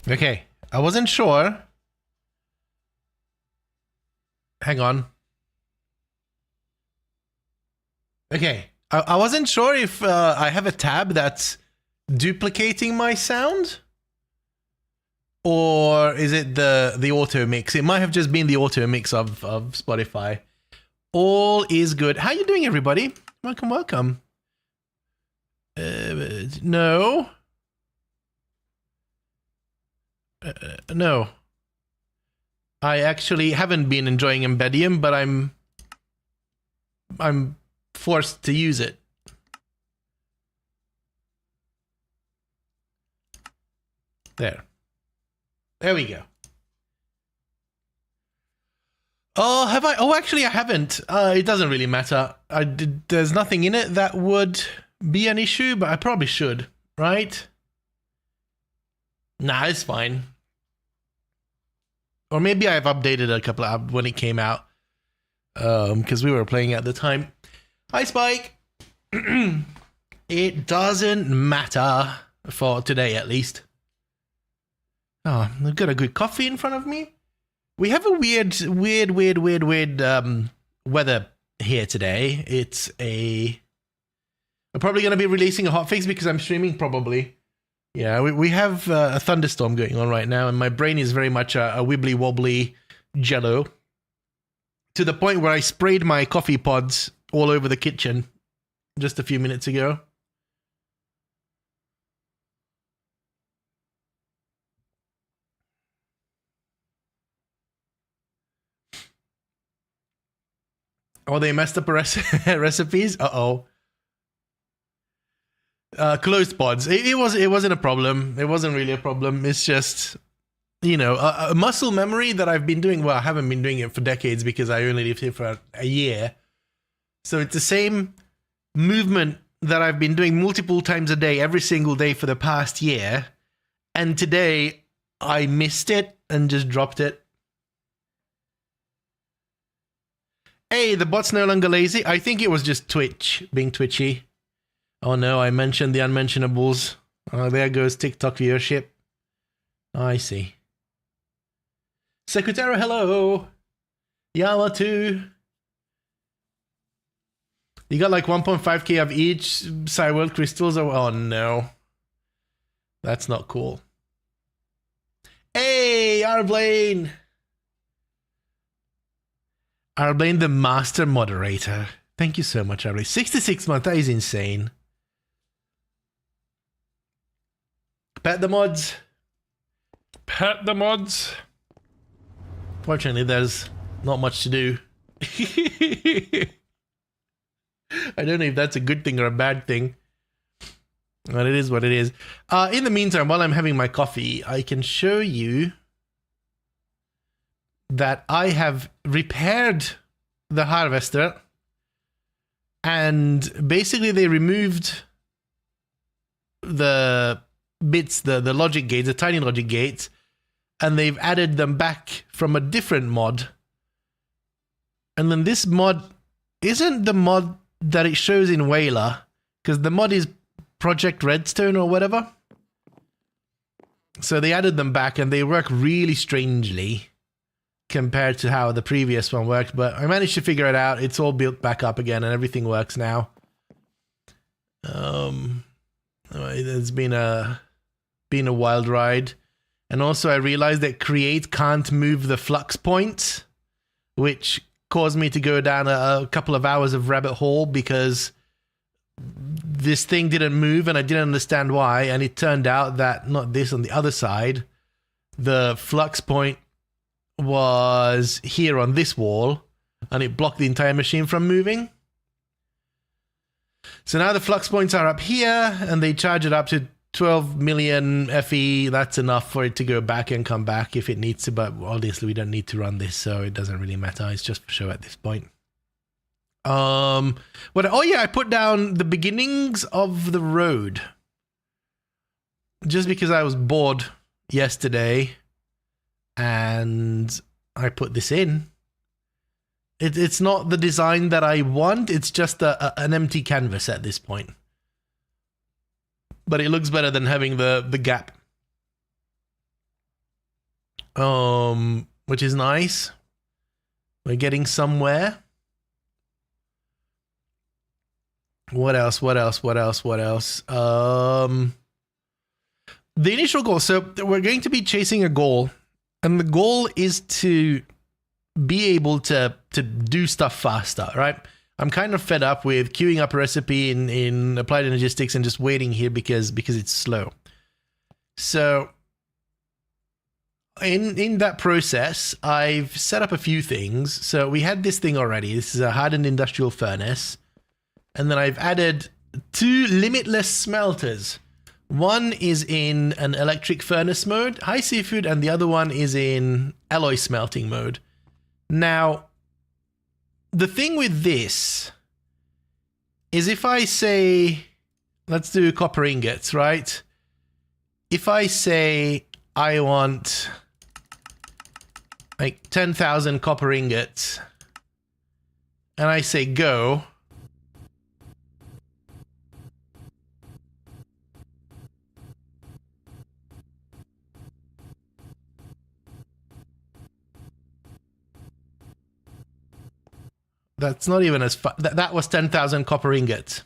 Okay, I wasn't sure. Hang on. Okay, I wasn't sure if I have a tab that's duplicating my sound, or is it the auto mix? It might have just been the auto mix of Spotify. All is good. How you doing, everybody? Welcome, welcome. No. No. I actually haven't been enjoying Embedium, but I'm forced to use it. There we go. Oh, have I? Oh, actually, I haven't. It doesn't really matter. There's nothing in it that would be an issue, but I probably should, right? Nah, it's fine. Or maybe I've updated a couple of when it came out, because we were playing at the time. Hi, Spike. It doesn't matter for today, at least. Oh, I've got a good coffee in front of me. We have a weird weather here today. I'm probably going to be releasing a hotfix because I'm streaming, probably. Yeah, we have a thunderstorm going on right now, and my brain is very much a wibbly wobbly jello, to the point where I sprayed my coffee pods all over the kitchen just a few minutes ago. Oh, they messed up recipes? Uh-oh. Closed pods. It wasn't a problem. It wasn't really a problem. It's just, you know, a muscle memory that I've been doing. Well, I haven't been doing it for decades because I only lived here for a year. So it's the same movement that I've been doing multiple times a day, every single day for the past year. And today I missed it and just dropped it. Hey, the bot's no longer lazy. I think it was just Twitch being twitchy. Oh no, I mentioned the unmentionables. Oh, there goes TikTok viewership. Oh, I see. Secretary, hello. Yawa too. You got like 1.5k of each Cyworld crystals. Oh no. That's not cool. Hey, Arblaine. Arblaine, the master moderator. Thank you so much, Arblaine. 66 months, that is insane. Pet the mods. Pet the mods. Fortunately, there's not much to do. I don't know if that's a good thing or a bad thing. But it is what it is. In the meantime, while I'm having my coffee, I can show you that I have repaired the harvester, and basically they removed the bits, the logic gates, the tiny logic gates, and they've added them back from a different mod. And then this mod isn't the mod that it shows in Whaler, because the mod is Project Redstone or whatever. So they added them back, and they work really strangely compared to how the previous one worked, but I managed to figure it out. It's all built back up again and everything works now. It's been a wild ride. And also I realized that Create can't move the flux points, which caused me to go down a couple of hours of rabbit hole because this thing didn't move and I didn't understand why, and it turned out that not this, on the other side, the flux point was here on this wall and it blocked the entire machine from moving. So now the flux points are up here and they charge it up to 12 million FE. That's enough for it to go back and come back if it needs to, but obviously we don't need to run this, so it doesn't really matter. It's just for show at this point. Oh yeah, I put down the beginnings of the road just because I was bored yesterday. And I put this in. It's not the design that I want. It's just an empty canvas at this point. But it looks better than having the gap. which is nice. We're getting somewhere. What else? The initial goal. So we're going to be chasing a goal, and the goal is to be able to do stuff faster, right? I'm kind of fed up with queuing up a recipe in Applied Energistics and just waiting here because it's slow. So in that process, I've set up a few things. So we had this thing already. This is a hardened industrial furnace. And then I've added 2 limitless smelters. One is in an electric furnace mode, high seafood, and the other one is in alloy smelting mode. Now, the thing with this is if I say, let's do copper ingots, right? If I say I want like 10,000 copper ingots and I say go, that's not even as fun. That was 10,000 copper ingots.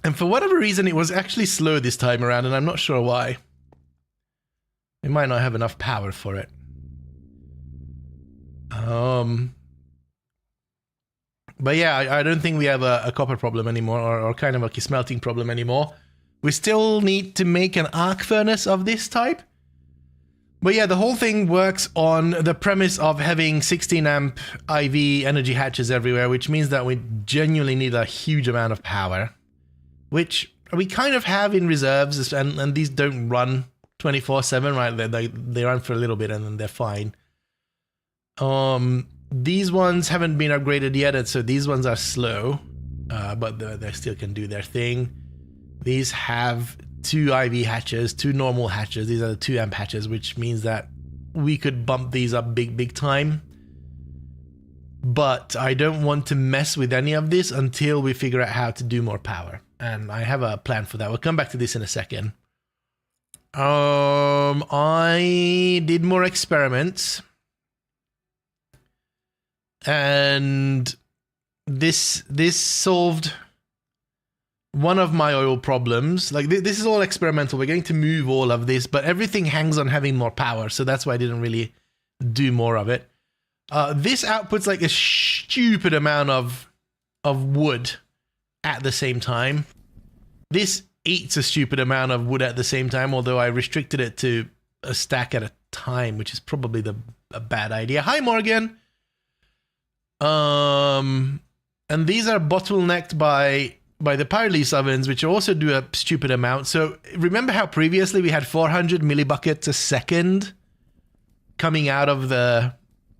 And for whatever reason, it was actually slow this time around, and I'm not sure why. It might not have enough power for it. But yeah, I don't think we have a copper problem anymore, or kind of like a smelting problem anymore. We still need to make an arc furnace of this type. But yeah, the whole thing works on the premise of having 16 amp IV energy hatches everywhere, which means that we genuinely need a huge amount of power, which we kind of have in reserves, and these don't run 24/7, right? They run for a little bit and then they're fine. These ones haven't been upgraded yet, and so these ones are slow, but they still can do their thing. These have 2 IV hatches, 2 normal hatches. These are the 2 amp hatches, which means that we could bump these up big time. But I don't want to mess with any of this until we figure out how to do more power. And I have a plan for that. We'll come back to this in a second. I did more experiments. And this solved one of my oil problems. Like, this is all experimental. We're going to move all of this, but everything hangs on having more power. So that's why I didn't really do more of it. This outputs like a stupid amount of wood at the same time. This eats a stupid amount of wood at the same time, although I restricted it to a stack at a time, which is probably a bad idea. Hi, Morgan. And these are bottlenecked by the Pyrolese ovens, which also do a stupid amount. So remember how previously we had 400 millibuckets a second coming out of the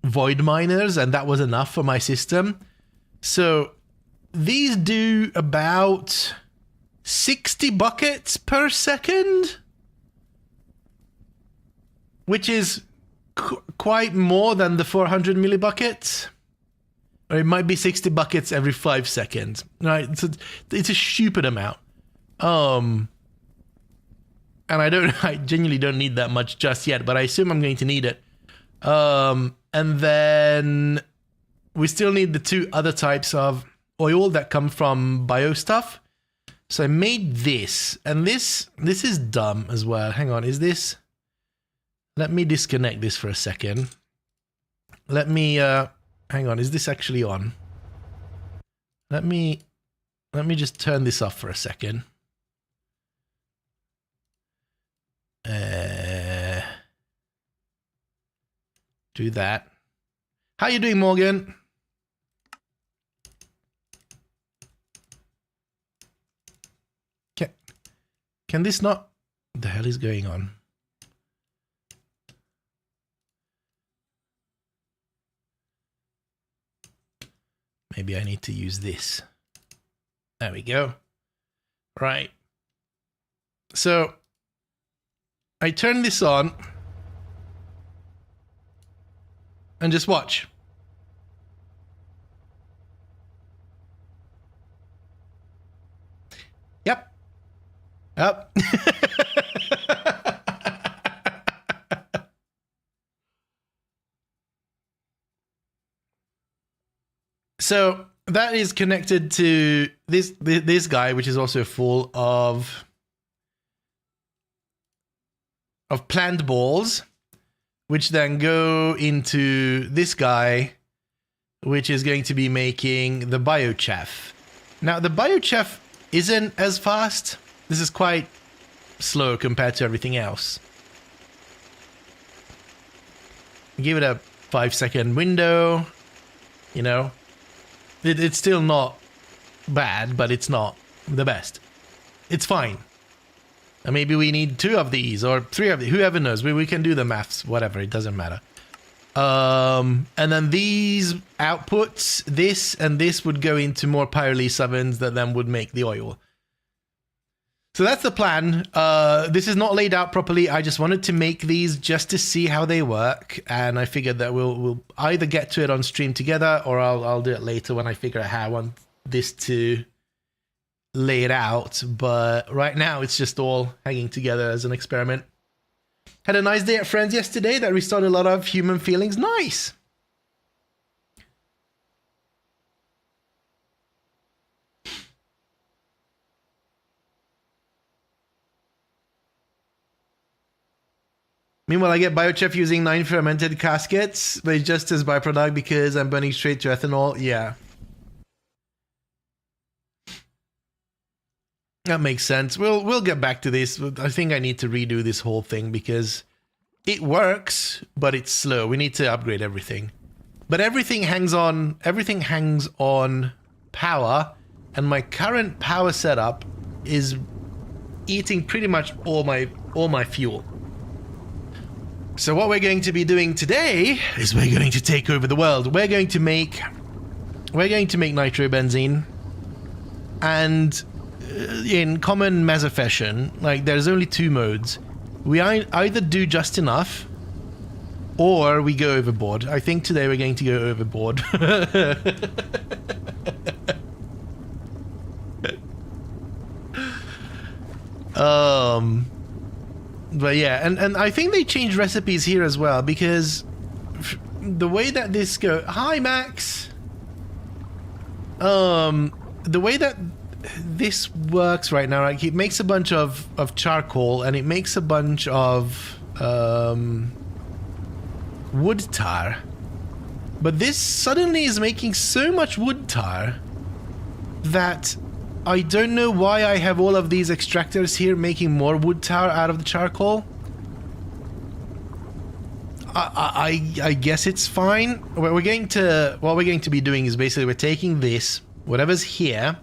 void miners, and that was enough for my system. So these do about 60 buckets per second, which is quite more than the 400 millibuckets. Or it might be 60 buckets every 5 seconds, right? So it's a stupid amount. And I genuinely don't need that much just yet, but I assume I'm going to need it. And then we still need the 2 other types of oil that come from bio stuff. So I made this, and this is dumb as well. Hang on, is this? Let me disconnect this for a second. Let me hang on, is this actually on? Let me just turn this off for a second. Do that. How you doing, Morgan? Can this not? What the hell is going on? Maybe I need to use this. There we go. Right. So I turn this on and just watch. Up. So that is connected to this guy, which is also full of plant balls, which then go into this guy, which is going to be making the biochaff. Now, the biochaff isn't as fast. This is quite slow compared to everything else. Give it a 5-second window, you know. It's still not bad, but it's not the best. It's fine. And maybe we need 2 of these or 3 of these. Whoever knows. We can do the maths, whatever. It doesn't matter. And then these outputs, this and this would go into more pyrolysis ovens that then would make the oil. So that's the plan. This is not laid out properly. I just wanted to make these just to see how they work, and I figured that we'll either get to it on stream together, or I'll do it later when I figure out how I want this to lay it out. But right now, it's just all hanging together as an experiment. Had a nice day at Friends yesterday that restored a lot of human feelings. Nice. Meanwhile, I get biochef using 9 fermented caskets, but it's just as byproduct because I'm burning straight to ethanol. Yeah. That makes sense. We'll get back to this. I think I need to redo this whole thing because it works, but it's slow. We need to upgrade everything. But everything hangs on power, and my current power setup is eating pretty much all my fuel. So what we're going to be doing today is we're going to take over the world. We're going to make nitrobenzene, and in common Meza fashion, like there's only 2 modes. We either do just enough, or we go overboard. I think today we're going to go overboard. But yeah, and I think they changed recipes here as well, because the way that this go. Hi, Max. The way that this works right now, like it makes a bunch of charcoal, and it makes a bunch of wood tar. But this suddenly is making so much wood tar that I don't know why I have all of these extractors here making more wood tar out of the charcoal. I guess it's fine. What we're going to be doing is basically we're taking this, whatever's here,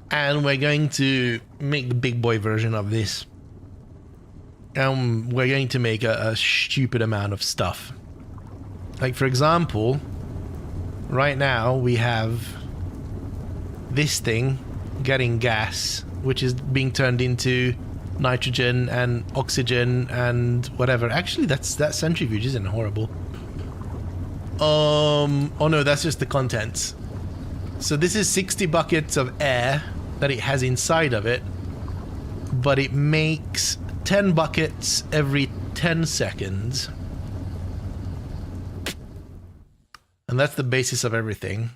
and we're going to make the big boy version of this. And we're going to make a stupid amount of stuff. Like, for example, right now we have this thing getting gas, which is being turned into nitrogen and oxygen and whatever. Actually, that centrifuge isn't horrible. Oh no, that's just the contents. So this is 60 buckets of air that it has inside of it, but it makes 10 buckets every 10 seconds. And that's the basis of everything.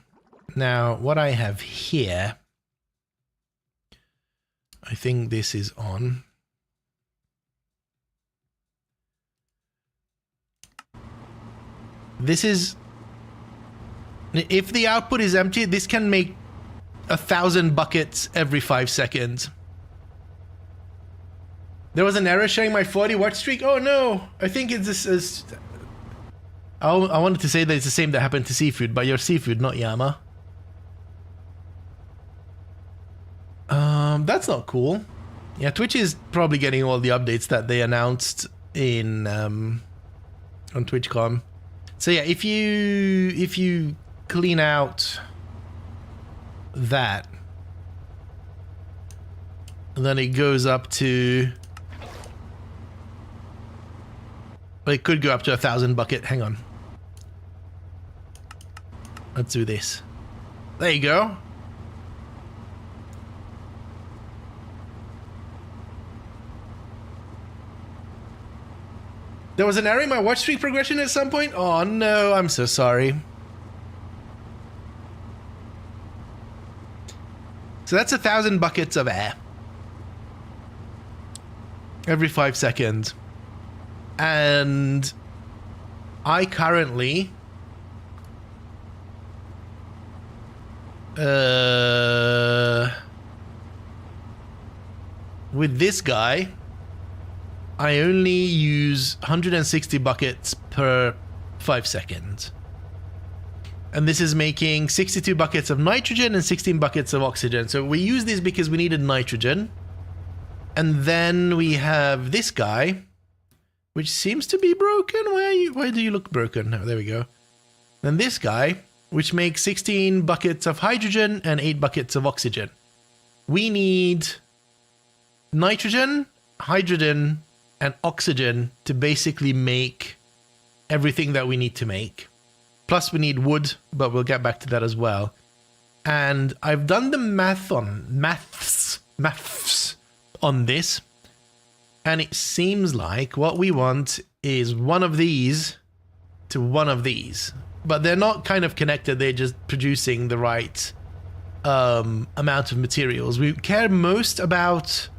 Now, what I have here, I think this is on. This is, if the output is empty, this can make 1,000 buckets every 5 seconds. There was an error showing my 40-watt streak. Oh no, I think it's this. I wanted to say that it's the same that happened to seafood, but you're seafood, not Yama. That's not cool. Yeah, Twitch is probably getting all the updates that they announced in on TwitchCon. So yeah, if you clean out that, and then it goes up to, well, it could go up to 1,000 bucket. Hang on. Let's do this. There you go. There was an error in my watch speed progression at some point? Oh no, I'm so sorry. So that's 1,000 buckets of air. Every 5 seconds. And I currently... with this guy, I only use 160 buckets per 5 seconds. And this is making 62 buckets of nitrogen and 16 buckets of oxygen. So we use this because we needed nitrogen. And then we have this guy, which seems to be broken. Why do you look broken? Oh, there we go. Then this guy, which makes 16 buckets of hydrogen and 8 buckets of oxygen. We need nitrogen, hydrogen, and oxygen to basically make everything that we need to make. Plus we need wood, but we'll get back to that as well. And I've done the maths on this, and it seems like what we want is one of these to one of these. But they're not kind of connected, they're just producing the right amount of materials. We care most about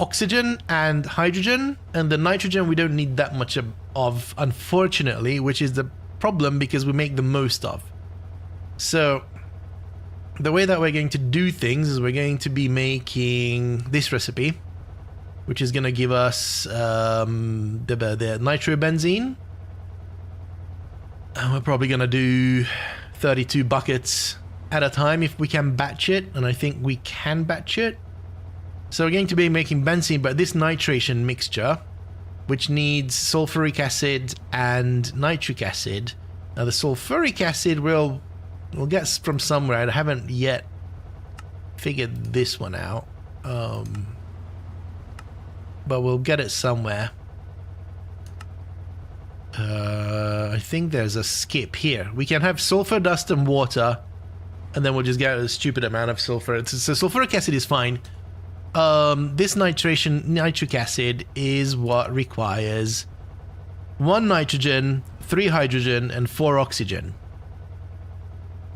oxygen and hydrogen, and the nitrogen we don't need that much of, unfortunately, which is the problem because we make the most of. So the way that we're going to do things is we're going to be making this recipe, which is going to give us the nitrobenzene. And we're probably going to do 32 buckets at a time if we can batch it, and I think we can batch it. So we're going to be making benzene, but this nitration mixture, which needs sulfuric acid and nitric acid. Now the sulfuric acid we'll get from somewhere. I haven't yet figured this one out, but we'll get it somewhere. I think there's a skip here. We can have sulfur, dust, and water, and then we'll just get a stupid amount of sulfur. So sulfuric acid is fine. This nitric acid is what requires 1 nitrogen, 3 hydrogen, and 4 oxygen.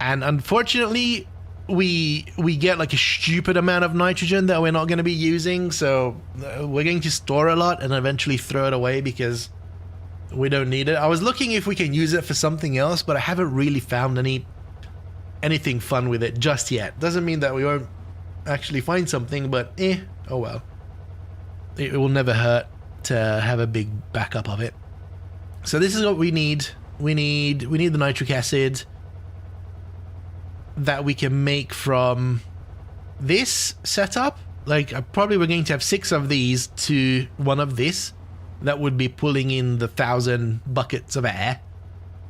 And unfortunately, we get like a stupid amount of nitrogen that we're not going to be using, so we're going to store a lot and eventually throw it away because we don't need it. I was looking if we can use it for something else, but I haven't really found anything fun with it just yet. Doesn't mean that we won't actually find something, but oh well. It will never hurt to have a big backup of it. So this is what we need. We need the nitric acid that we can make from this setup. Like probably we're going to have 6 of these to 1 of this. That would be pulling in the 1,000 buckets of air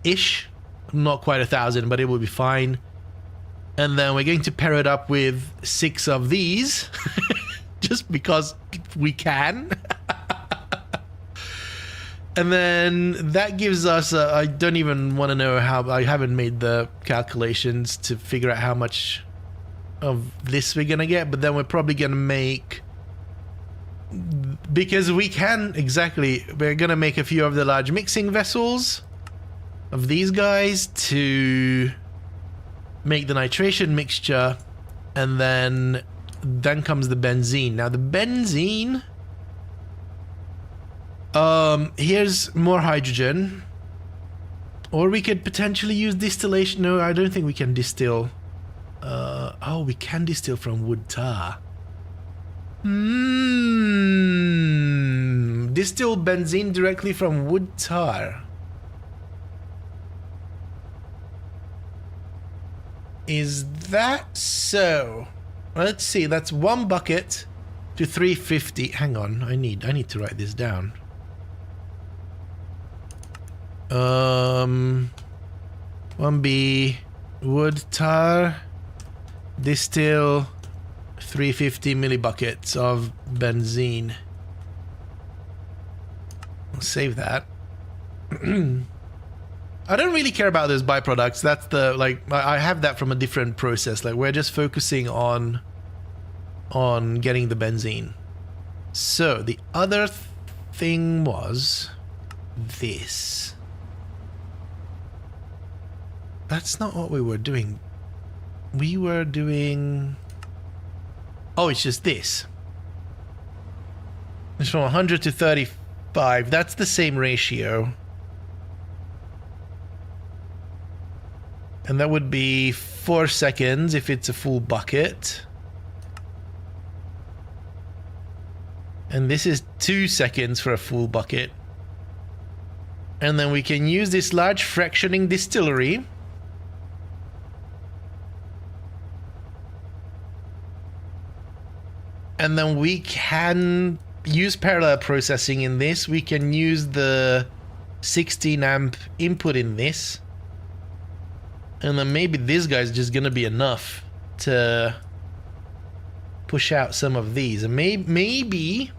ish. Not quite 1,000, but it will be fine. And then we're going to pair it up with 6 of these just because we can. And then that gives us I don't even want to know how. I haven't made the calculations to figure out how much of this we're gonna get, but then we're probably gonna make, because we can, exactly, we're gonna make a few of the large mixing vessels of these guys to make the nitration mixture, and then comes the benzene. Now the benzene, here's more hydrogen, or we could potentially use distillation. No, I don't think we can distill. Oh, we can distill from wood tar. Distill benzene directly from wood tar. Is that so? Let's see, that's 1 bucket to 350. Hang on, I need to write this down. 1B wood tar, distill 350 millibuckets of benzene. I'll save that. I don't really care about those byproducts. That's the, like, I have that from a different process. Like, we're just focusing on getting the benzene. So the other thing was, this. That's not what we were doing. We were doing... Oh, it's just this. It's from 100 to 35. That's the same ratio. And that would be 4 seconds if it's a full bucket. And this is 2 seconds for a full bucket. And then we can use this large fractioning distillery. And then we can use parallel processing in this. We can use the 16 amp input in this. And then maybe this guy's just going to be enough to push out some of these. And maybe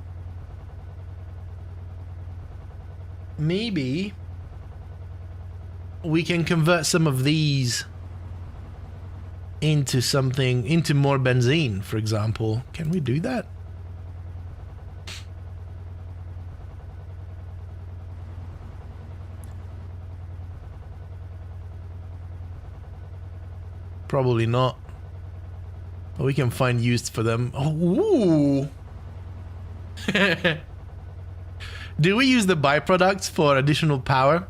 we can convert some of these into something, into more benzene, for example. Can we do that? Probably not. But we can find use for them. Oh, ooh. Do we use the byproducts for additional power?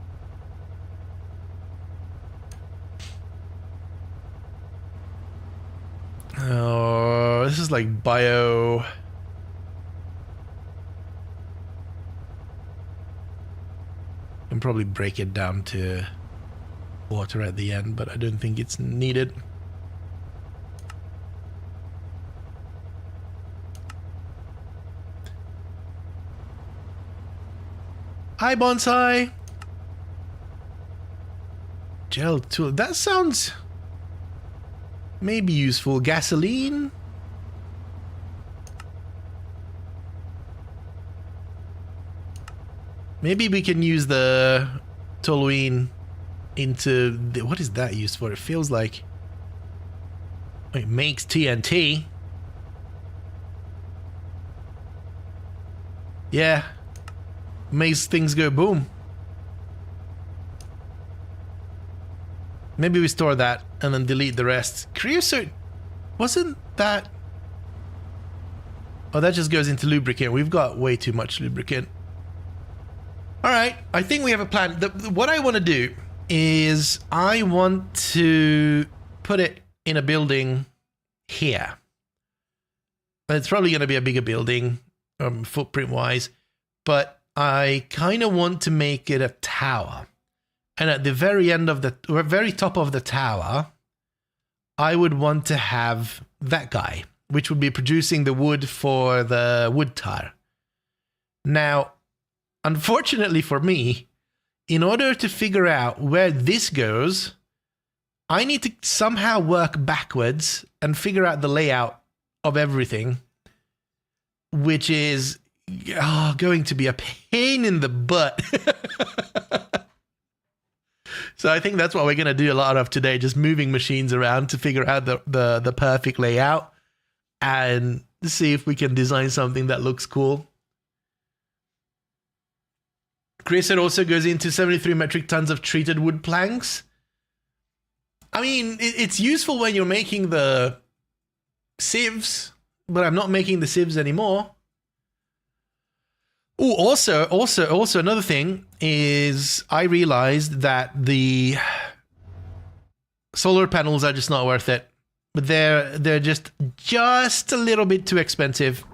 Oh, this is like bio. Can probably break it down to water at the end, but I don't think it's needed. Hi, Bonsai. Gel tool. That sounds maybe useful. Gasoline. Maybe we can use the toluene into the, what is that used for? It feels like it makes TNT. Yeah. Makes things go boom. Maybe we store that and then delete the rest. Creosote, wasn't that... Oh, that just goes into lubricant. We've got way too much lubricant. All right, I think we have a plan. What I want to do is I want to put it in a building here. It's probably going to be a bigger building, footprint-wise, but I kind of want to make it a tower. And at the very end of the, or very top of the tower, I would want to have that guy, which would be producing the wood for the wood tar. Now, unfortunately for me, in order to figure out where this goes, I need to somehow work backwards and figure out the layout of everything, which is going to be a pain in the butt. So I think that's what we're going to do a lot of today, just moving machines around to figure out the perfect layout and see if we can design something that looks cool. Chris, it also goes into 73 metric tons of treated wood planks. I mean, it's useful when you're making the sieves, but I'm not making the sieves anymore. Oh, also another thing is I realized that the solar panels are just not worth it. But they're just a little bit too expensive.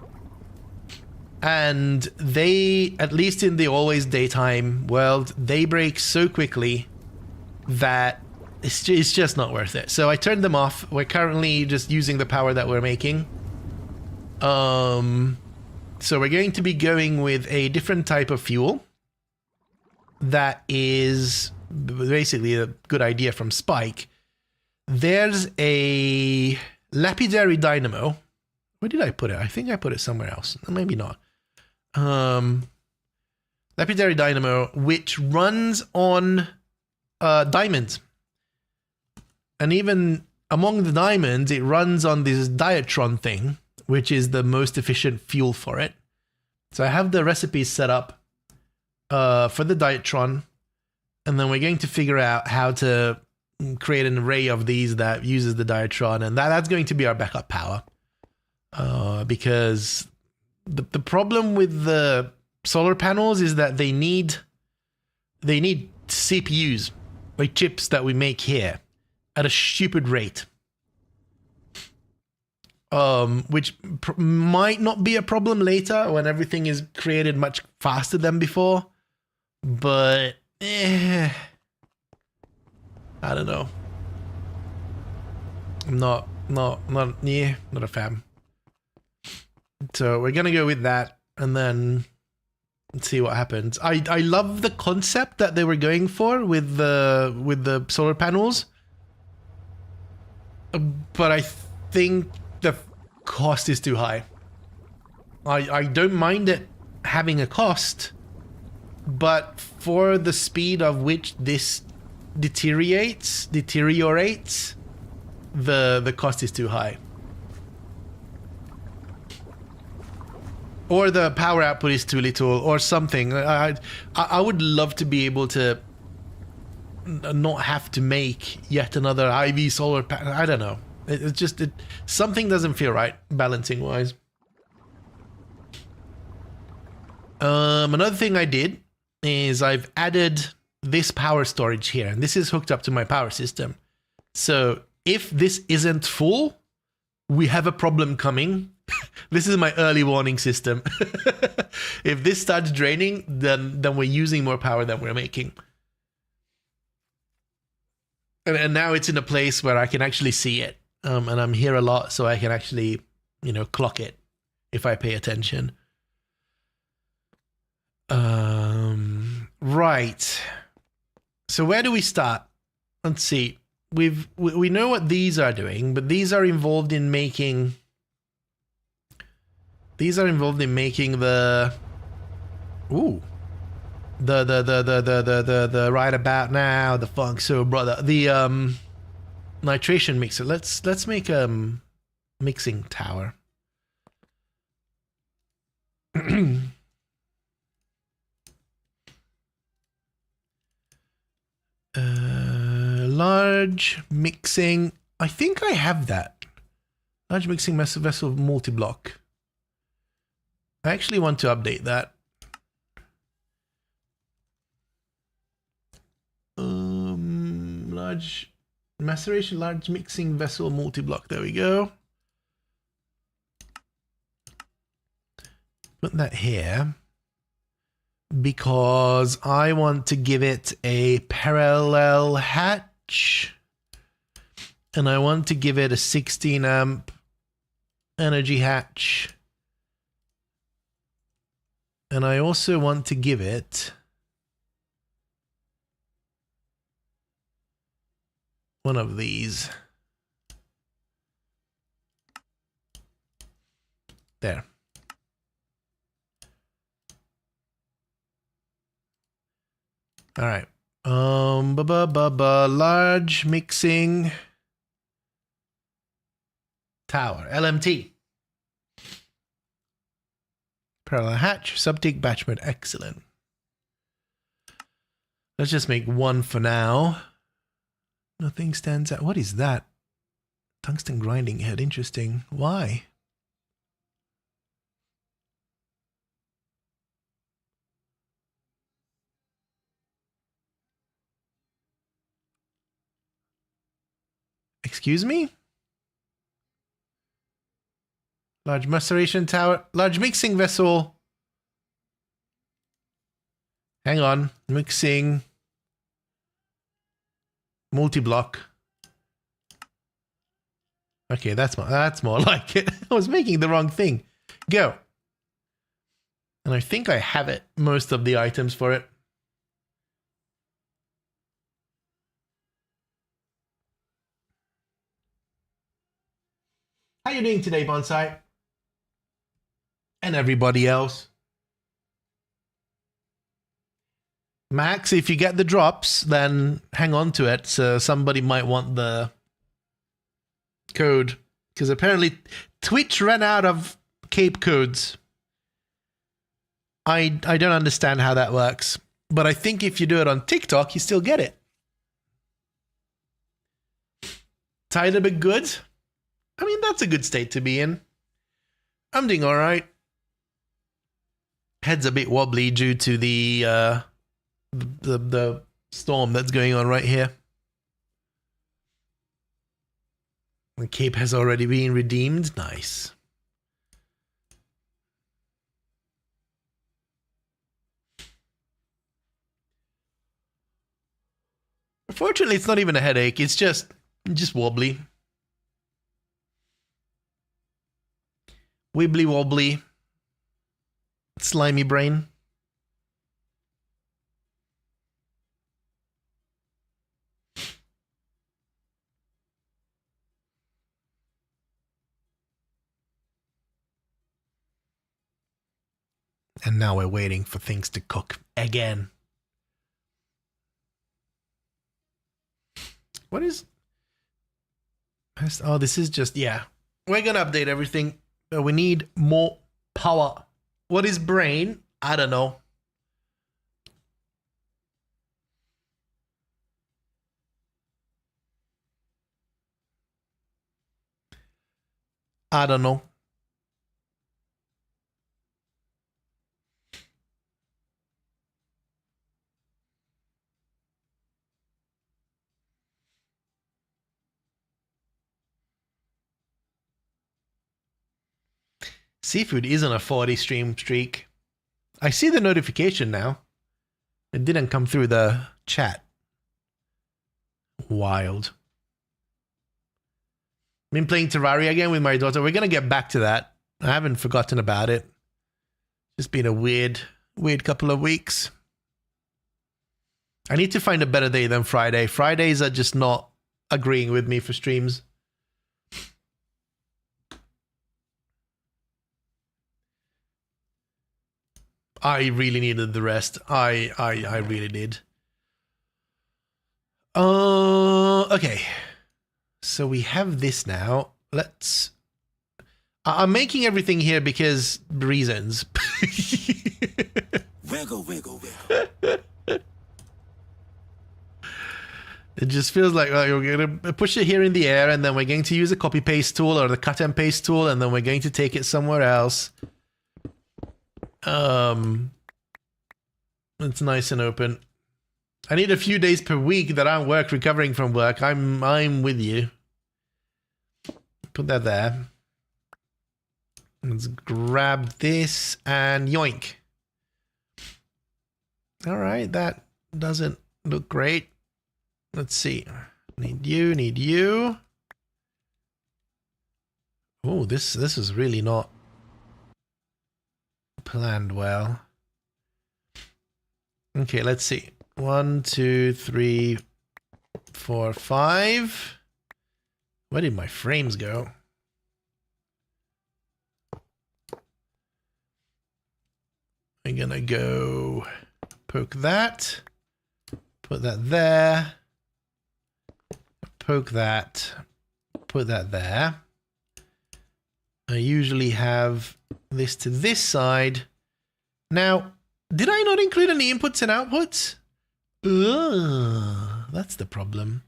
And they, at least in the always daytime world, they break so quickly that it's just not worth it. So I turned them off. We're currently just using the power that we're making. So we're going to be going with a different type of fuel that is basically a good idea from Spike. There's a lapidary dynamo. Where did I put it? I think I put it somewhere else. Maybe not. Lapidary dynamo, which runs on diamonds. And even among the diamonds, it runs on this diatron thing, which is the most efficient fuel for it. So I have the recipes set up. for the Diatron, and then we're going to figure out how to create an array of these that uses the Diatron, and that's going to be our backup power. Because the problem with the solar panels is that they need CPUs, like chips that we make here, at a stupid rate. Which might not be a problem later when everything is created much faster than before, but I don't know. I'm not a fan. So we're gonna go with that, and then see what happens. I love the concept that they were going for with the solar panels, but I think the cost is too high. I don't mind it having a cost, but for the speed of which this deteriorates, the cost is too high. Or the power output is too little, or something. I would love to be able to not have to make yet another IV solar panel. I don't know. It's just something doesn't feel right balancing wise. Another thing I did is I've added this power storage here, and this is hooked up to my power system. So if this isn't full, we have a problem coming. This is my early warning system. If this starts draining, then we're using more power than we're making. And now it's in a place where I can actually see it. And I'm here a lot, so I can actually, clock it if I pay attention. Right. So where do we start? Let's see. We know what these are doing, but these are involved in making. These are involved in making the. Ooh. The right about now, the funk so brother, the nitration mixer. Let's make a mixing tower. Large mixing. I think I have that. Large mixing vessel multi-block. I actually want to update that. Large maceration, large mixing vessel multi-block. There we go. Put that here because I want to give it a parallel hatch, and I want to give it a 16 amp energy hatch, and I also want to give it one of these. There. All right. Large mixing tower, LMT. Parallel hatch, subtick batch mode, excellent. Let's just make one for now. Nothing stands out. What is that? Tungsten grinding head. Interesting. Why? Excuse me? Large maceration tower. Large mixing vessel. Hang on. Mixing. Multi-block. Okay, that's more like it. I was making the wrong thing. Go. And I think I have it. Most of the items for it. How you doing today, Bonsai? And everybody else. Max, if you get the drops, then hang on to it. So somebody might want the code. Because apparently Twitch ran out of Cape codes. I don't understand how that works. But I think if you do it on TikTok, you still get it. Tired a bit good? I mean, that's a good state to be in. I'm doing all right. Head's a bit wobbly due to the storm that's going on right here. The cape has already been redeemed. Nice. Fortunately, it's not even a headache. It's just wobbly. Wibbly wobbly. Slimy brain. And now we're waiting for things to cook again. What is... Oh, this is just... Yeah. We're going to update everything. But we need more power. What is brain? I don't know. I don't know. Seafood is on a 40 stream streak. I see the notification now. It didn't come through the chat. Wild. Been playing Terraria again with my daughter. We're going to get back to that. I haven't forgotten about it. Just been a weird couple of weeks. I need to find a better day than Friday. Fridays are just not agreeing with me for streams. I really needed the rest. I really did. Okay. So we have this now. Let's... I'm making everything here because reasons. Wiggle, wiggle, wiggle. It just feels like we're going to push it here in the air, and then we're going to use a copy paste tool or the cut and paste tool, and then we're going to take it somewhere else. It's nice and open. I need a few days per week that I work recovering from work. I'm with you. Put that there. Let's grab this and yoink. All right, that doesn't look great. Let's see. Need you. Oh, this is really not planned well. Okay, let's see. 1, 2, 3, 4, 5. Where did my frames go? I'm gonna go poke that. Put that there. Poke that. Put that there. I usually have this to this side. Now, did I not include any inputs and outputs? Ugh, that's the problem.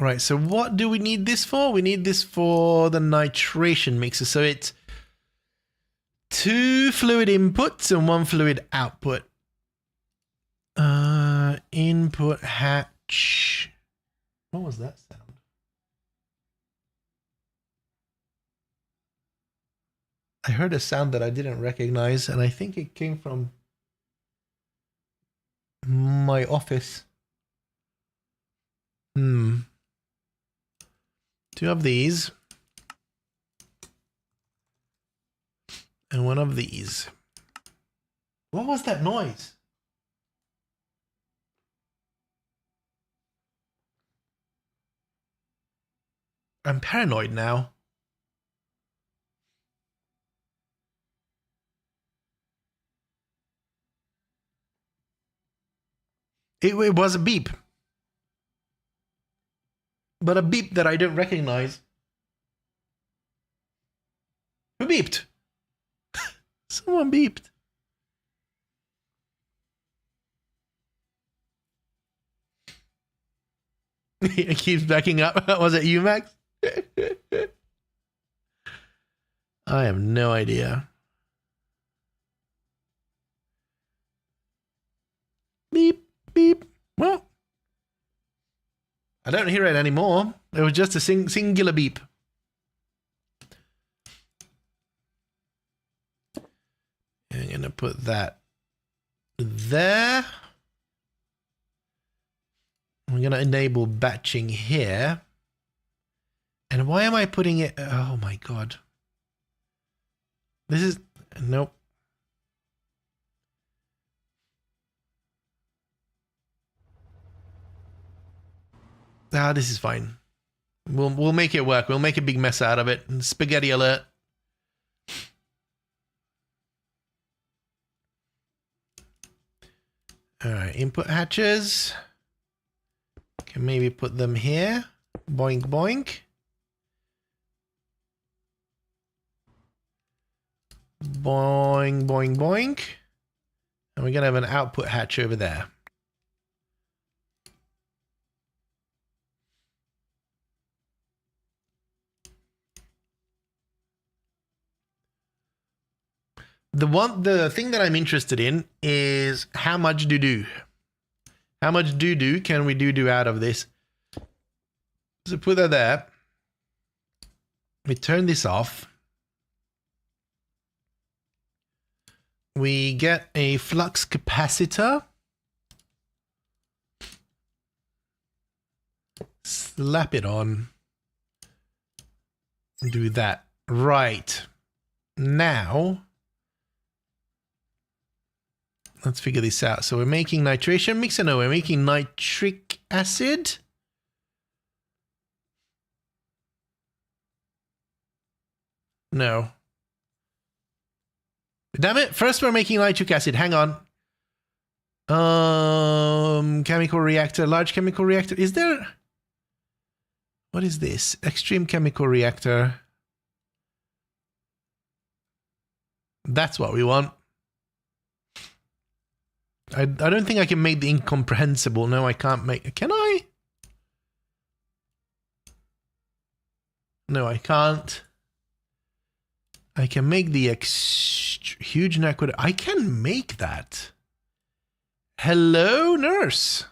Right, so what do we need this for? We need this for the nitration mixer. So it's 2 fluid inputs and 1 fluid output. Input hatch. What was that sound? I heard a sound that I didn't recognize, and I think it came from my office. 2 of these. And 1 of these. What was that noise? I'm paranoid now. It was a beep. But a beep that I don't recognize. Who beeped? Someone beeped. It keeps backing up. Was it you, Max? I have no idea. Beep, beep. Well, I don't hear it anymore. It was just a singular beep. I'm going to put that there. I'm going to enable batching here. And why am I putting it? Oh my God. This is, nope. Ah, this is fine. We'll make it work. We'll make a big mess out of it. Spaghetti alert. All right, input hatches. Can maybe put them here. Boink, boink. Boing, boing, boink. And we're going to have an output hatch over there. The thing that I'm interested in is how much doo-doo. How much doo-doo can we do out of this? So put that there. We turn this off. We get a flux capacitor. Slap it on. Do that. Right. Now, let's figure this out. So we're making nitration mixer. No, we're making nitric acid. No. Damn it. First we're making nitric acid. Hang on. Chemical reactor, large chemical reactor. Is there... What is this? Extreme chemical reactor. That's what we want. I don't think I can make the incomprehensible. No, I can't make... Can I? No, I can't. I can make the huge neck. I can make that. Hello, nurse.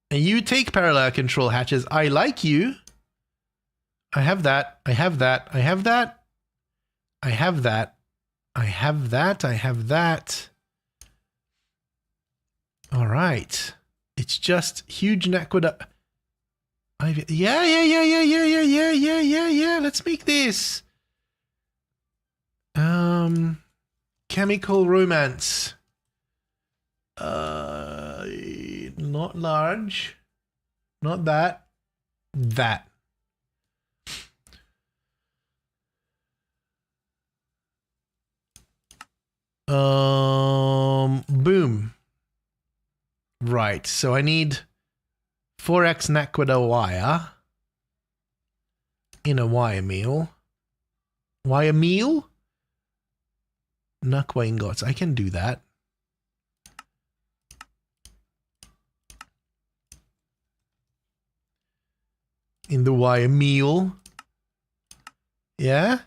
And you take parallel control hatches. I like you. I have that. I have that. I have that. I have that. I have that. I have that. All right. It's just huge naqueduct. Yeah. Let's make this. Chemical romance. Not large. Not that. That. Boom. Right, so I need 4x naqueduct wire in a wire meal. Wire meal? Naqueduct ingots. I can do that. In the wire meal. Yeah?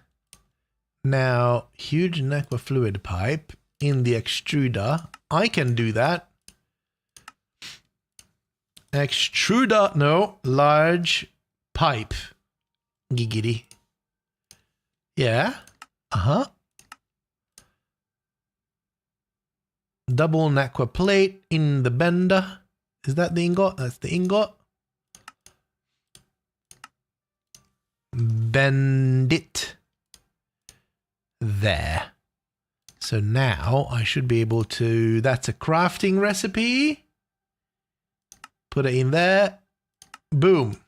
Now, huge naqueduct fluid pipe in the extruder. I can do that. Extruder, no, large pipe. Giggity. Yeah. Uh-huh. Double naqueduct plate in the bender. Is that the ingot? That's the ingot. Bend it. There. So now I should be able to... That's a crafting recipe. Put it in there. Boom.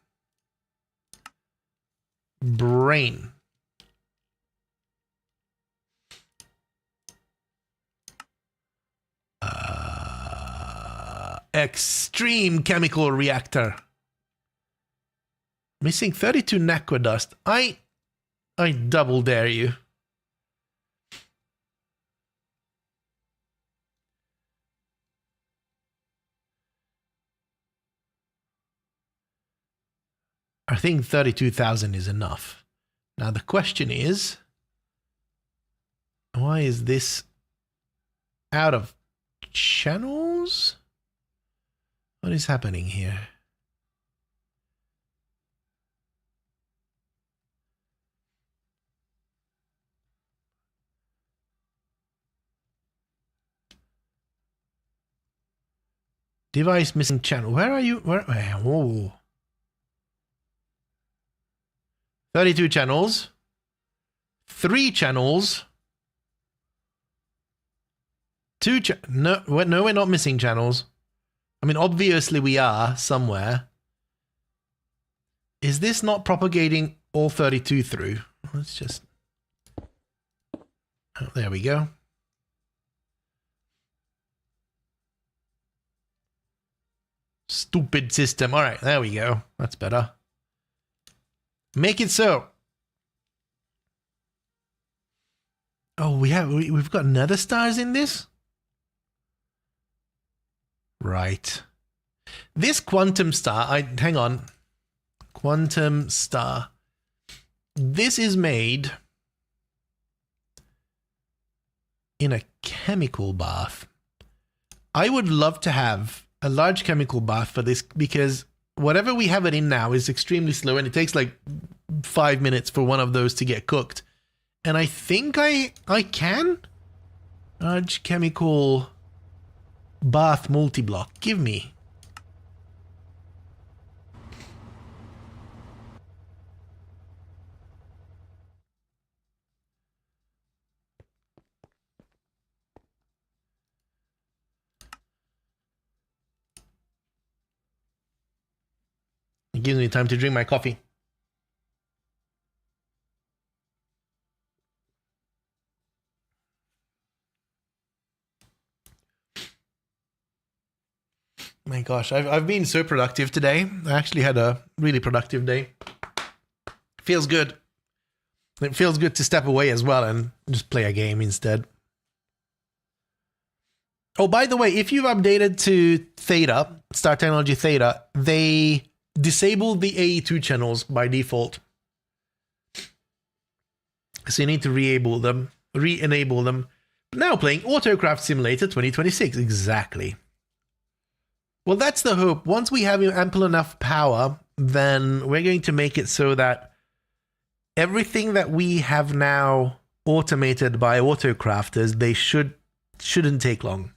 Brain. Extreme chemical reactor. Missing 32 naqueduct. I double dare you. I think 32,000 is enough. Now the question is, why is this out of channels? What is happening here? Device missing channel. Where are you? Where? Whoa. 32 channels. 3 channels. 2 no, we're not missing channels. I mean, obviously we are somewhere. Is this not propagating all 32 through? Let's just... Oh, there we go. Stupid system. All right, there we go. That's better. Make it so. Oh, we've got nether stars in this? Right. This quantum star, hang on. Quantum star. This is made in a chemical bath. I would love to have a large chemical bath for this because whatever we have it in now is extremely slow and it takes like 5 minutes for one of those to get cooked. And I think I can. Large chemical bath multi-block. Give me. It gives me time to drink my coffee. My gosh, I've been so productive today. I actually had a really productive day. Feels good. It feels good to step away as well and just play a game instead. Oh, by the way, if you've updated to Theta, Star Technology Theta, they disable the AE2 channels by default. So you need to re-enable them. Now playing Autocraft Simulator 2026. Exactly. Well, that's the hope. Once we have ample enough power, then we're going to make it so that everything that we have now automated by autocrafters, they shouldn't take long.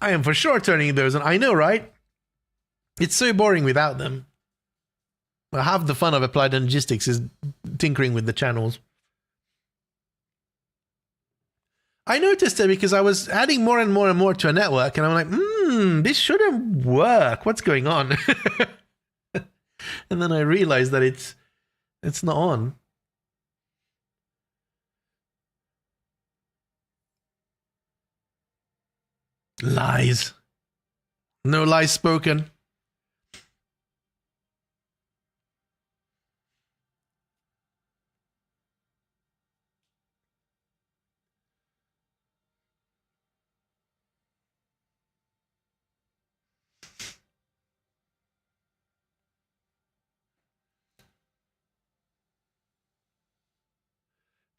I am for sure turning those on. I know, right? It's so boring without them. Well, half the fun of applied logistics is tinkering with the channels. I noticed it because I was adding more and more and more to a network, and I'm like, this shouldn't work. What's going on? And then I realized that it's not on. Lies. No lies spoken.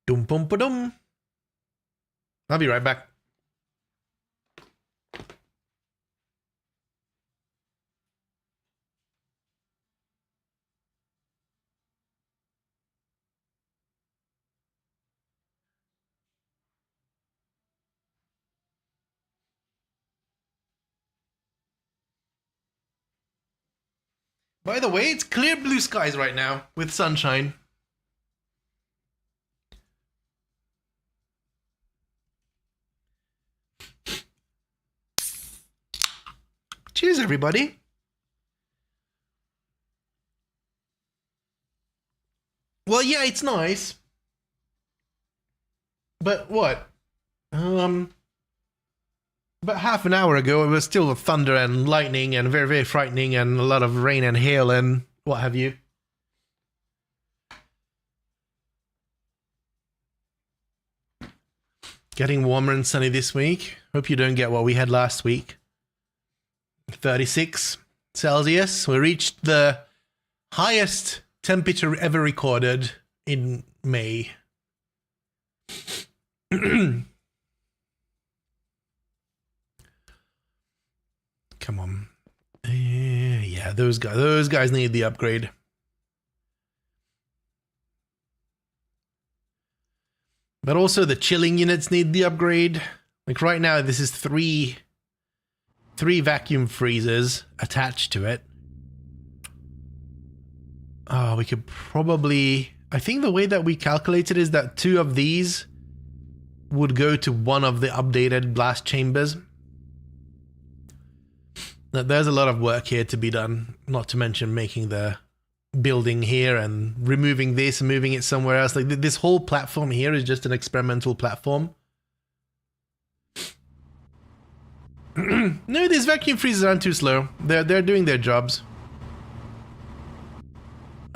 Dum pum pa dum. I'll be right back. By the way, it's clear blue skies right now with sunshine. Cheers, everybody. Well, yeah, it's nice. But what? About half an hour ago, it was still thunder and lightning and very, very frightening and a lot of rain and hail and what have you. Getting warmer and sunny this week. Hope you don't get what we had last week. 36 Celsius. We reached the highest temperature ever recorded in May. Come on. Yeah, those guys need the upgrade. But also the chilling units need the upgrade. Like right now, this is three vacuum freezers attached to it. Oh, we could probably... I think the way that we calculated is that 2 of these would go to one of the updated blast chambers. Now, there's a lot of work here to be done, not to mention making the building here and removing this and moving it somewhere else. Like this whole platform here is just an experimental platform. No, these vacuum freezers aren't too slow. They're doing their jobs.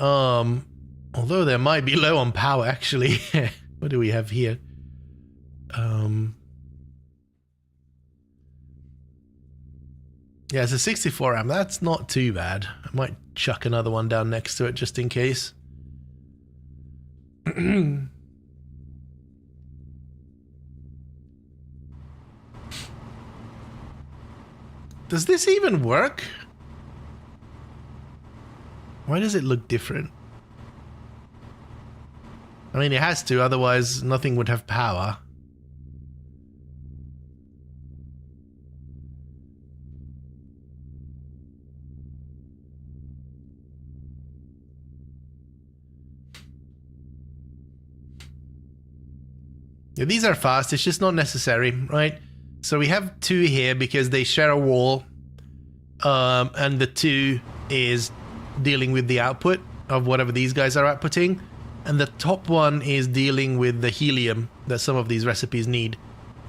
Although they might be low on power actually. What do we have here? Yeah, it's a 64 amp. That's not too bad. I might chuck another one down next to it just in case. Does this even work? Why does it look different? I mean, it has to, otherwise nothing would have power. Yeah, these are fast, it's just not necessary, right? So we have 2 here because they share a wall, and the 2 is dealing with the output of whatever these guys are outputting, and the top one is dealing with the helium that some of these recipes need.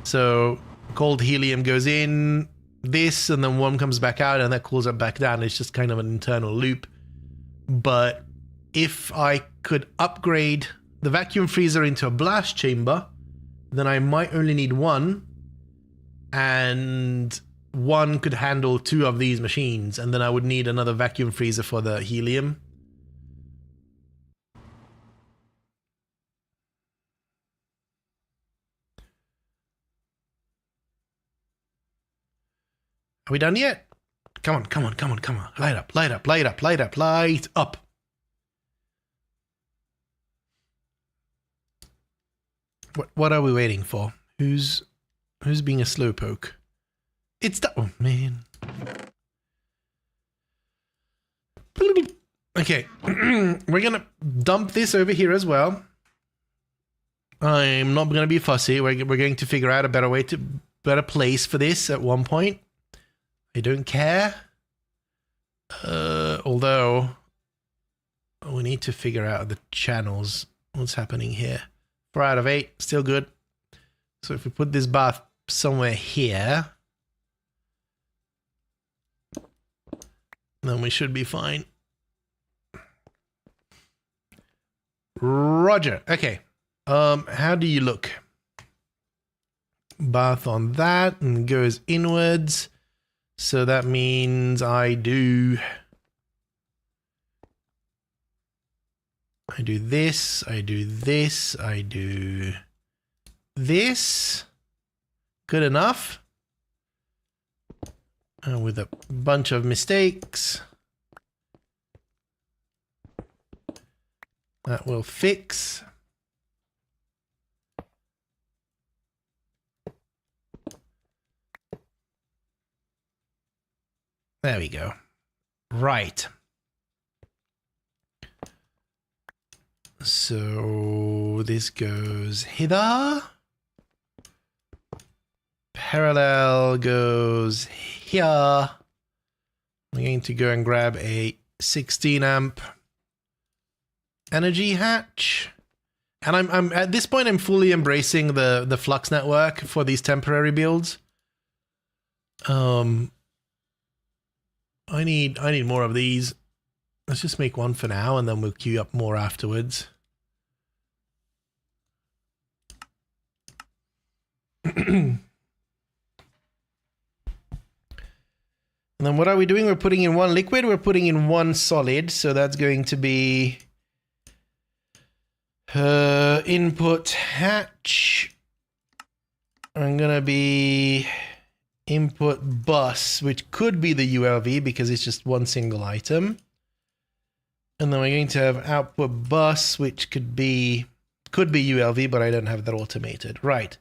So cold helium goes in this, and then warm comes back out, and that cools it back down. It's just kind of an internal loop. But if I could upgrade the vacuum freezer into a blast chamber, then I might only need 1, and 1 could handle 2 of these machines, and then I would need another vacuum freezer for the helium. Are we done yet? Come on, come on, come on, come on. Light up, light up, light up, light up, light up. What are we waiting for? Who's being a slowpoke? It's the... Oh, man. Okay. We're gonna dump this over here as well. I'm not gonna be fussy. We're going to figure out a better place for this at one point. I don't care. Although we need to figure out the channels. What's happening here? 4 out of 8, still good. So if we put this bath somewhere here, then we should be fine. Roger. Okay. How do you look? Bath on that and goes inwards. So that means I do this, I do this, I do this. Good enough. With a bunch of mistakes. That will fix. There we go. Right. So this goes hither. Parallel goes here. I'm going to go and grab a 16 amp energy hatch. And I'm at this point I'm fully embracing the flux network for these temporary builds. I need more of these. Let's just make 1 for now and then we'll queue up more afterwards. And then what are we doing? We're putting in one liquid, we're putting in one solid. So that's going to be input hatch. I'm going to be input bus, which could be the ULV because it's just one single item. And then we're going to have output bus, which could be ULV, but I don't have that automated. Right.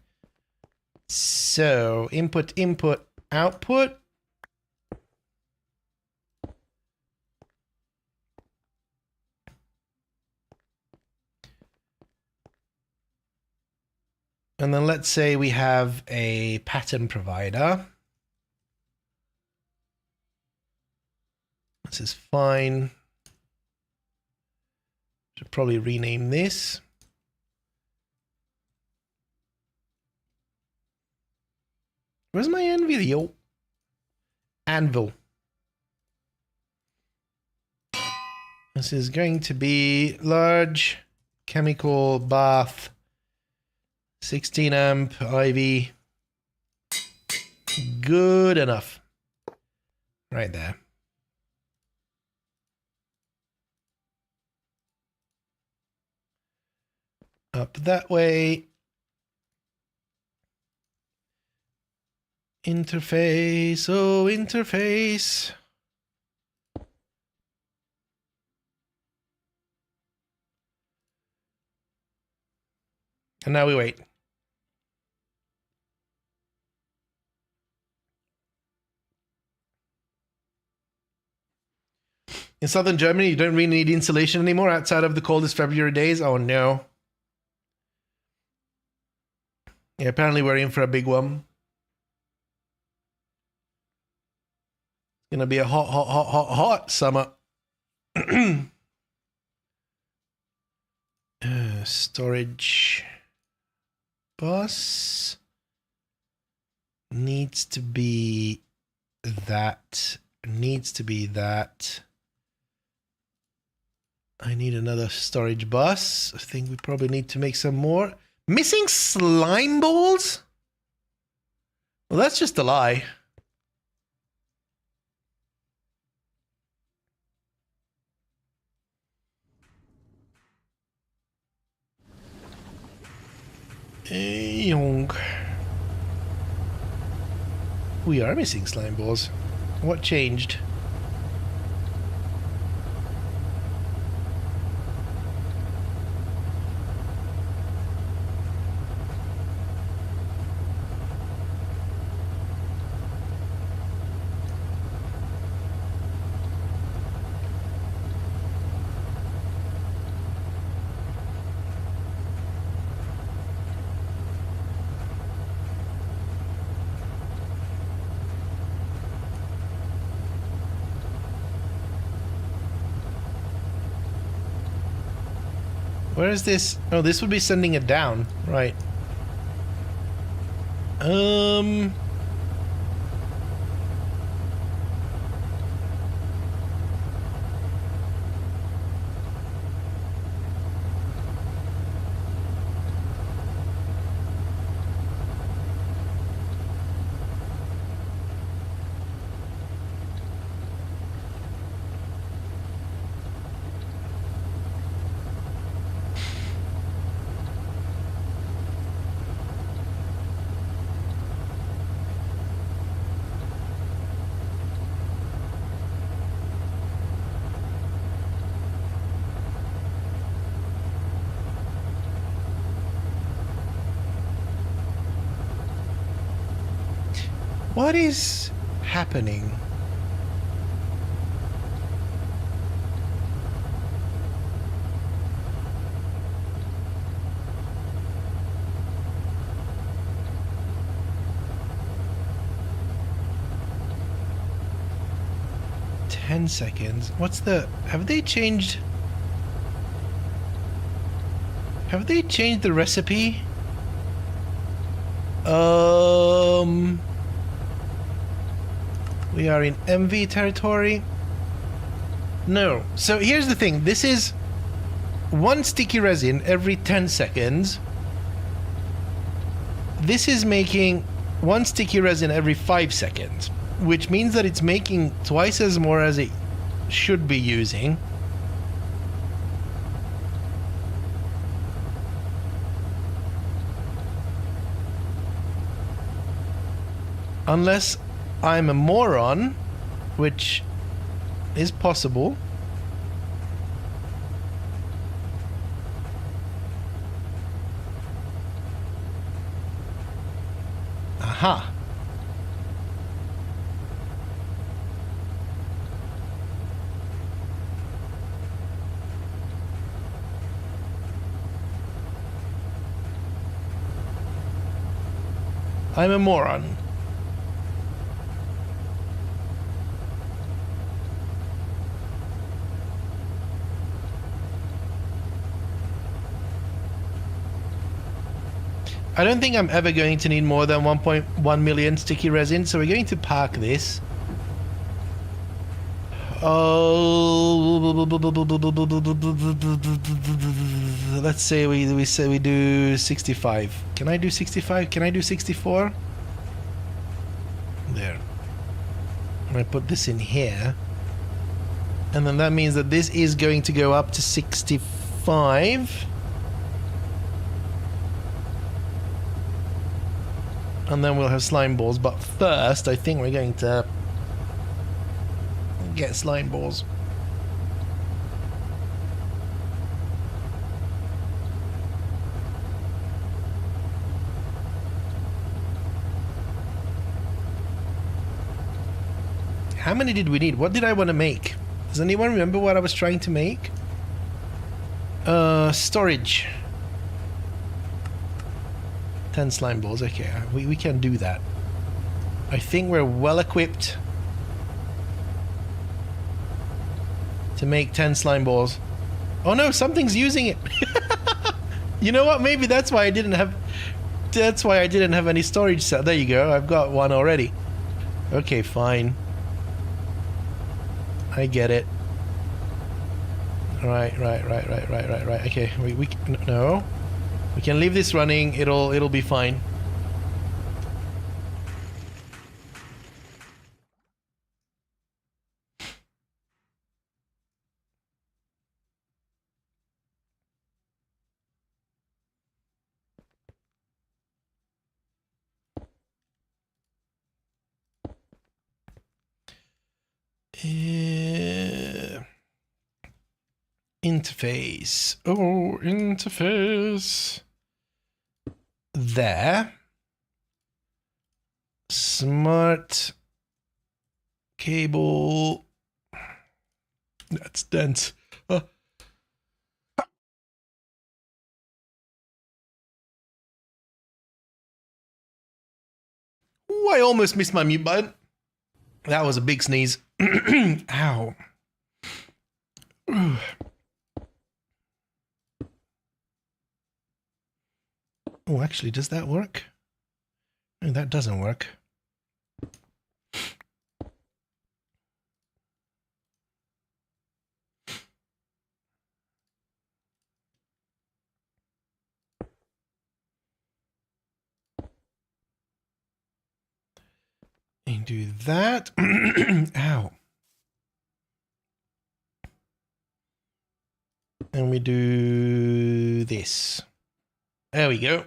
So input, output. And then let's say we have a pattern provider. This is fine. Should probably rename this. Where's my anvil? Anvil. This is going to be large chemical bath, 16 amp IV. Good enough. Right there. Up that way. Interface, oh interface. And now we wait. In southern Germany, you don't really need insulation anymore outside of the coldest February days. Oh no. Yeah, apparently we're in for a big one. Gonna be a hot summer. Storage bus needs to be that. Needs to be that. I need another storage bus. I think we probably need to make some more. Missing slime balls? Well, that's just a lie. We are missing slime balls. What changed? Where is this? Oh, this would be sending it down. Right. What is happening? Ten seconds. What's the... Have they changed the recipe? We are in MV territory. No. So here's the thing. This is one sticky resin every 10 seconds. This is making one sticky resin every 5 seconds. which means that it's making twice as more as it should be using. Unless I'm a moron, which is possible. Aha. I'm a moron. I don't think I'm ever going to need more than 1.1 million sticky resin, so we're going to park this. Oh, let's say we say we do 65. Can I do 65? Can I do 64? There. I'm gonna put this in here, and then that means that this is going to go up to 65. And then we'll have slime balls, but first I think we're going to get slime balls. How many did we need? What did I want to make? Does anyone remember what I was trying to make? Storage. 10 slime balls, okay, we can do that. I think we're well equipped to make 10 slime balls. Oh no, something's using it. You know what, maybe that's why I didn't have any storage set. There you go, I've got one already. Okay, fine. I get it. Right. Okay, no. We can leave this running, it'll be fine. Interface. Oh, interface. There. Smart cable. That's dense. Oh, I almost missed my mute button. That was a big sneeze. Ow. Oh, actually, does that work? No, that doesn't work. And do that. Ow. And we do this. There we go.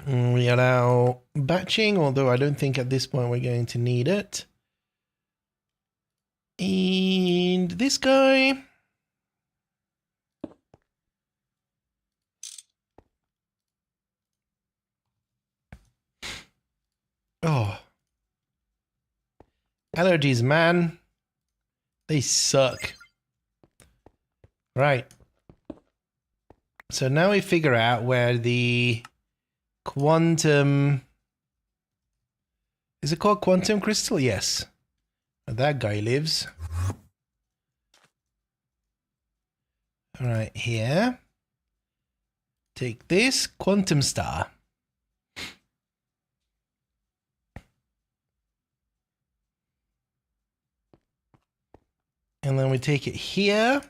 We allow batching, although I don't think at this point we're going to need it. And this guy. Oh. Allergies, man. They suck. Right. So now we figure out where the quantum... Is it called quantum crystal? Yes. That guy lives. Right here. Take this quantum star. And then we take it here.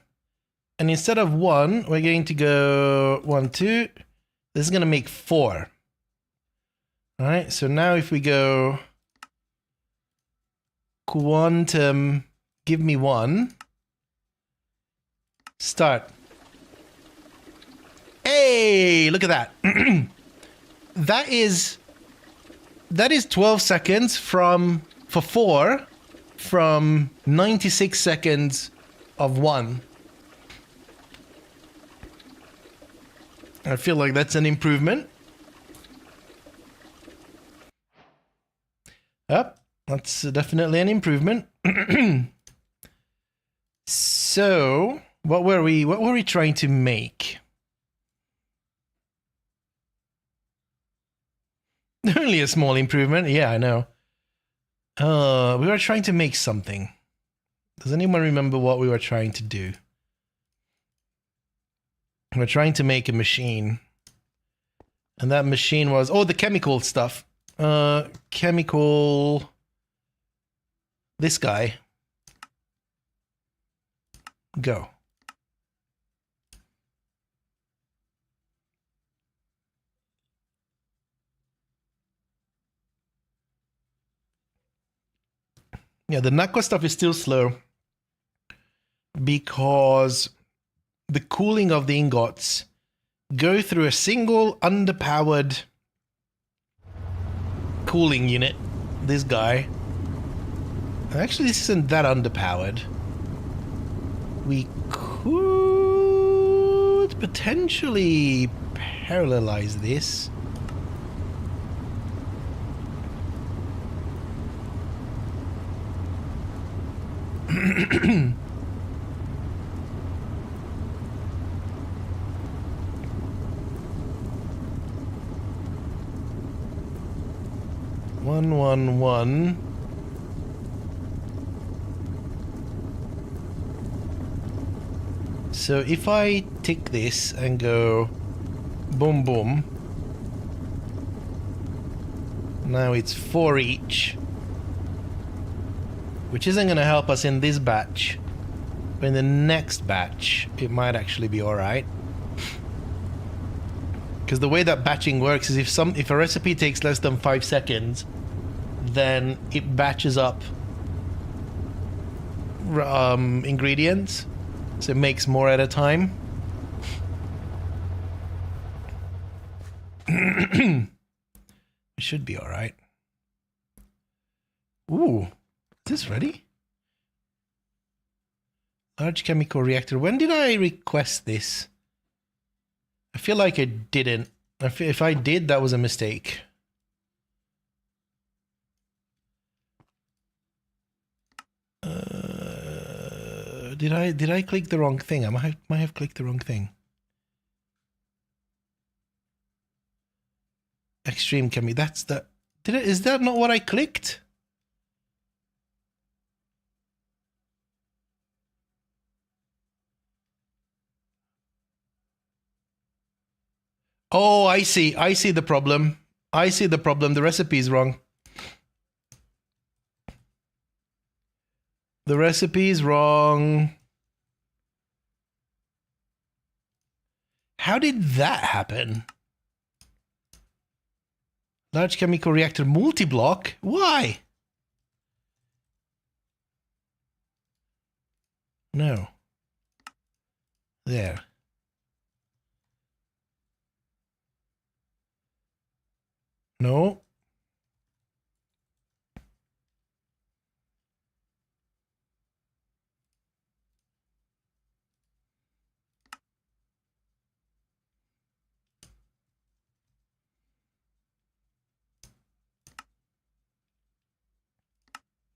And instead of 1, we're going to go 1, 2, This is going to make 4. All right, so now if we go quantum, give me 1. Start. Hey, look at that. That is 12 seconds for 4 from 96 seconds of 1. I feel like that's an improvement. Yep, that's definitely an improvement. So, what were we trying to make? Only a small improvement. Yeah, I know. We were trying to make something. Does anyone remember what we were trying to do? We're trying to make a machine. And that machine was, oh, the chemical stuff. Chemical, this guy. Go. Yeah, the Nakwa stuff is still slow because the cooling of the ingots go through a single underpowered cooling unit. This guy. Actually, this isn't that underpowered. We could potentially parallelize this. One. So if I take this and go boom boom, now it's 4 each, which isn't going to help us in this batch, but in the next batch it might actually be alright. Because the way that batching works is if a recipe takes less than 5 seconds, then it batches up ingredients, so it makes more at a time. It should be all right. Ooh, is this ready? Large chemical reactor. When did I request this? I feel like I didn't. If I did, that was a mistake. Did I click the wrong thing? I might have clicked the wrong thing. Extreme chemi. That's the. Is that not what I clicked? Oh, I see. I see the problem. I see the problem. The recipe is wrong. The recipe is wrong. How did that happen? Large chemical reactor multi-block? Why? No. There. No.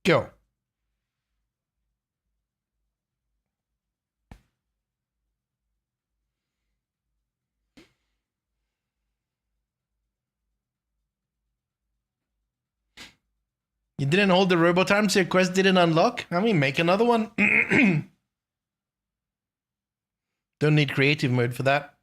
Go. You didn't hold the robot arm, so your quest didn't unlock? I mean, make another one. Don't need creative mode for that.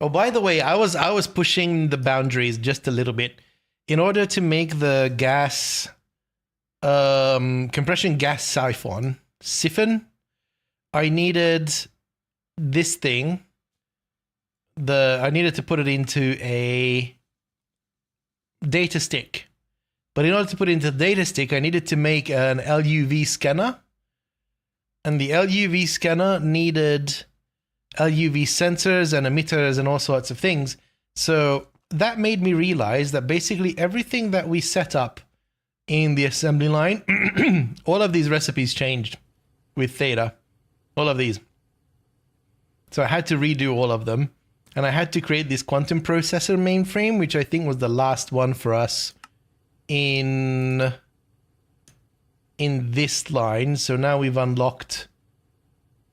Oh, by the way, I was pushing the boundaries just a little bit in order to make the gas compression gas siphon. siphon. I needed this thing. I needed to put it into a data stick. But in order to put it into the data stick, I needed to make an LUV scanner. And the LUV scanner needed LUV sensors and emitters and all sorts of things. So that made me realize that basically everything that we set up in the assembly line, all of these recipes changed with Theta. All of these. So I had to redo all of them. And I had to create this quantum processor mainframe, which I think was the last one for us in this line. So now we've unlocked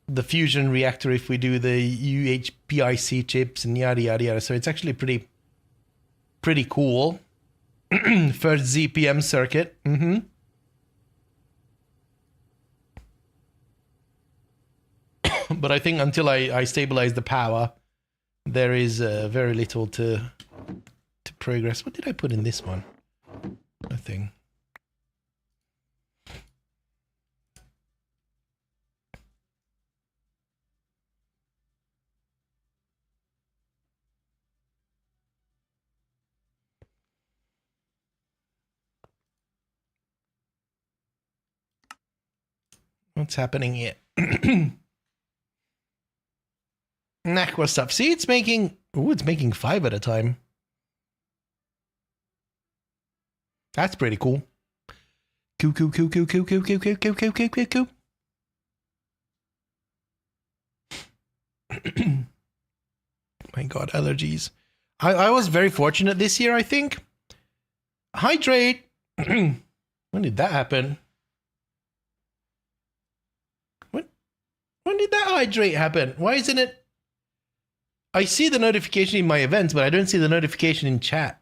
the fusion reactor if we do the UHPIC chips and yada yada yada. So it's actually pretty cool. First ZPM circuit. But I think until I stabilize the power, there is very little to progress. What did I put in this one? Nothing. What's happening here? Aqua stuff. See, it's making 5 at a time. That's pretty cool. Cool. My God, allergies. I was very fortunate this year, I think. Hydrate. When did that happen? When did that hydrate happen? Why isn't it? I see the notification in my events, but I don't see the notification in chat.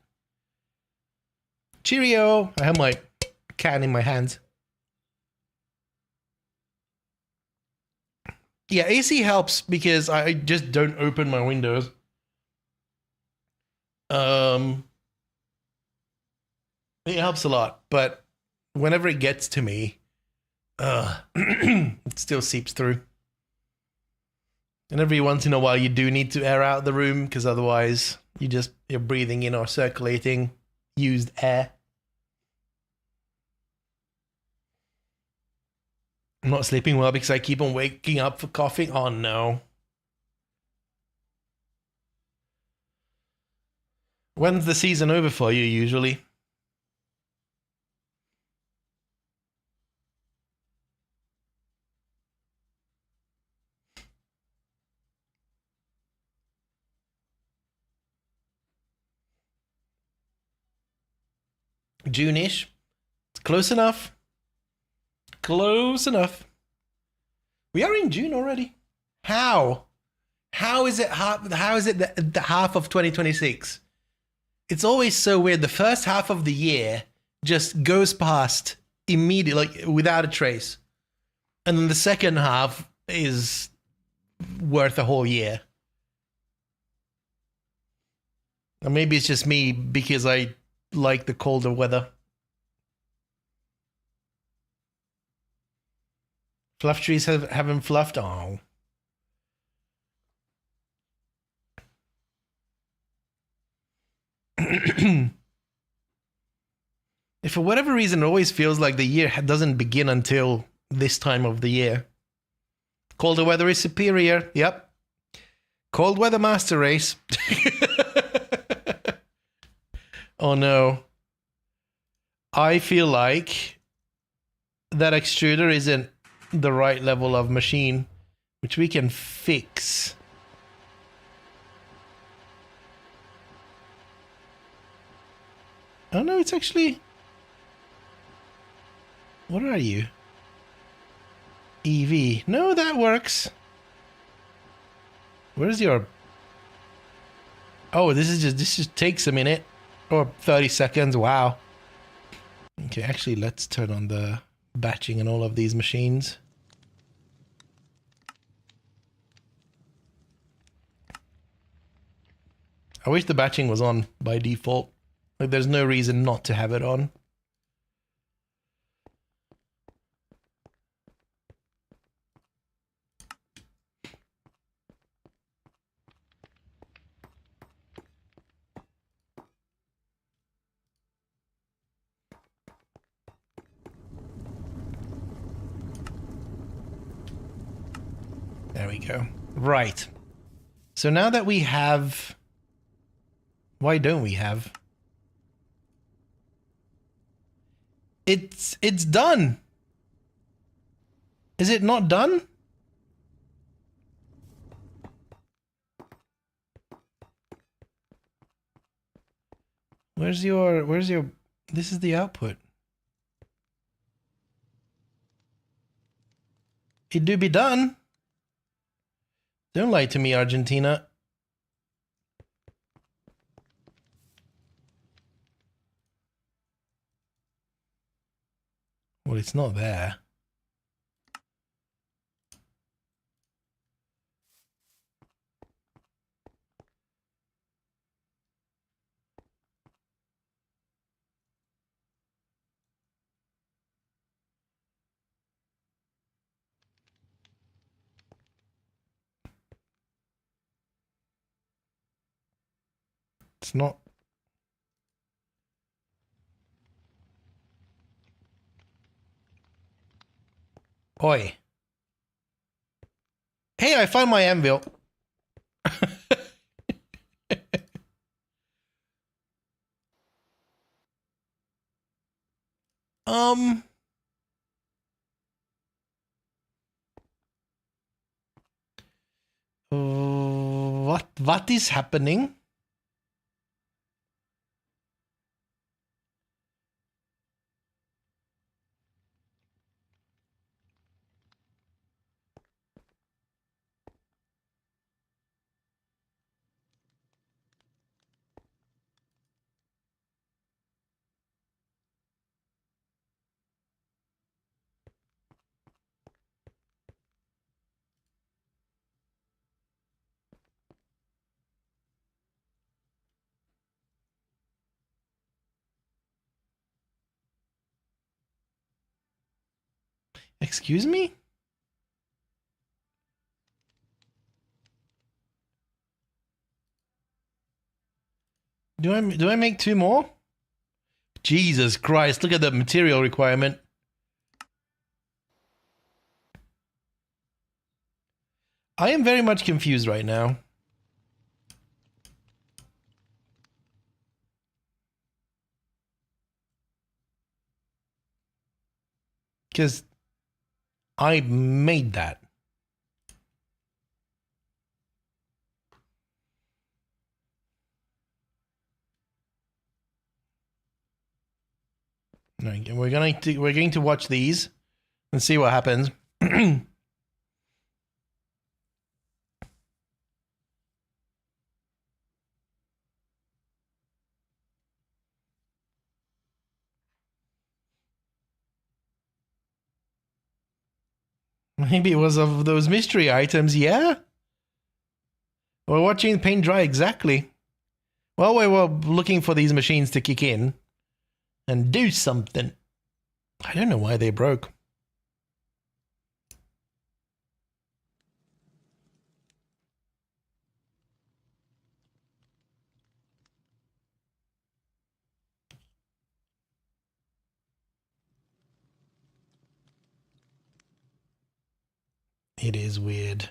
Cheerio. I have my can in my hands. Yeah, AC helps because I just don't open my windows. It helps a lot, but whenever it gets to me, it still seeps through. And every once in a while, you do need to air out the room because otherwise you're breathing in or circulating used air. I'm not sleeping well because I keep on waking up for coughing. Oh no. When's the season over for you usually? June-ish. It's close enough. Close enough. We are in June already. How? How is it the half of 2026? It's always so weird. The first half of the year just goes past immediately, like without a trace. And then the second half is worth a whole year. Or maybe it's just me because I like the colder weather. Fluff trees haven't fluffed. Oh. If for whatever reason it always feels like the year doesn't begin until this time of the year. Colder weather is superior. Yep. Cold weather master race. Oh no. I feel like that extruder isn't the right level of machine, which we can fix. Oh no, it's actually... What are you? EV. No, that works. Where's your... Oh, this just takes a minute. Or 30 seconds, wow. Okay, actually, let's turn on the batching in all of these machines. I wish the batching was on by default. Like, there's no reason not to have it on. There we go. Right. So now that we have... Why don't we have... It's done. Is it not done? Where's your... This is the output. It do be done. Don't lie to me, Argentina. Well, it's not there. It's not. Oi. Hey, I found my anvil. Um. What is happening? Excuse me? Do I make 2 more? Jesus Christ, look at the material requirement. I am very much confused right now. Because I made that. Right, we're going to watch these and see what happens. Maybe it was of those mystery items, yeah? We're watching paint dry, exactly. Well, we were looking for these machines to kick in and do something. I don't know why they broke. It is weird.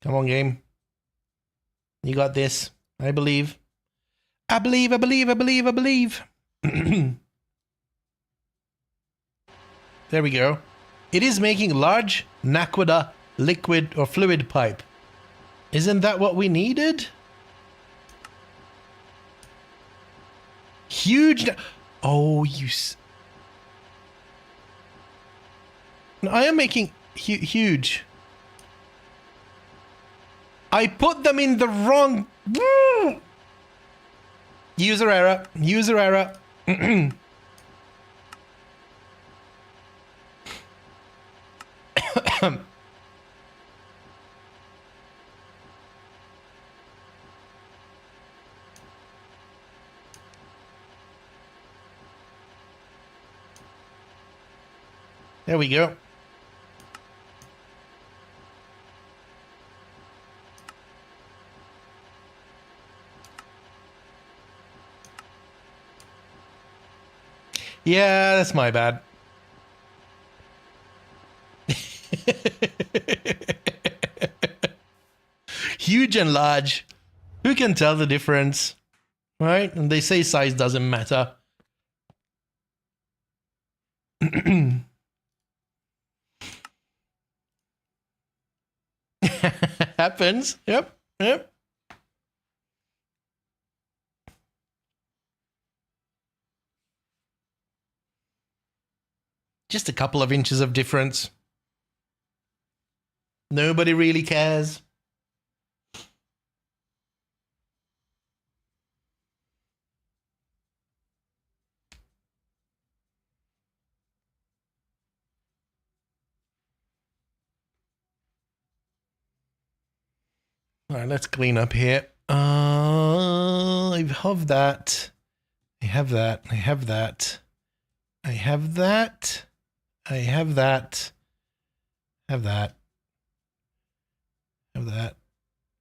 Come on, game. You got this. I believe. I believe, I believe, I believe, I believe. There we go. It is making large naquada liquid or fluid pipe. Isn't that what we needed? Huge. Oh, you. No, I am making huge. I put them in the wrong... User error. User error. There we go. Yeah, that's my bad. Huge and large. Who can tell the difference? Right? And they say size doesn't matter. Happens. Yep. Yep. Just a couple of inches of difference. Nobody really cares. All right, let's clean up here. I have that. I have that. I have that. I have that. I have that. Have that. Have that.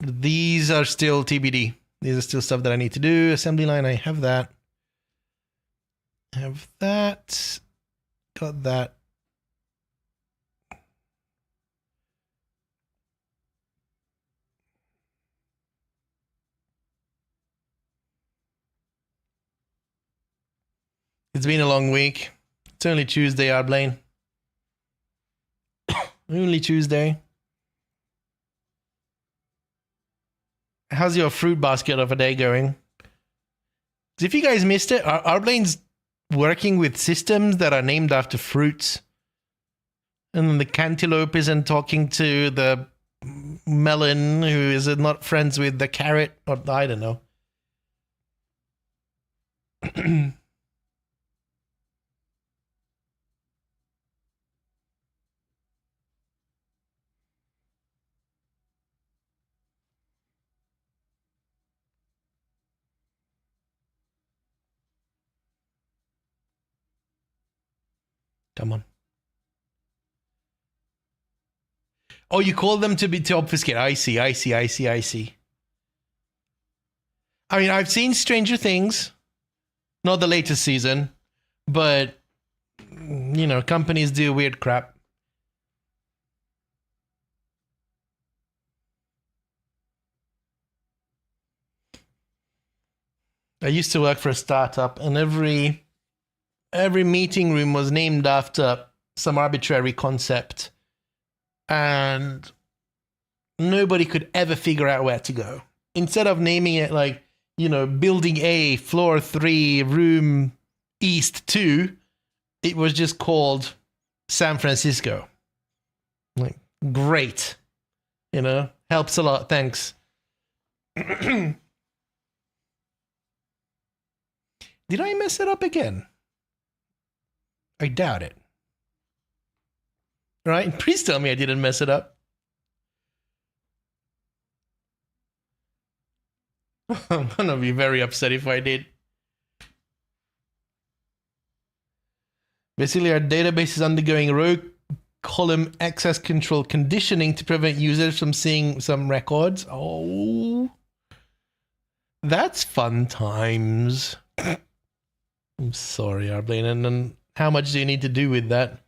These are still TBD. These are still stuff that I need to do. Assembly line, I have that. Have that. Got that. It's been a long week. It's only Tuesday, Arblaine. Only Tuesday. How's your fruit basket of a day going? If you guys missed it, Arblaine's working with systems that are named after fruits. And the cantaloupe isn't talking to the melon, who is not friends with the carrot, or I don't know. Come on. Oh, you call them to obfuscate. I see. I mean, I've seen Stranger Things. Not the latest season. But, you know, companies do weird crap. I used to work for a startup, and every meeting room was named after some arbitrary concept, and nobody could ever figure out where to go. Instead of naming it like, you know, building A, floor 3, room east 2, it was just called San Francisco. Like, great. You know, helps a lot. Thanks. Did I mess it up again? I doubt it. Right? Please tell me I didn't mess it up. I'm gonna be very upset if I did. Basically, our database is undergoing row column access control conditioning to prevent users from seeing some records. Oh, that's fun times. I'm sorry, Arblaine. And then how much do you need to do with that?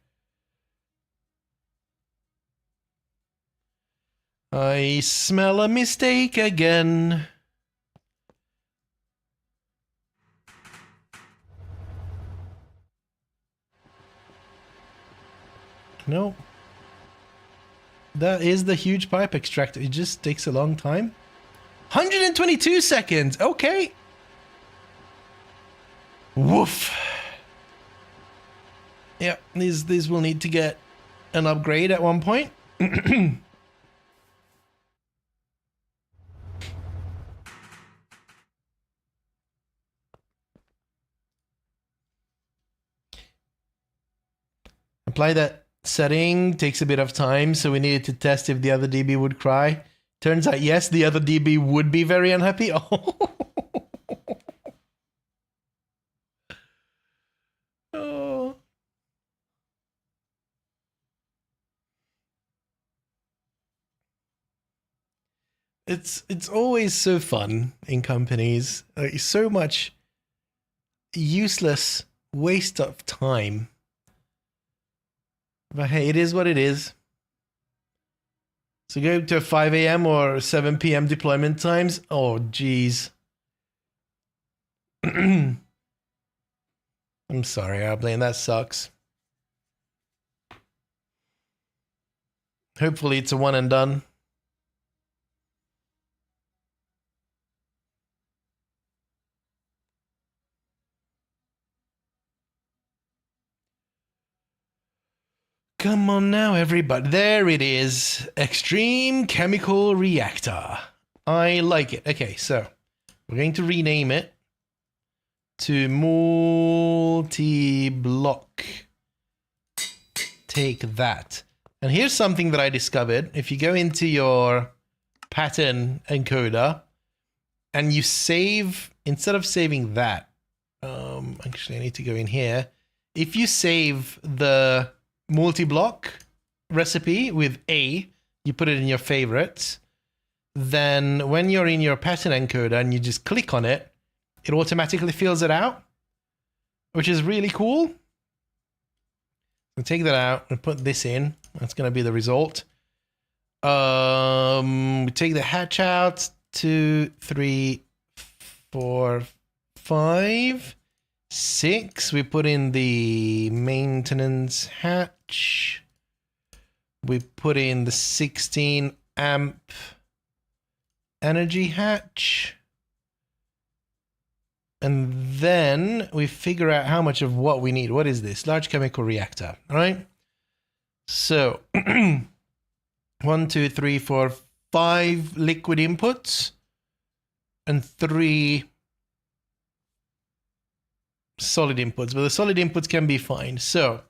I smell a mistake again. No. That is the huge pipe extractor. It just takes a long time. 122 seconds. Okay. Woof. Yeah, these will need to get an upgrade at one point. Apply that setting. Takes a bit of time, so we needed to test if the other DB would cry. Turns out, yes, the other DB would be very unhappy. Oh. Oh. It's always so fun in companies. So much useless waste of time. But hey, it is what it is. So go to 5 a.m. or 7 p.m. deployment times. Oh, geez. I'm sorry, Airplane. That sucks. Hopefully it's a one and done. Come on now, everybody. There it is. Extreme Chemical Reactor. I like it. Okay, so we're going to rename it to multi-block. Take that. And here's something that I discovered. If you go into your pattern encoder and you save, instead of saving that, actually I need to go in here. If you save the multi-block recipe with A, you put it in your favorites, then when you're in your pattern encoder and you just click on it, it automatically fills it out, which is really cool. So take that out and put this in. That's going to be the result. We take the hatch out. 2, 3, 4, 5, 6. We put in the maintenance hatch. We put in the 16 amp energy hatch. And then we figure out how much of what we need. What is this? Large chemical reactor. All right. So 1, 2, 3, 4, 5 liquid inputs and 3 solid inputs. But the solid inputs can be fine. So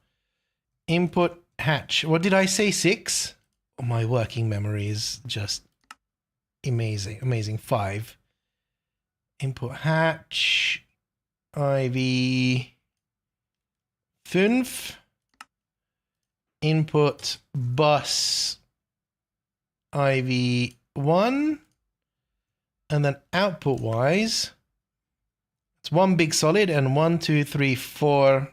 input hatch. What did I say? 6? Oh, my working memory is just amazing. Amazing. 5. Input hatch. IV 5. Input bus IV1. And then output wise, it's 1 big solid and 1, 2, 3, 4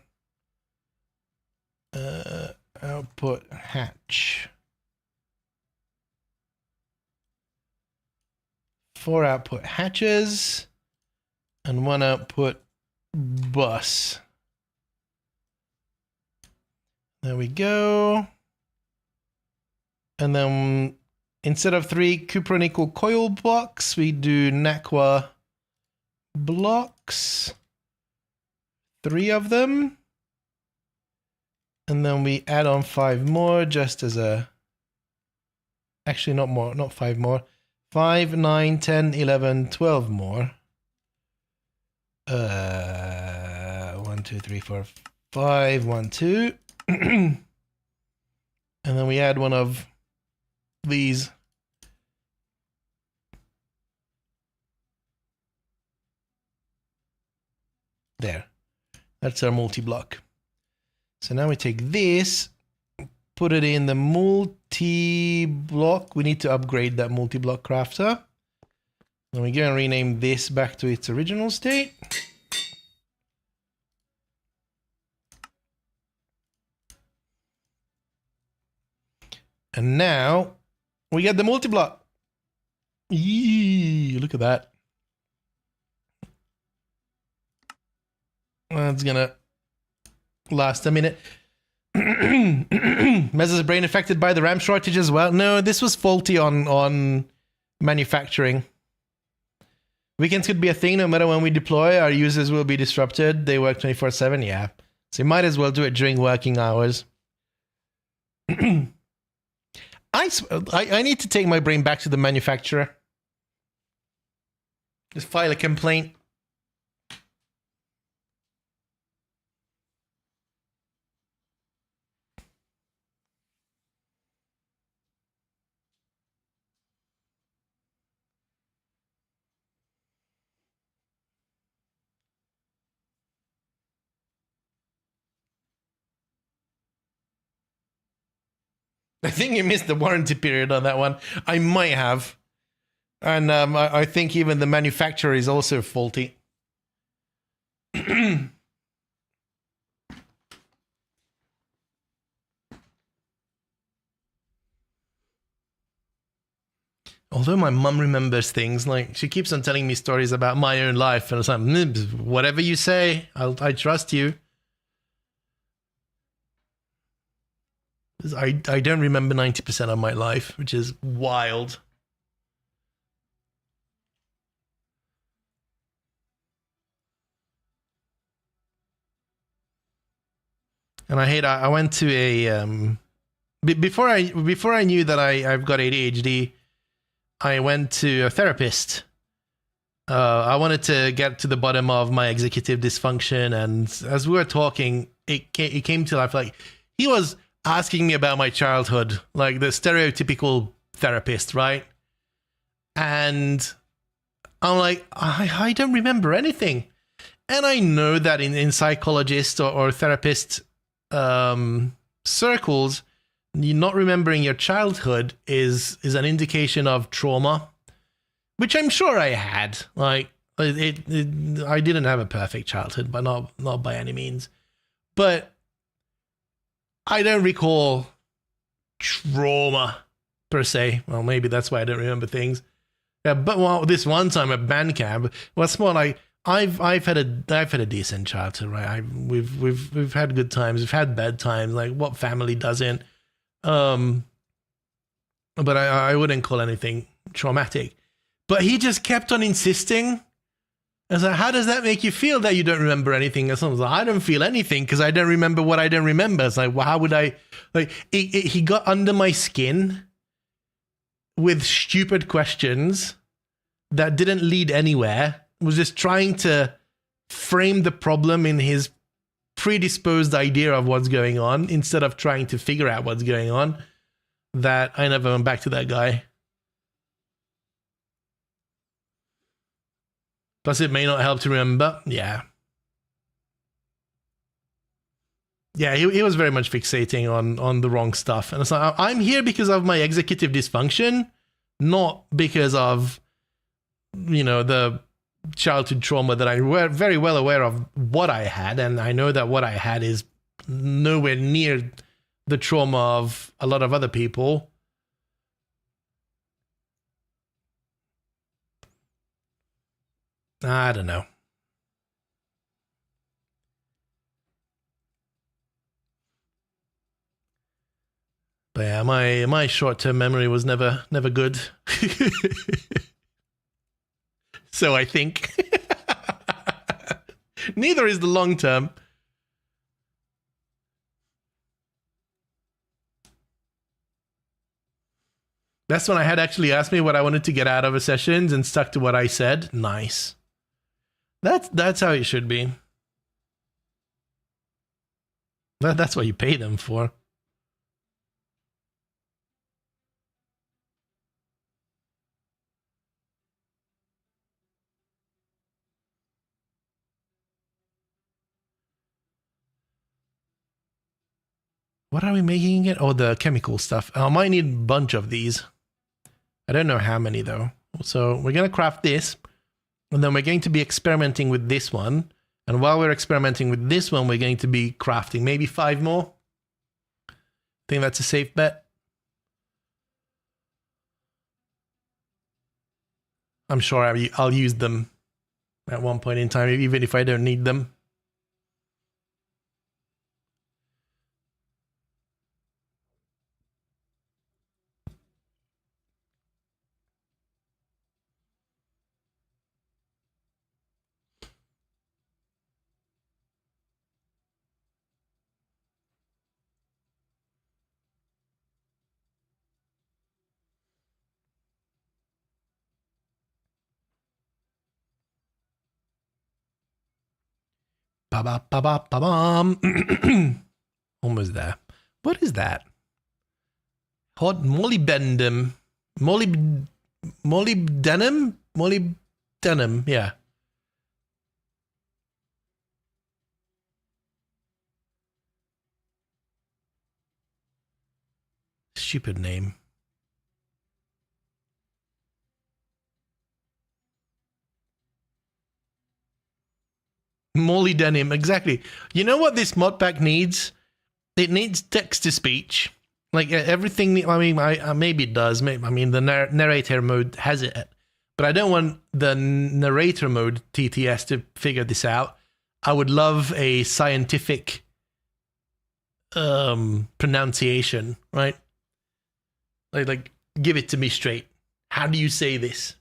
output hatch. 4 output hatches and 1 output bus. There we go. And then instead of 3 cupronickel coil blocks, we do NACWA blocks. 3 of them. And then we add on 5 more just as a... Actually, not more, not 5 more. 5, 9, 10, 11, 12 more. 1, 2, 3, 4, 5, 1, 2. And then we add one of these. There. That's our multi-block. So now we take this, put it in the multi-block. We need to upgrade that multi-block crafter. Then we go and rename this back to its original state. And now we get the multi-block. Yee, look at that. That's gonna last a minute. Meza's brain affected by the RAM shortage as well. No, this was faulty on manufacturing. Weekends could be a thing no matter when we deploy. Our users will be disrupted. They work 24/7. Yeah. So you might as well do it during working hours. I need to take my brain back to the manufacturer. Just file a complaint. I think you missed the warranty period on that one. I might have. And I think even the manufacturer is also faulty. Although my mum remembers things, like she keeps on telling me stories about my own life, and it's like, whatever you say, I trust you. I don't remember 90% of my life, which is wild. And I went to a before I knew that I've got ADHD, I went to a therapist. I wanted to get to the bottom of my executive dysfunction, and as we were talking, it came to life. Like, he was asking me about my childhood, like the stereotypical therapist, right? And I'm like, I don't remember anything. And I know that in psychologist or therapist circles, you not remembering your childhood is an indication of trauma, which I'm sure I had. Like, I didn't have a perfect childhood, but not by any means. But I don't recall trauma per se. Well, maybe that's why I don't remember things. Yeah, but this one time at band camp, well, it's more like I've had a decent childhood, right? We've had good times, we've had bad times. Like, what family doesn't? But I wouldn't call anything traumatic. But he just kept on insisting. I was like, how does that make you feel that you don't remember anything? And someone's like, I don't feel anything because I don't remember what I don't remember. It's like, well, how would I? Like, he got under my skin with stupid questions that didn't lead anywhere. Was just trying to frame the problem in his predisposed idea of what's going on instead of trying to figure out what's going on. That I never went back to that guy. Plus, it may not help to remember. Yeah. Yeah, he was very much fixating on the wrong stuff. And it's like, I'm here because of my executive dysfunction, not because of, the childhood trauma that I'm very well aware of what I had. And I know that what I had is nowhere near the trauma of a lot of other people. I don't know. But yeah, my short-term memory was never good. So I think. Neither is the long-term. That's when I had actually asked me what I wanted to get out of a sessions and stuck to what I said. Nice. That's how it should be. That's what you pay them for. What are we making it? Oh, the chemical stuff. I might need a bunch of these. I don't know how many though. So we're going to craft this. And then we're going to be experimenting with this one. And while we're experimenting with this one, we're going to be crafting maybe 5 more. I think that's a safe bet. I'm sure I'll use them at one point in time, even if I don't need them. Ba-ba-ba-ba-ba-bum. Almost there. What is that? Hot molybdenum. Molybdenum? Molybdenum, yeah. Stupid name. Molybdenum, exactly. You know what this mod pack needs? It needs text to speech, Like everything, I mean, maybe it does. Maybe, I mean, the narrator mode has it, but I don't want the narrator mode TTS to figure this out. I would love a scientific pronunciation, right? Like give it to me straight. How do you say this?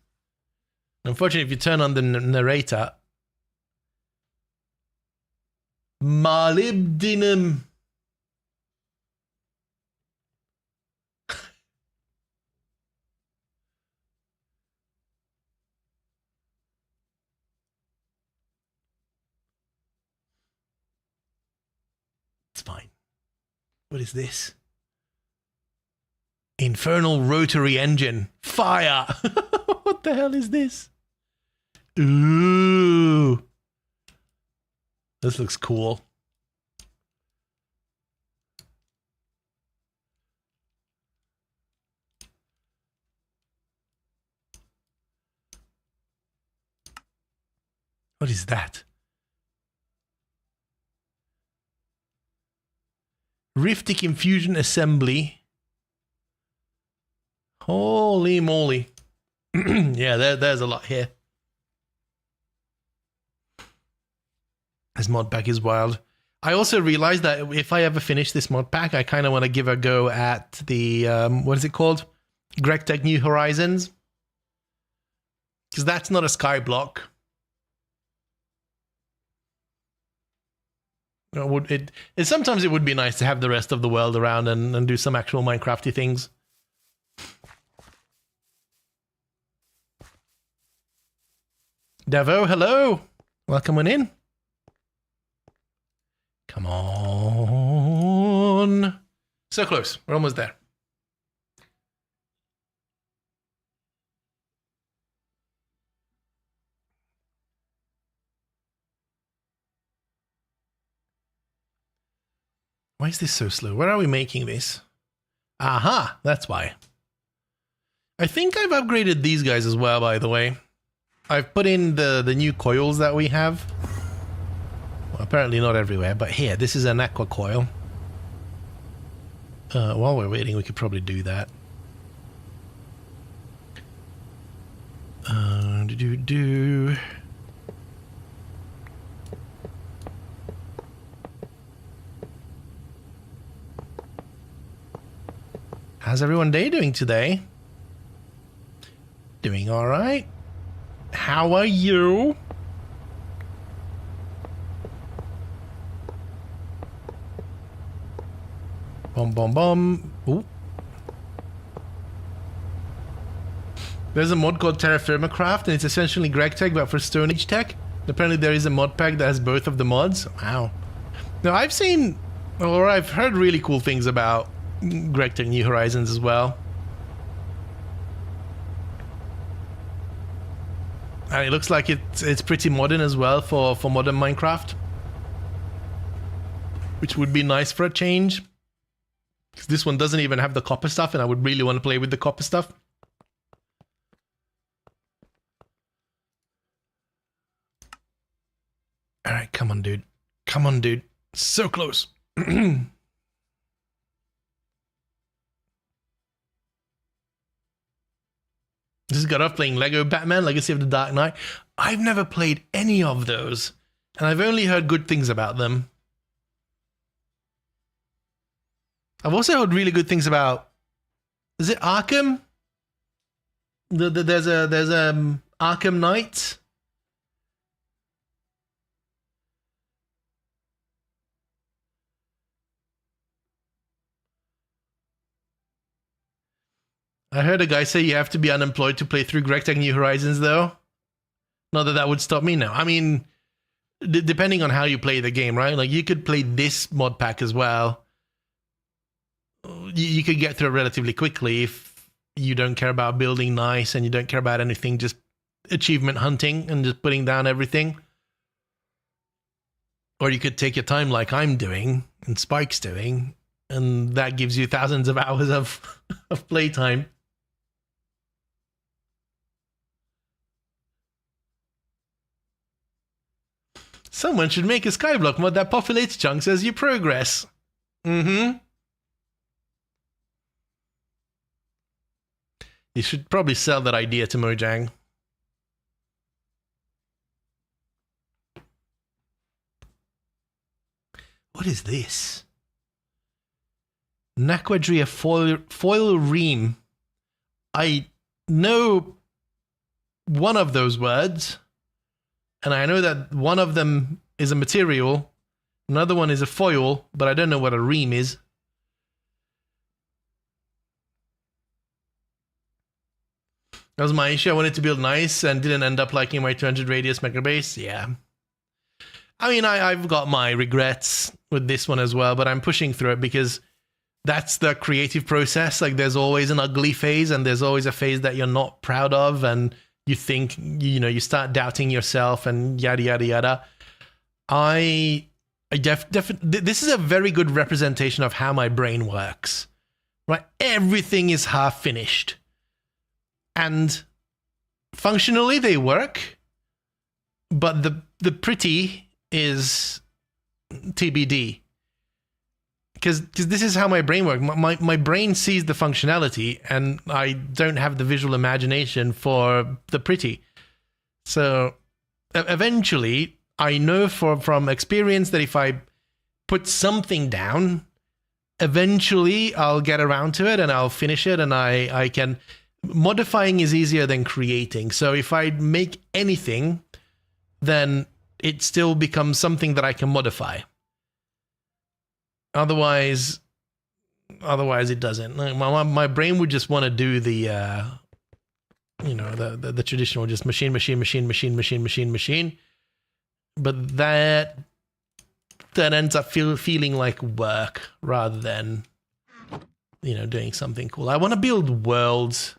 Unfortunately, if you turn on the narrator, molybdenum. It's fine. What is this? Infernal rotary engine. Fire! What the hell is this? Ooh. This looks cool. What is that? Riftic infusion assembly. Holy moly. Yeah, there's a lot here. This mod pack is wild. I also realized that if I ever finish this mod pack, I kind of want to give a go at the, what is it called? GregTech New Horizons. Because that's not a skyblock. Sometimes it would be nice to have the rest of the world around and do some actual Minecrafty things. Davo, hello. Welcome on in. Come on. So close. We're almost there. Why is this so slow? Where are we making this? Aha, that's why. I think I've upgraded these guys as well, by the way. I've put in the new coils that we have. Well, apparently not everywhere, but here, this is an aqua coil. While we're waiting, we could probably do that. How's everyone day doing today? Doing all right. How are you? Bum bum bum. Ooh. There's a mod called Terra Firma Craft, and it's essentially GregTech but for Stone Age tech. Apparently there is a mod pack that has both of the mods. Wow. Now I've seen, or I've heard really cool things about GregTech New Horizons as well. And it looks like it's pretty modern as well for modern Minecraft. Which would be nice for a change. Because this one doesn't even have the copper stuff, and I would really want to play with the copper stuff. Alright, come on, dude. Come on, dude. So close. Just got off playing Lego Batman, Legacy of the Dark Knight. I've never played any of those, and I've only heard good things about them. I've also heard really good things about, is it Arkham? There's Arkham Knight. I heard a guy say you have to be unemployed to play through GregTech New Horizons, though. Not that that would stop me now. I mean, depending on how you play the game, right? Like, you could play this mod pack as well. You could get through it relatively quickly if you don't care about building nice and you don't care about anything, just achievement hunting and just putting down everything. Or you could take your time like I'm doing and Spike's doing, and that gives you thousands of hours of playtime. Someone should make a skyblock mod that populates chunks as you progress. Mm-hmm. You should probably sell that idea to Mojang. What is this? Naquadria foil ream. I know one of those words, and I know that one of them is a material, another one is a foil, but I don't know what a ream is. That was my issue. I wanted to build nice and didn't end up liking my 200 radius mega base. Yeah. I mean, I've got my regrets with this one as well, but I'm pushing through it because that's the creative process. Like, there's always an ugly phase, and there's always a phase that you're not proud of, and you think, you know, you start doubting yourself and yada, yada, yada. This is a very good representation of how my brain works, right? Everything is half finished. And functionally they work, but the pretty is TBD. Because this is how my brain works. My brain sees the functionality, and I don't have the visual imagination for the pretty. So eventually, I know from experience that if I put something down, eventually I'll get around to it and I'll finish it, and I can... Modifying is easier than creating. So if I make anything, then it still becomes something that I can modify. Otherwise it doesn't. My brain would just want to do the, the traditional just machine. But that ends up feeling like work rather than, doing something cool. I want to build worlds.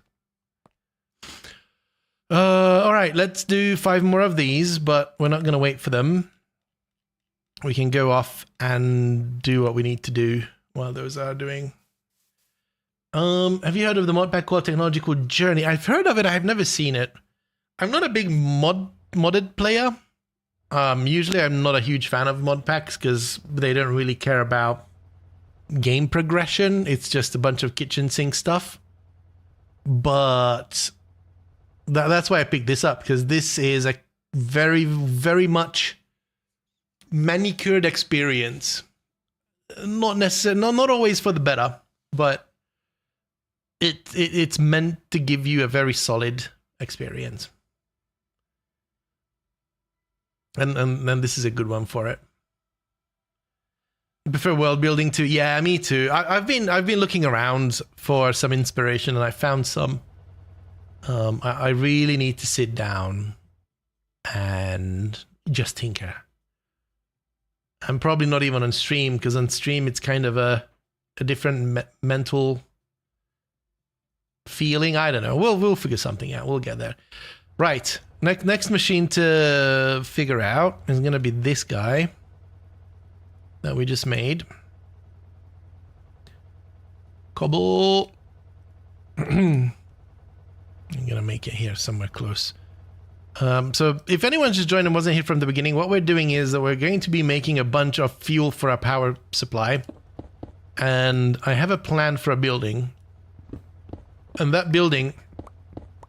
All right, let's do 5 more of these, but we're not going to wait for them. We can go off and do what we need to do while those are doing. Have you heard of the mod pack called Technological Journey? I've heard of it. I've never seen it. I'm not a big modded player. Usually I'm not a huge fan of mod packs because they don't really care about game progression. It's just a bunch of kitchen sink stuff. But that's why I picked this up, because this is a very, very much manicured experience. Not necessarily, not always for the better, but it's meant to give you a very solid experience. And this is a good one for it. I prefer world building too. Yeah, me too. I've been looking around for some inspiration, and I found some. I really need to sit down and just tinker. I'm probably not even on stream, because on stream it's kind of a different mental feeling. I don't know. We'll figure something out. We'll get there. Right. Next machine to figure out is going to be this guy that we just made. Cobble. I'm going to make it here somewhere close. So if anyone just joined and wasn't here from the beginning, what we're doing is that we're going to be making a bunch of fuel for our power supply. And I have a plan for a building. And that building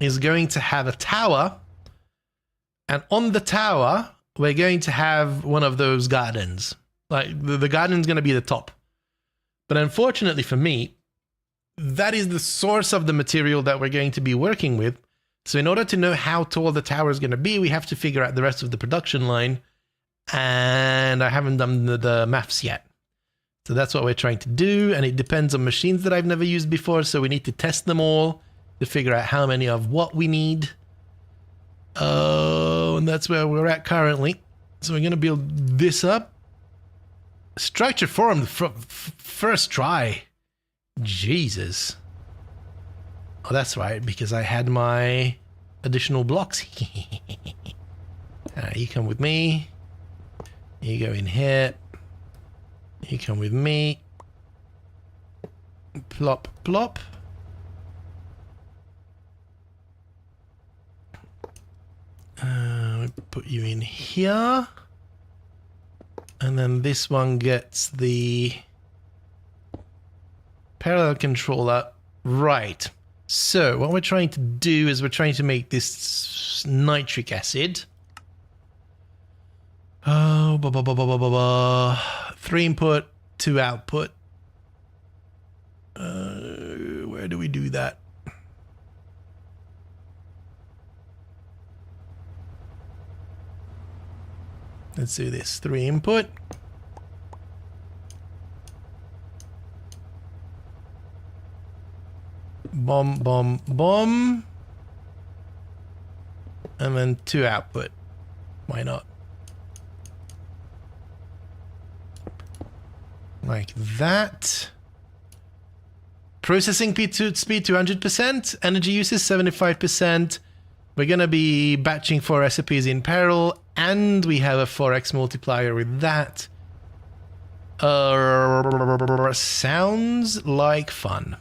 is going to have a tower. And on the tower, we're going to have one of those gardens. Like, the garden's going to be the top. But unfortunately for me, that is the source of the material that we're going to be working with. So in order to know how tall the tower is going to be, we have to figure out the rest of the production line. And I haven't done the maths yet. So that's what we're trying to do. And it depends on machines that I've never used before. So we need to test them all to figure out how many of what we need. Oh, and that's where we're at currently. So we're going to build this up. Structure formed first try. Jesus. Oh, that's right, because I had my additional blocks. You come with me. You go in here. You come with me. Plop, plop. We put you in here. And then this one gets the parallel controller. Right. So what we're trying to do is we're trying to make this nitric acid. Oh, 3 input, 2 output. Where do we do that? Let's do this. 3 input. Bomb, bomb, bomb. And then 2 output. Why not? Like that. Processing speed 200%. Energy usage 75%. We're going to be batching 4 recipes in parallel. And we have a 4x multiplier with that. Sounds like fun.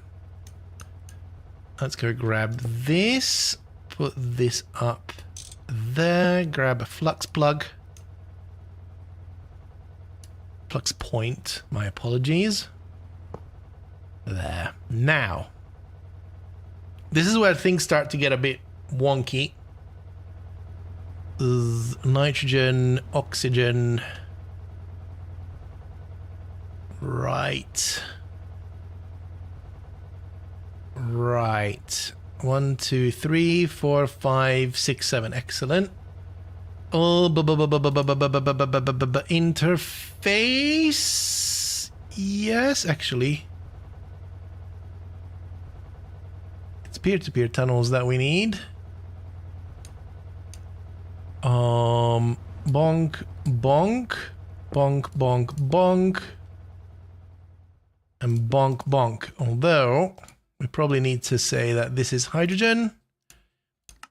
Let's go grab this. Put this up there. Grab a flux plug. Flux point. My apologies. There. Now. This is where things start to get a bit wonky. Nitrogen, oxygen. Right. Right. 1, 2, 3, 4, 5, 6, 7. Excellent. Oh, interface. Yes, actually. It's peer-to-peer tunnels that we need. Bonk, bonk, bonk, bonk, bonk, and bonk, bonk. Although we probably need to say that this is hydrogen,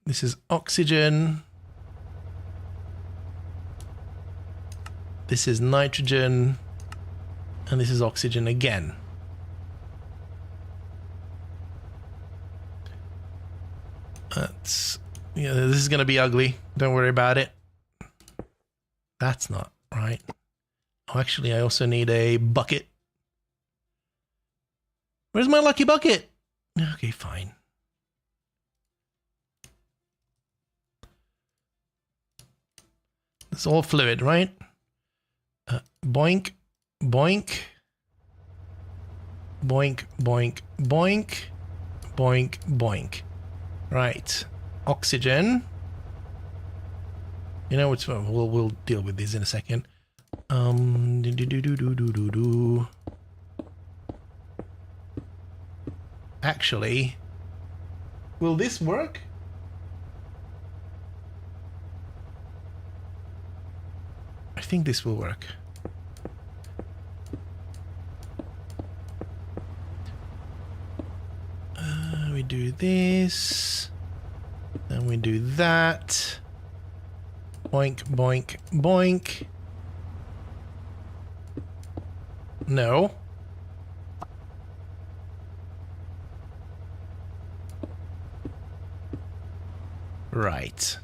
this is oxygen, this is nitrogen, and this is oxygen again. That's, yeah, this is going to be ugly. Don't worry about it. That's not right. Oh, actually, I also need a bucket. Where's my lucky bucket? Okay, fine. It's all fluid, right? Boink, boink, boink, boink, boink, boink, boink. Right. Oxygen. You know what's we'll deal with these in a second. Actually, will this work? I think this will work. We do this, then we do that. Boink, boink, boink. No. Right.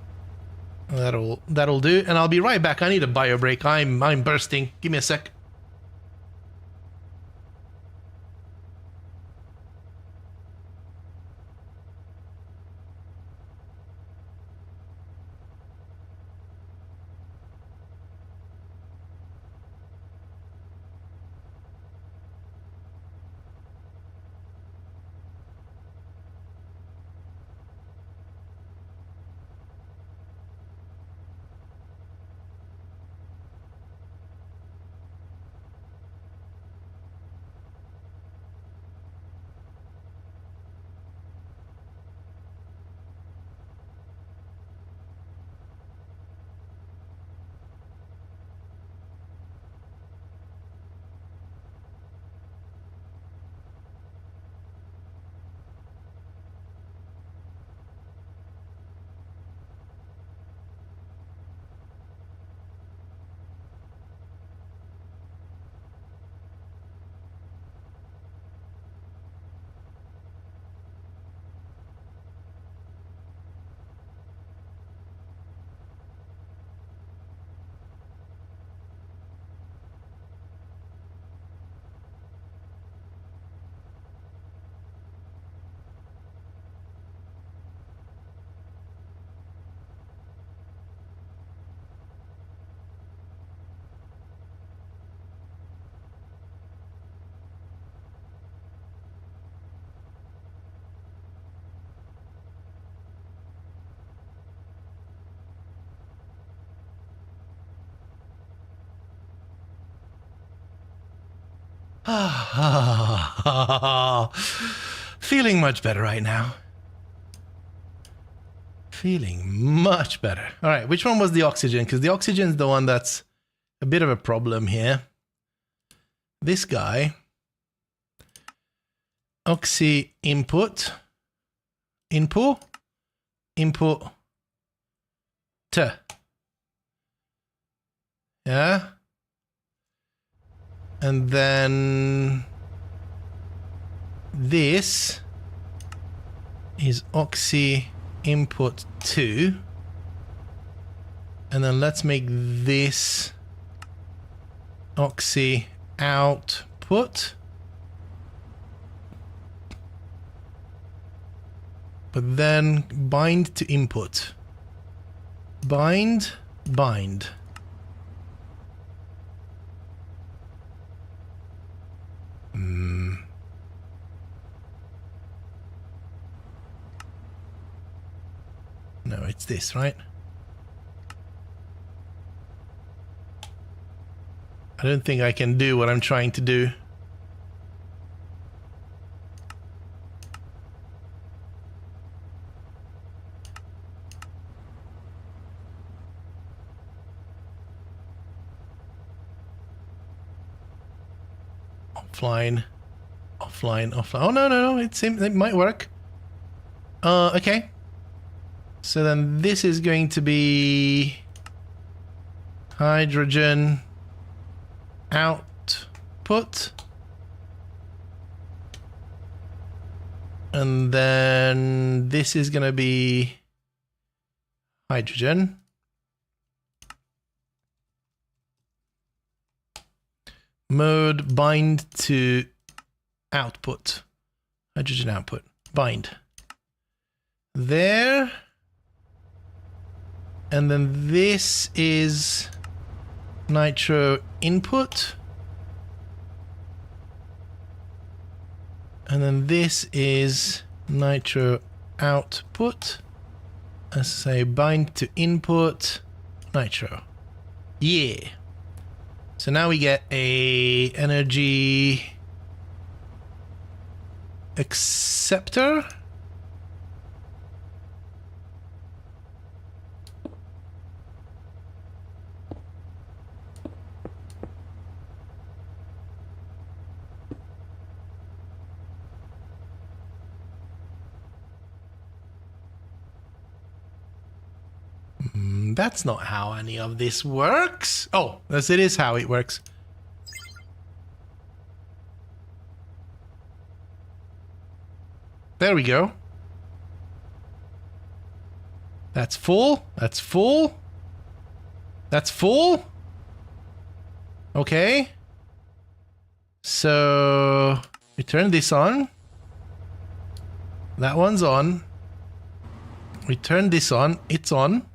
That'll do, and I'll be right back. I need a bio break. I'm bursting. Give me a sec. Feeling much better right now. Feeling much better. All right, which one was the oxygen? Because the oxygen's the one that's a bit of a problem here. This guy. Oxy input. Input. Input. T. Yeah. And then this is oxy input 2. And then let's make this oxy output. But then bind to input. Bind. No, it's this, right? I don't think I can do what I'm trying to do. Offline. Oh, no. It might work. Okay. So then this is going to be hydrogen output. And then this is going to be hydrogen. Mode bind to output. Hydrogen output. Bind. There. And then this is nitro input. And then this is nitro output. Let's say bind to input nitro. Yeah. So now we get a energy acceptor. That's not how any of this works. Oh, yes, it is how it works. There we go. That's full. That's full. That's full. Okay. So we turn this on. That one's on. We turn this on. It's on.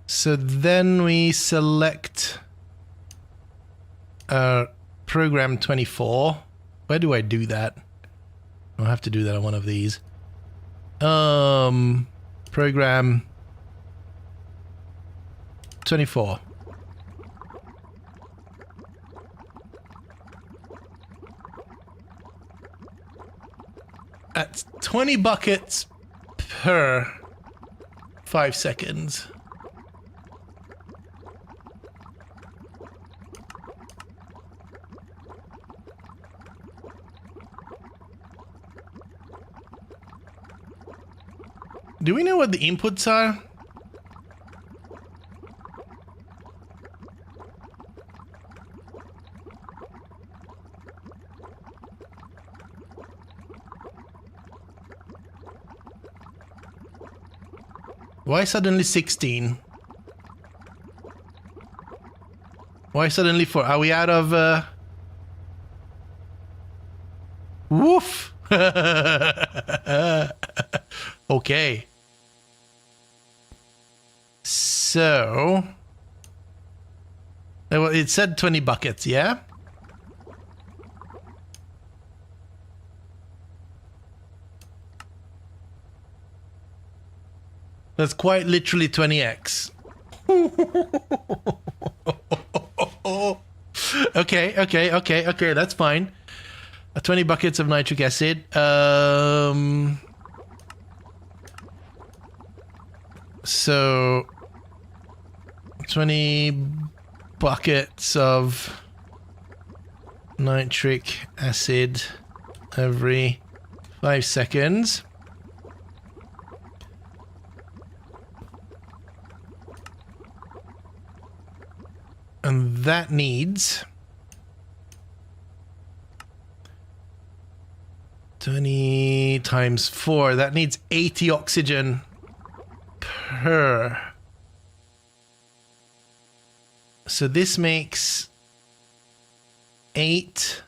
So then we select program 24. Where do I do that? I'll have to do that on one of these. Program 24. At 20 buckets per 5 seconds. Do we know what the inputs are? Why suddenly 16? Why suddenly 4? Are we out of... Woof! Okay. So... Well, it said 20 buckets, yeah? That's quite literally 20x. Okay, that's fine. 20 buckets of nitric acid. So 20 buckets of nitric acid every 5 seconds. And that needs 20 times 4. That needs 80 oxygen per. So this makes 8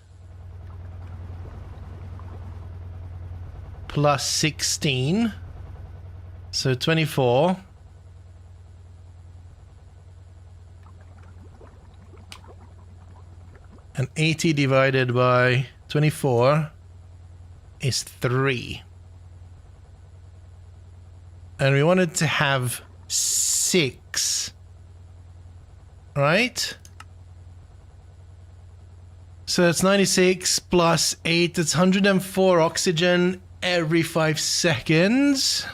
plus 16. So 24. And 80 divided by 24 is 3. And we wanted to have 6. Right? So that's 96 plus 8. That's 104 oxygen every 5 seconds.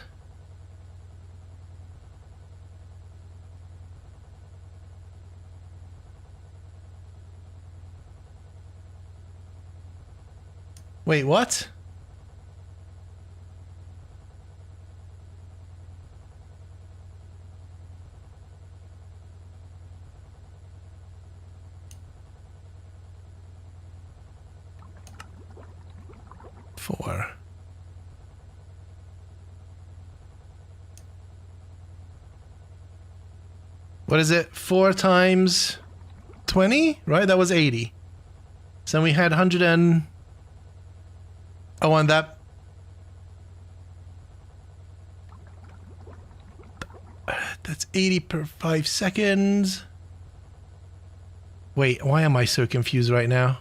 Wait, what? Four. What is it? 4 times 20? Right? That was 80. So we had 100 and... Oh, and that... That's 80 per 5 seconds. Wait, why am I so confused right now?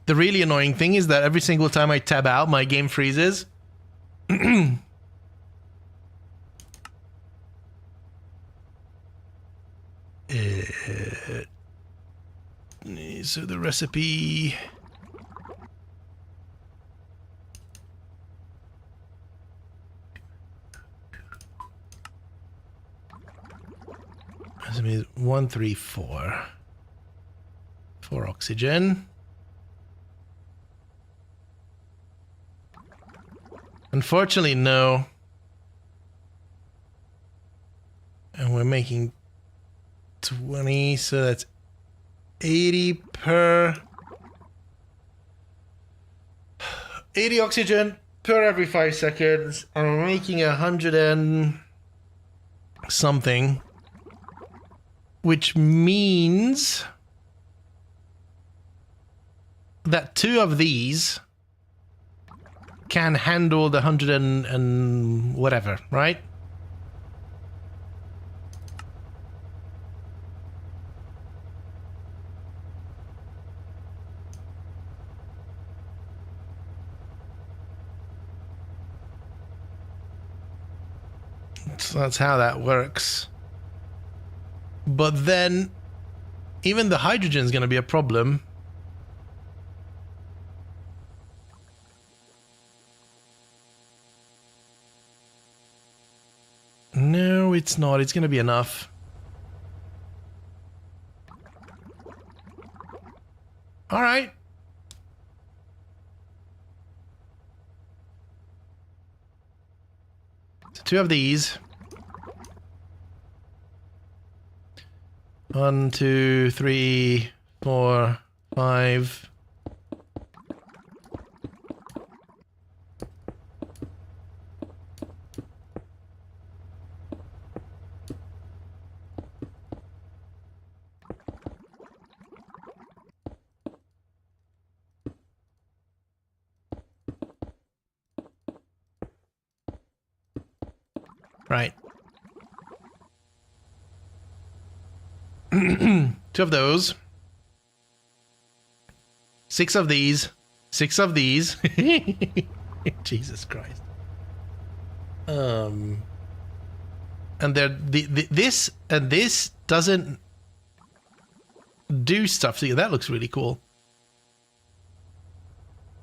The really annoying thing is that every single time I tab out, my game freezes. So the recipe... Recipe is 134. 4 oxygen. Unfortunately, no. And we're making 20, so that's 80 per... 80 oxygen per every 5 seconds. And we're making 100 and something. Which means that 2 of these can handle the 100 and whatever, right? So that's how that works. But then even the hydrogen is going to be a problem. No, it's not. It's going to be enough. All right. So 2 of these. 1, 2, 3, 4, 5. Right. 2 of those. 6 of these. 6 of these. Jesus Christ. And this and this doesn't do stuff. See, that looks really cool.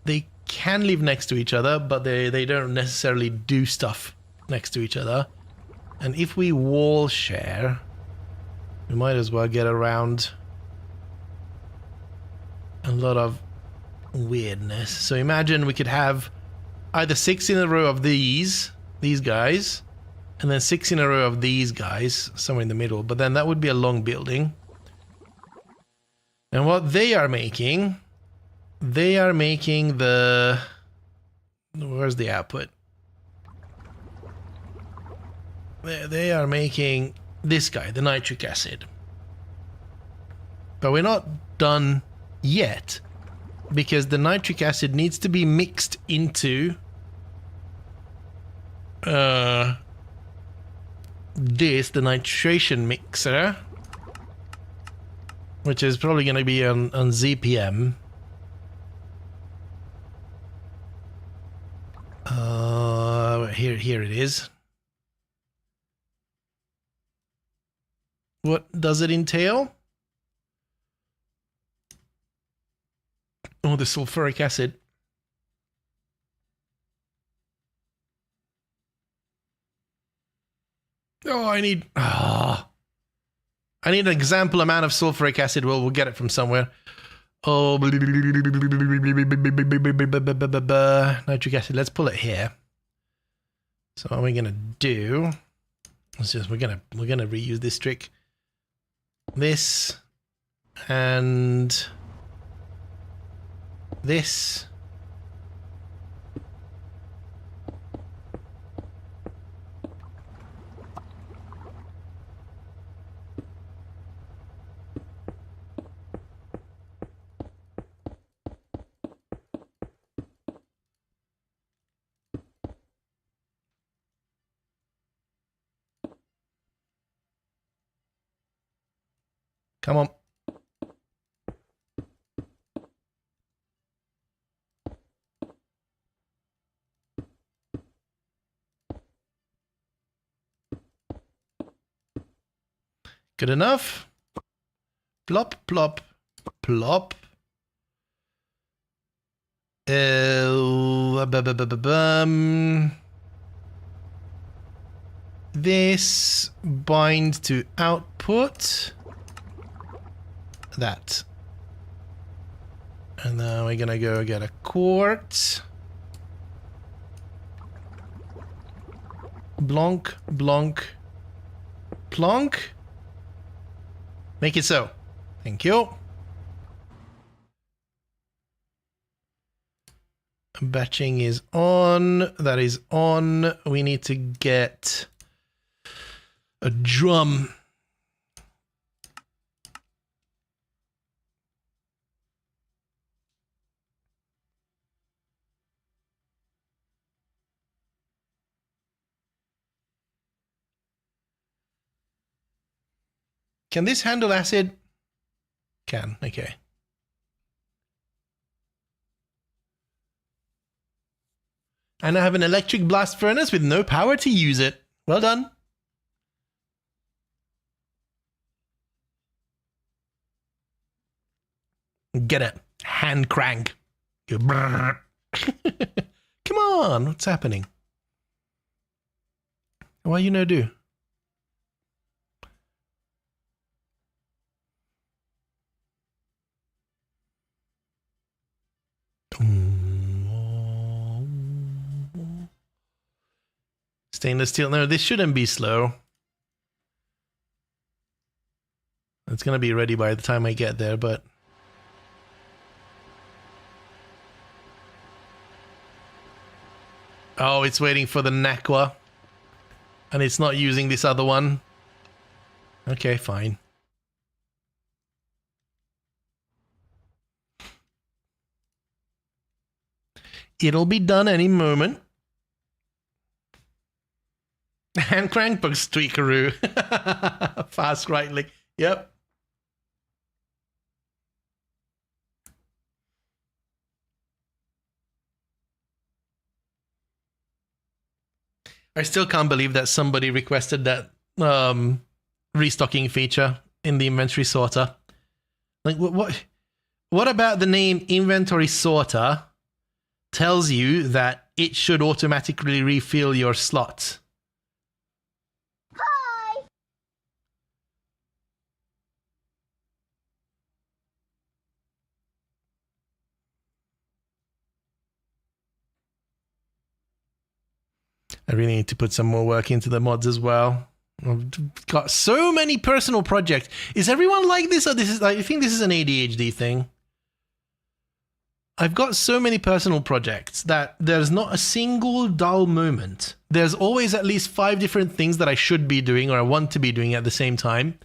They can live next to each other, but they don't necessarily do stuff next to each other. And if we wall share, we might as well get around a lot of weirdness. So imagine we could have either 6 in a row of these guys, and then 6 in a row of these guys somewhere in the middle. But then that would be a long building. And what they are making the... Where's the output? They are making this guy, the nitric acid. But we're not done yet, because the nitric acid needs to be mixed into this, the nitration mixer, which is probably going to be on ZPM. Here it is. What does it entail? Oh, the sulfuric acid. Oh, I need an example amount of sulfuric acid. Well, we'll get it from somewhere. Oh, nitric acid. Let's pull it here. So what we're gonna do is just we're gonna reuse this trick. This and this. Come on. Good enough. Plop, plop, plop. This bind to output. That. And now we're gonna go get a quartz. Blonk, blonk, plonk. Make it so. Thank you. Batching is on. That is on. We need to get a drum. Can this handle acid? Can, okay. And I have an electric blast furnace with no power to use it. Well done. Get it. Hand crank. Come on, what's happening? Why you no do? Stainless steel. No, this shouldn't be slow. It's gonna be ready by the time I get there, but oh, it's waiting for the Nakwa, and it's not using this other one. Okay, fine. It'll be done any moment. Hand crank bugs tweakaroo. Fast right click. Yep. I still can't believe that somebody requested that restocking feature in the inventory sorter. Like, what about the name inventory sorter tells you that it should automatically refill your slots? Hi. I really need to put some more work into the mods as well. I've got so many personal projects. Is everyone like this, or this is? I think this is an ADHD thing. I've got so many personal projects that there's not a single dull moment. There's always at least 5 different things that I should be doing or I want to be doing at the same time.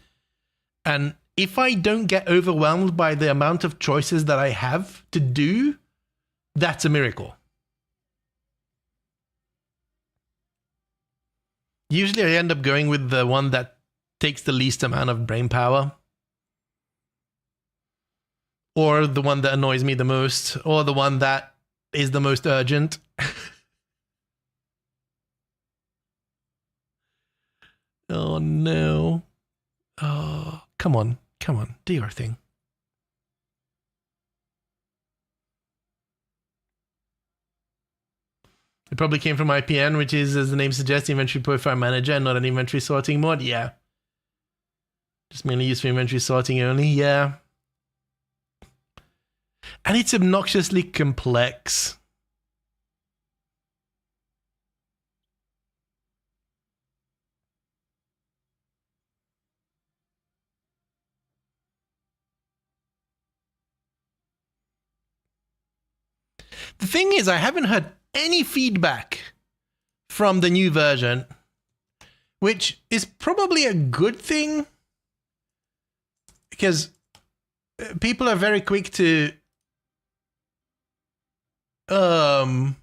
And if I don't get overwhelmed by the amount of choices that I have to do, that's a miracle. Usually I end up going with the one that takes the least amount of brain power. Or the one that annoys me the most. Or the one that is the most urgent. Oh no. Oh, come on. Come on. Do your thing. It probably came from IPN, which is, as the name suggests, Inventory Profile Manager and not an inventory sorting mod. Yeah. Just mainly used for inventory sorting only. Yeah. And it's obnoxiously complex. The thing is, I haven't heard any feedback from the new version, which is probably a good thing, because people are very quick to the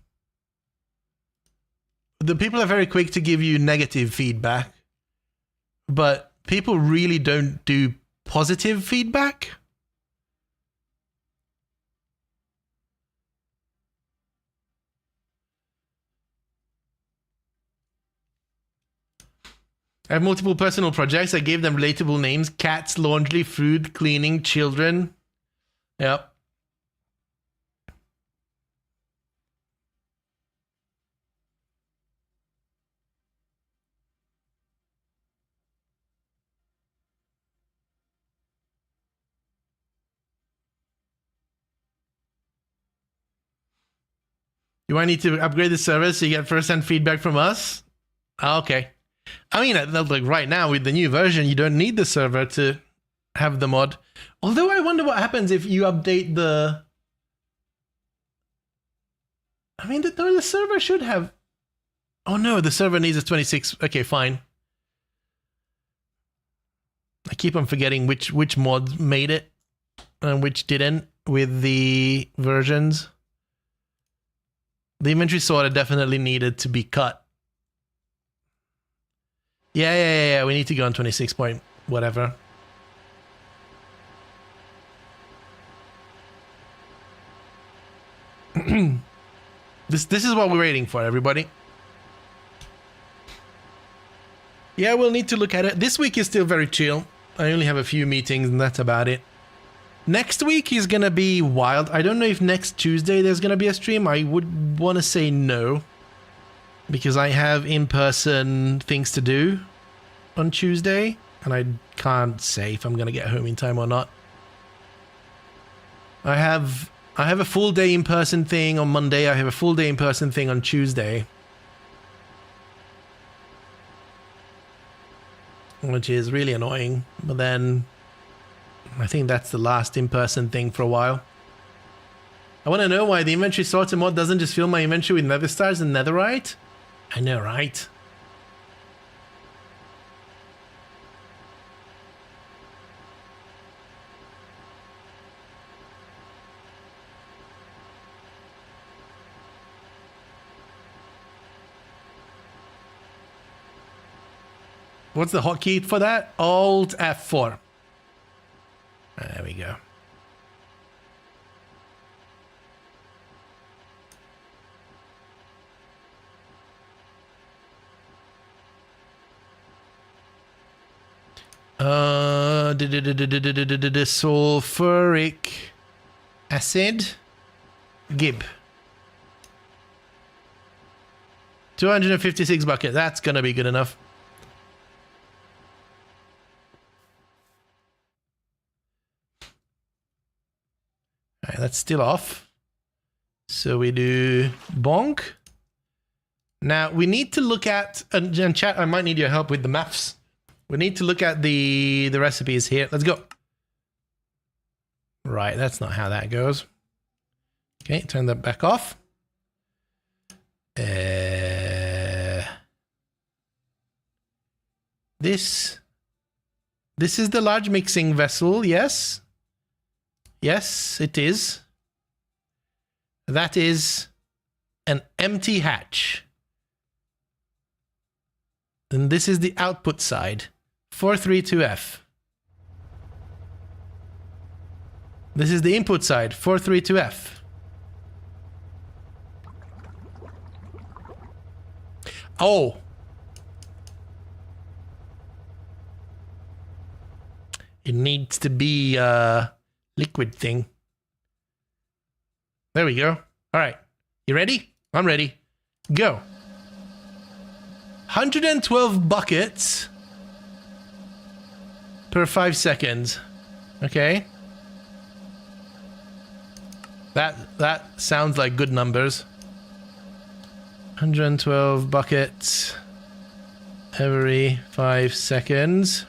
people are very quick to give you negative feedback, but people really don't do positive feedback. I have multiple personal projects. I gave them relatable names: cats, laundry, food, cleaning, children. Yep. Do I need to upgrade the server so you get first-hand feedback from us? Okay. I mean, like right now with the new version, you don't need the server to have the mod. Although I wonder what happens if you update the... I mean, the server should have... Oh no, the server needs a 26. Okay, fine. I keep on forgetting which mod made it and which didn't with the versions. The inventory sorter definitely needed to be cut. Yeah. We need to go on 26 point whatever. This is what we're waiting for, everybody. Yeah, we'll need to look at it. This week is still very chill. I only have a few meetings and that's about it. Next week is gonna be wild. I don't know if next Tuesday there's gonna be a stream. I would want to say no, because I have in-person things to do on Tuesday, and I can't say if I'm gonna get home in time or not. I have a full day in-person thing on Monday. I have a full day in-person thing on Tuesday, which is really annoying. But then I think that's the last in-person thing for a while. I want to know why the inventory sorter mod doesn't just fill my inventory with nether stars and netherite. I know, right? What's the hotkey for that? Alt F4. There we go. Sulfuric acid. Gib. 256 bucket. That's gonna be good enough. All right, that's still off. So we do bonk. Now we need to look at, and chat, I might need your help with the maths. We need to look at the recipes here. Let's go. Right, that's not how that goes. Okay, turn that back off. This is the large mixing vessel, yes? Yes, it is. That is an empty hatch. And this is the output side, 432F. This is the input side, 432F. Oh. It needs to be a liquid thing. There we go. All right. You ready? I'm ready. Go. 112 buckets per 5 seconds. Okay. That sounds like good numbers. 112 buckets every 5 seconds.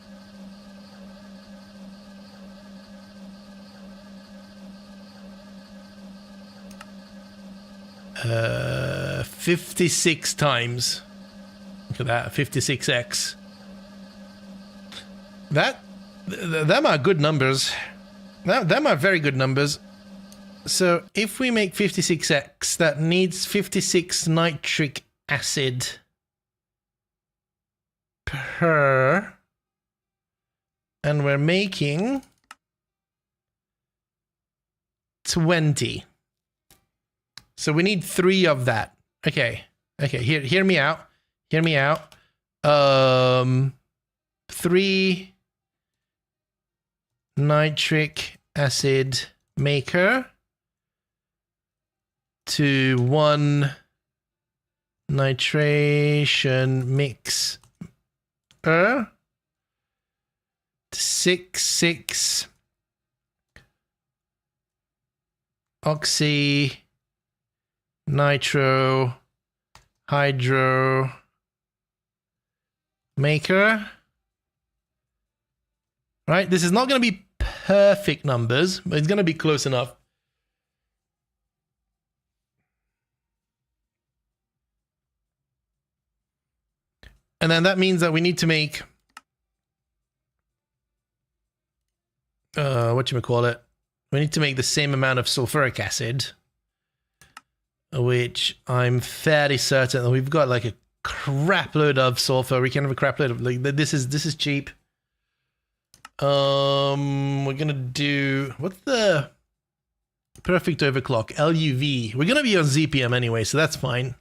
Uh, 56 times. Look at that, 56x. Them are good numbers. Them are very good numbers. So if we make 56x, that needs 56 nitric acid per, and we're making 20. So we need 3 of that. Okay. Okay, hear me out. Hear me out. 3 nitric acid maker to 1 nitration mix to 6 oxy nitro hydro maker. Right, this is not going to be perfect numbers, but it's going to be close enough. And then that means that we need to make whatchamacallit? We need to make the same amount of sulfuric acid, which I'm fairly certain that we've got like a crap load of sulfur. We can have a crap load of, like, this is cheap. We're gonna do, what's the perfect overclock? LUV. We're gonna be on ZPM anyway, so that's fine.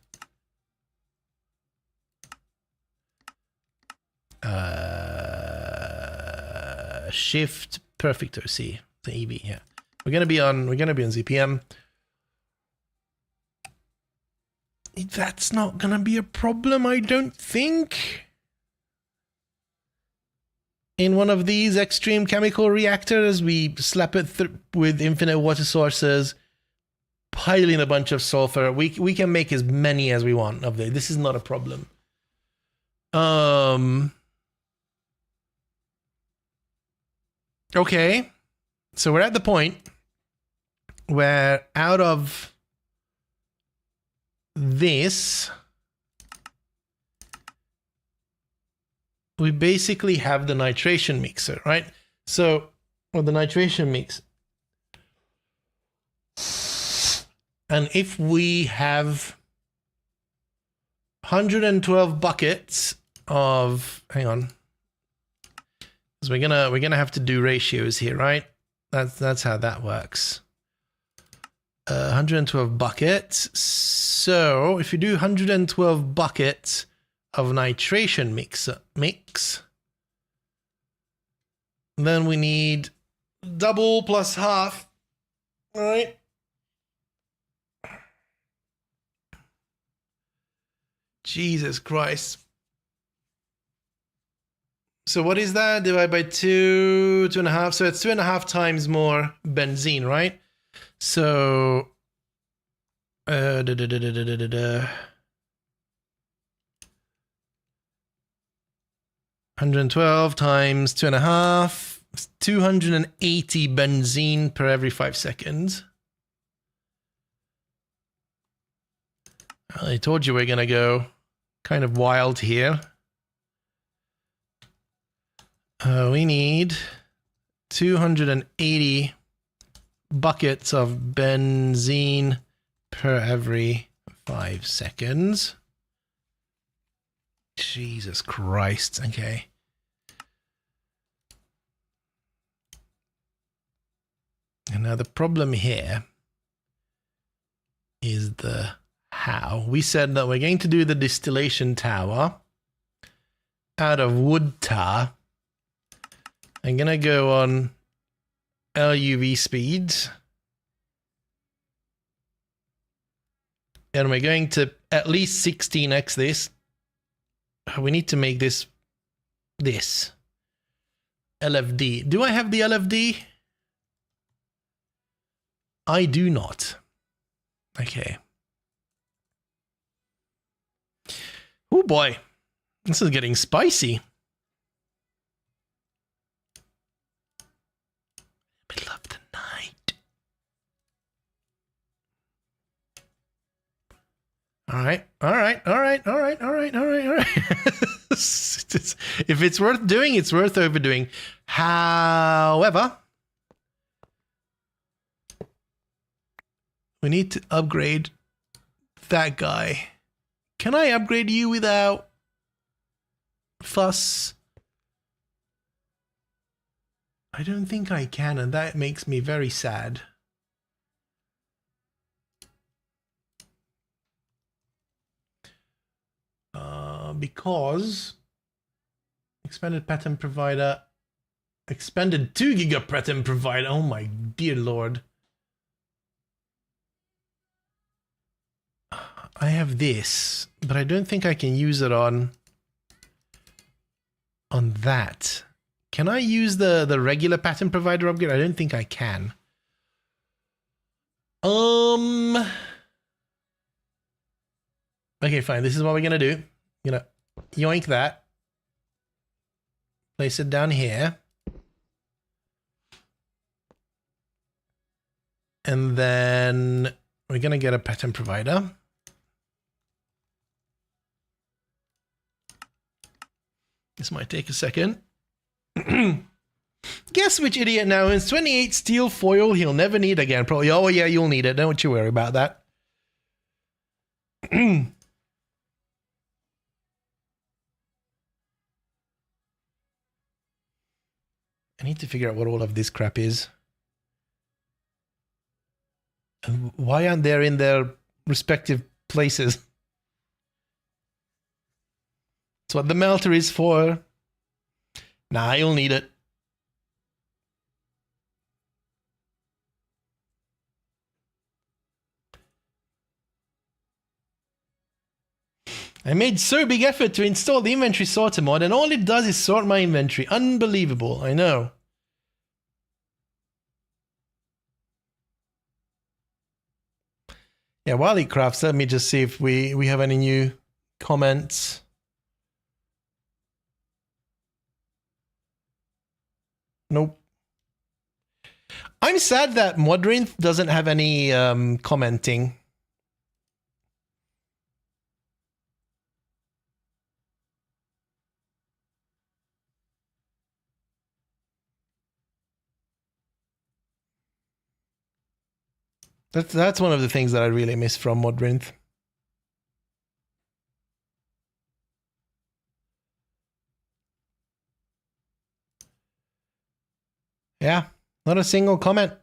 Shift perfect OC, the EV. Yeah, we're gonna be on ZPM. That's not gonna be a problem, I don't think. In one of these extreme chemical reactors, we slap it with infinite water sources, pile in a bunch of sulfur. We can make as many as we want of this. This is not a problem. Okay, so we're at the point where out of this, we basically have the nitration mixer, right? So, or the nitration mix. And if we have 112 buckets of, hang on, because we're gonna have to do ratios here, right? That's how that works. 112 buckets. So if you do 112 buckets of nitration mix, Then we need double plus half. All right. Jesus Christ. So what is that? Divided by 2, 2.5. So it's 2.5 times more benzene, right? So 112 times 2.5, 280 benzene per every 5 seconds. I told you we're gonna go kind of wild here. We need 280 buckets of benzene per every 5 seconds. Jesus Christ. Okay. And now the problem here is the how. We said that we're going to do the distillation tower out of wood tar. I'm going to go on LUV speeds. And we're going to at least 16x this. We need to make this LFD. Do I have the LFD? I do not. Okay. Oh boy. This is getting spicy. Middle of the night. All right. If it's worth doing, it's worth overdoing. However, we need to upgrade that guy. Can I upgrade you without fuss? I don't think I can, and that makes me very sad. Because expanded pattern provider, expanded 2 giga pattern provider. Oh my dear Lord. I have this, but I don't think I can use it on that. Can I use the regular pattern provider upgrade? I don't think I can. Okay, fine. This is what we're gonna do. I'm gonna yoink that. Place it down here. And then we're gonna get a pattern provider. This might take a second. Guess which idiot now owns 28 steel foil he'll never need again. Probably. Oh yeah, you'll need it. Don't you worry about that. I need to figure out what all of this crap is. And why aren't they in their respective places? That's what the melter is for. Nah, you'll need it. I made so big effort to install the inventory sorter mod, and all it does is sort my inventory. Unbelievable, I know. Yeah, while it crafts, let me just see if we have any new comments. Nope. I'm sad that Modrinth doesn't have any commenting. That's one of the things that I really miss from Modrinth. Yeah, not a single comment.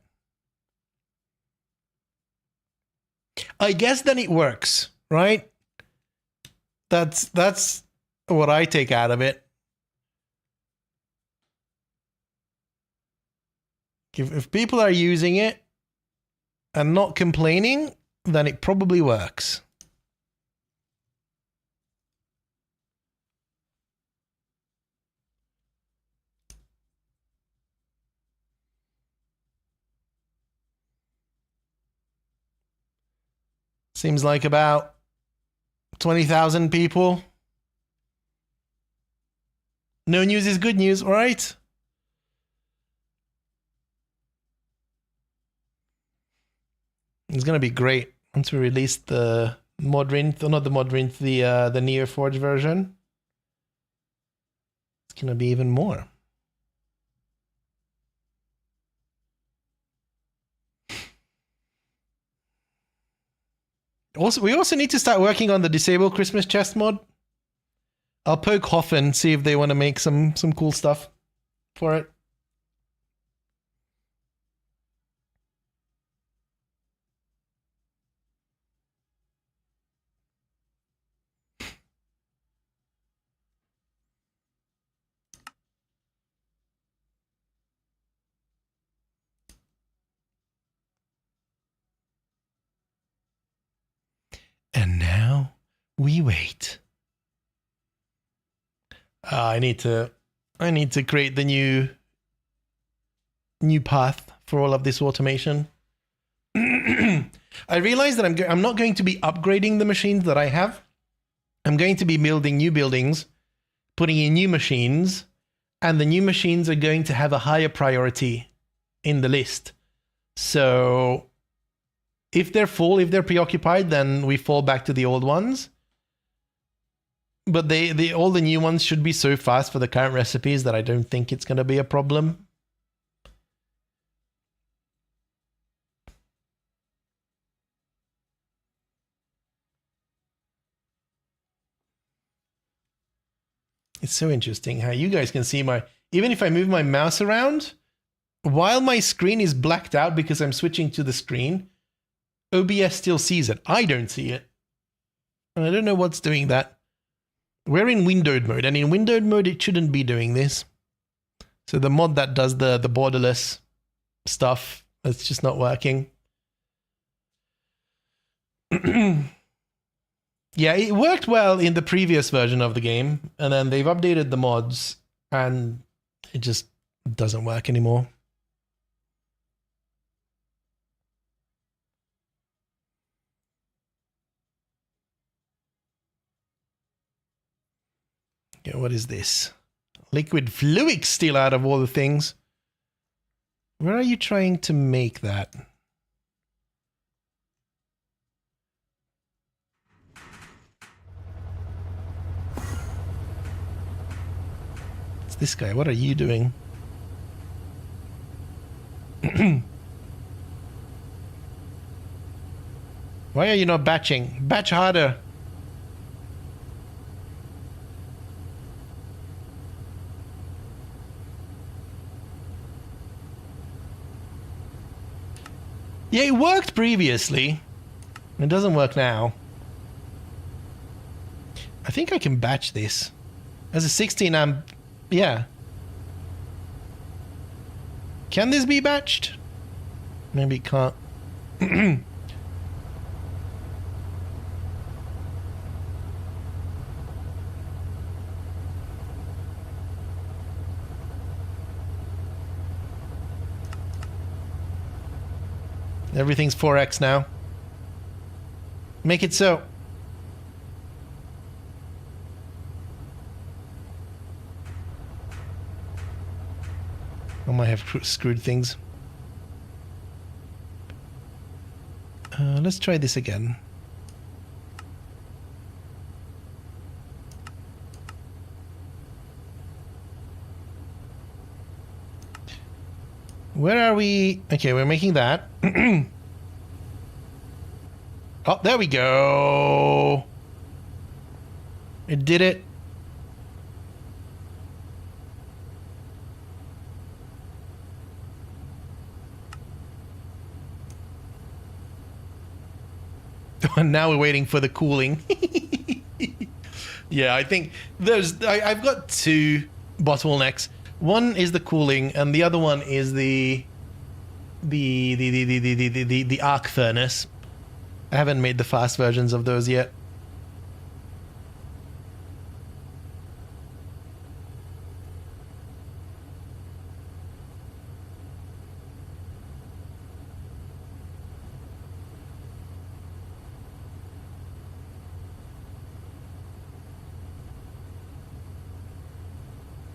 I guess then it works, right? That's what I take out of it. If people are using it and not complaining, then it probably works. Seems like about 20,000 people. No news is good news, all right? It's gonna be great once we release the Modrinth, or not the Modrinth, the Neoforge version. It's gonna be even more. Also, we also need to start working on the Disable Christmas Chest mod. I'll poke Hoff and see if they want to make some cool stuff for it. And now we wait. I need to create the new path for all of this automation. I realize that I'm not going to be upgrading the machines that I have. I'm going to be building new buildings, putting in new machines, and the new machines are going to have a higher priority in the list. So if they're full, if they're preoccupied, then we fall back to the old ones. But all the new ones should be so fast for the current recipes that I don't think it's going to be a problem. It's so interesting how you guys can see even if I move my mouse around, while my screen is blacked out because I'm switching to the screen, OBS still sees it. I don't see it. And I don't know what's doing that. We're in windowed mode, and in windowed mode, it shouldn't be doing this. So the mod that does the borderless stuff, it's just not working. Yeah, it worked well in the previous version of the game, and then they've updated the mods, and it just doesn't work anymore. Okay, what is this? Liquid fluic still out of all the things. Where are you trying to make that? It's this guy. What are you doing? Why are you not batching? Batch harder. Yeah, it worked previously. It doesn't work now. I think I can batch this. As a 16 amp, yeah. Can this be batched? Maybe it can't. Everything's 4x now. Make it so. I might have screwed things. Let's try this again. Where are we? Okay, we're making that. Oh, there we go. It did it. Now we're waiting for the cooling. Yeah, I think I've got two bottlenecks. One is the cooling, and the other one is the the arc furnace. I haven't made the fast versions of those yet.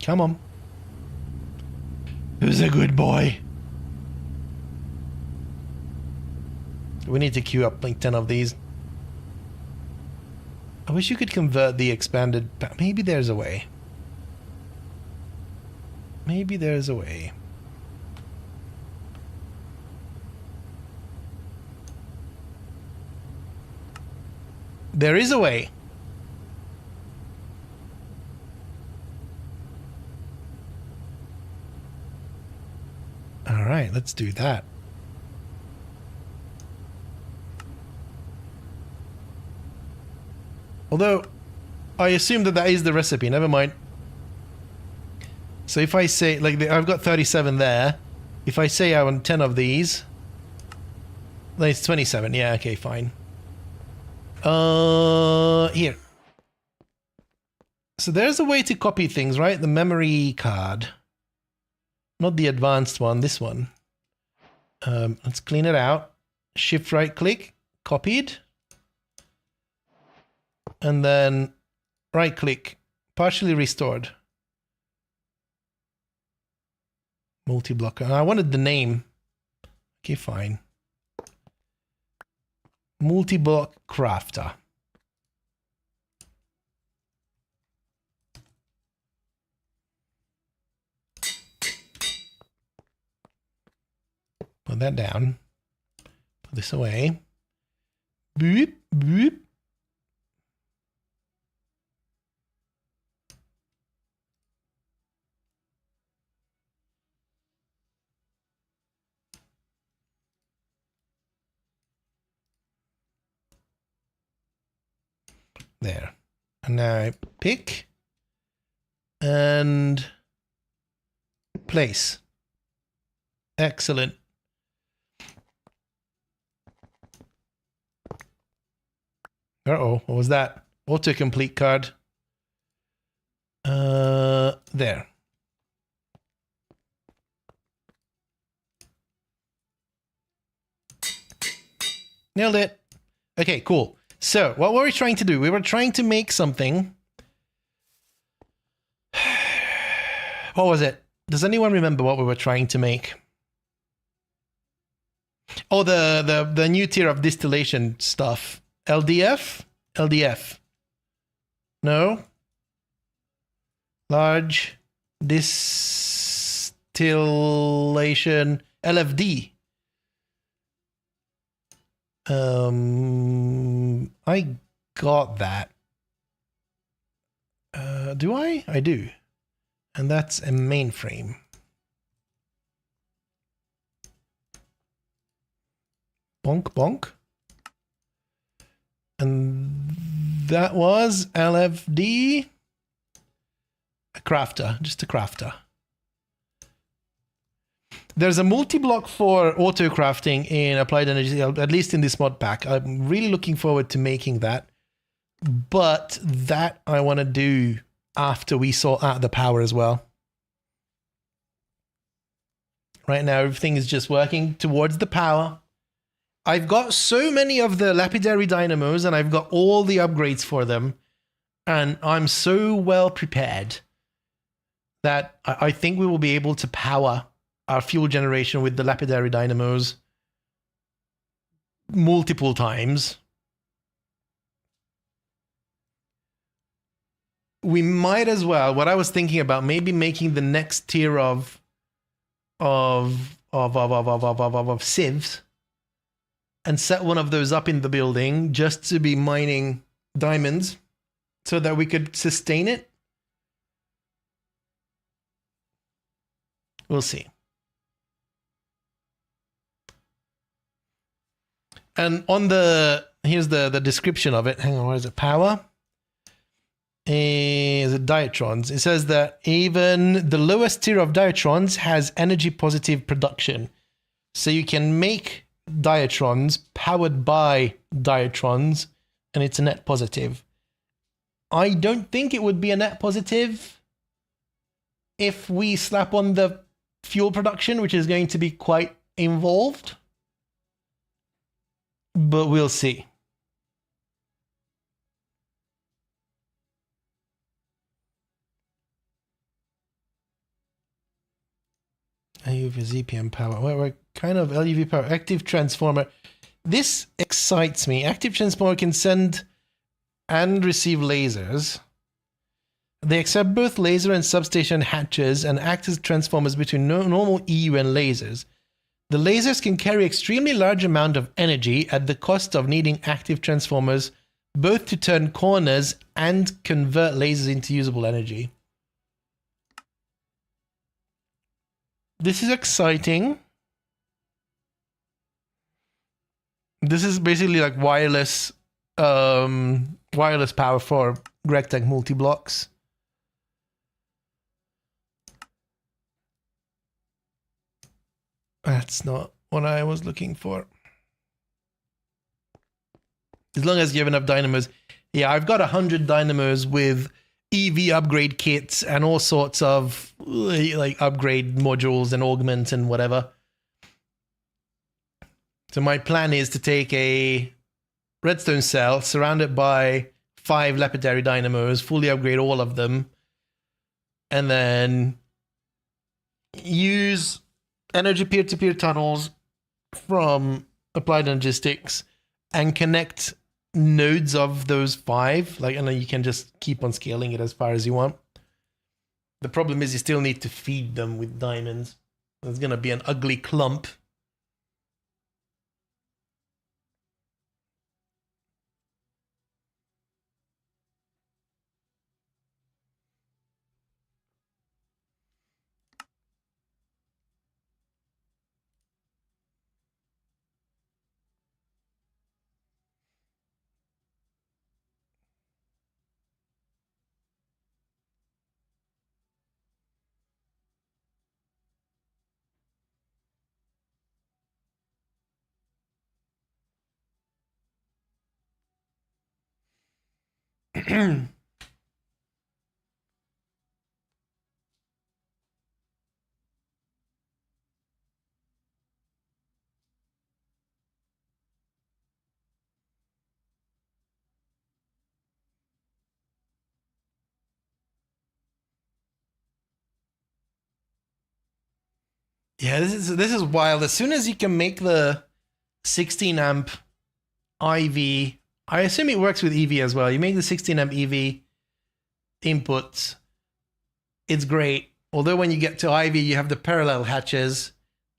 Come on. Who's a good boy? We need to queue up like 10 of these. I wish you could convert the expanded... Maybe there's a way. Maybe there's a way. There is a way. All right, let's do that. Although, I assume that that is the recipe. Never mind. So if I say, like, I've got 37 there. If I say I want 10 of these, then it's 27. Yeah, okay, fine. Here. So there's a way to copy things, right? The memory card. Not the advanced one, this one. Let's clean it out. Shift right click, copied. And then right click, partially restored. Multi-blocker. I wanted the name. Okay, fine. Multi-block crafter. Put that down. Put this away. Boop, boop. There. And now I pick and place. Excellent. Uh-oh, what was that? Autocomplete card. There. Nailed it. Okay, cool. So, what were we trying to do? We were trying to make something. What was it? Does anyone remember what we were trying to make? Oh, the new tier of distillation stuff. LDF? LDF. No? Large distillation LFD. I got that. Do I? I do. And that's a mainframe. Bonk, bonk. And that was LFD. A crafter, just a crafter. There's a multi-block for auto crafting in Applied Energy, at least in this mod pack. I'm really looking forward to making that. But that I want to do after we sort out the power as well. Right now, everything is just working towards the power. I've got so many of the lapidary dynamos and I've got all the upgrades for them. And I'm so well prepared that I think we will be able to power our fuel generation with the lapidary dynamos multiple times. We might as well, what I was thinking about, maybe making the next tier of sieves and set one of those up in the building just to be mining diamonds so that we could sustain it. We'll see. And on here's the description of it. Hang on, what is it? Power? Is it diatrons? It says that even the lowest tier of diatrons has energy positive production. So you can make diatrons powered by diatrons, and it's a net positive. I don't think it would be a net positive if we slap on the fuel production, which is going to be quite involved. But we'll see. LUV ZPM power. We're kind of LUV power. Active transformer. This excites me. Active transformer can send and receive lasers. They accept both laser and substation hatches and act as transformers between normal EU and lasers. The lasers can carry extremely large amount of energy at the cost of needing active transformers both to turn corners and convert lasers into usable energy. This is exciting. This is basically like wireless power for Rectank multi-blocks. That's not what I was looking for. As long as you have enough dynamos. Yeah, I've got 100 dynamos with EV upgrade kits and all sorts of like upgrade modules and augment and whatever. So my plan is to take a redstone cell, surround it by 5 lapidary dynamos, fully upgrade all of them, and then use energy peer-to-peer tunnels from Applied Logistics and connect nodes of those 5. Like, and then you can just keep on scaling it as far as you want. The problem is you still need to feed them with diamonds. There's going to be an ugly clump. Yeah, this is wild. As soon as you can make the 16 amp IV, I assume it works with EV as well. You make the 16 amp EV inputs, it's great. Although when you get to IV, you have the parallel hatches,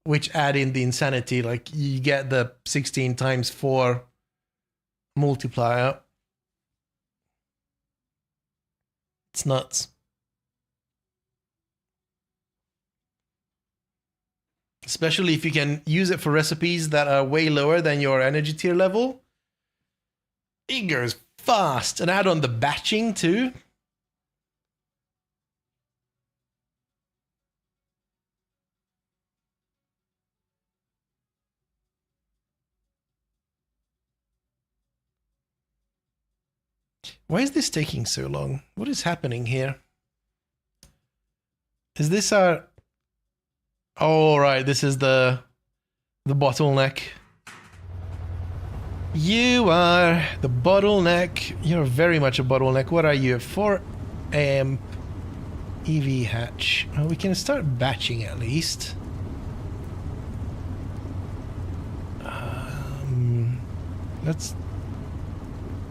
which add in the insanity. Like you get the 16 times 4 multiplier. It's nuts. Especially if you can use it for recipes that are way lower than your energy tier level. It goes fast. And add on the batching too. Why is this taking so long? What is happening here? Is this our... Oh, right. This is the bottleneck. You are the bottleneck. You're very much a bottleneck. What are you? 4 amp EV hatch. Oh, we can start batching at least. Let's...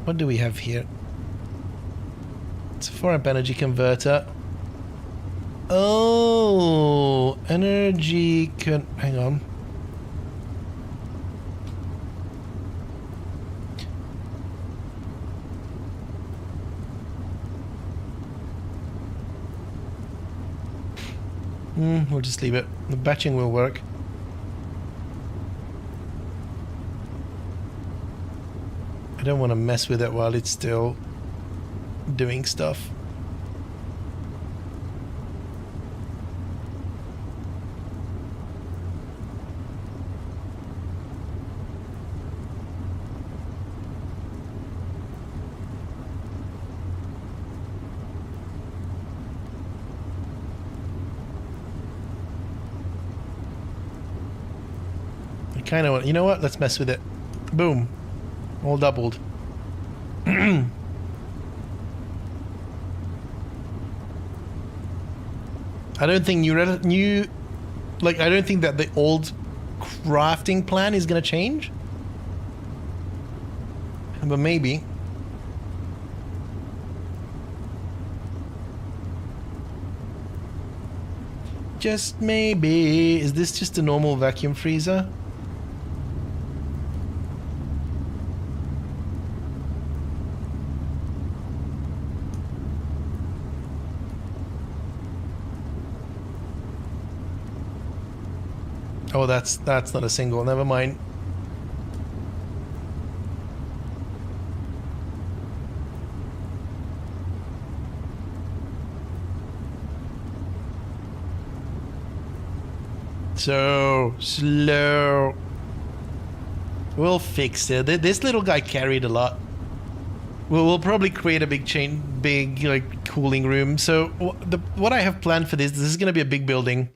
What do we have here? It's a 4 amp energy converter. Oh, energy hang on. We'll just leave it. The batching will work. I don't want to mess with it while it's still doing stuff. kind of, you know what? Let's mess with it. Boom. All doubled. I don't think I don't think that the old crafting plan is gonna change. But maybe. Just maybe. Is this just a normal vacuum freezer? Oh, that's not a single. Never mind. So slow. We'll fix it. This little guy carried a lot. We'll probably create a big like cooling room. So what I have planned for this is going to be a big building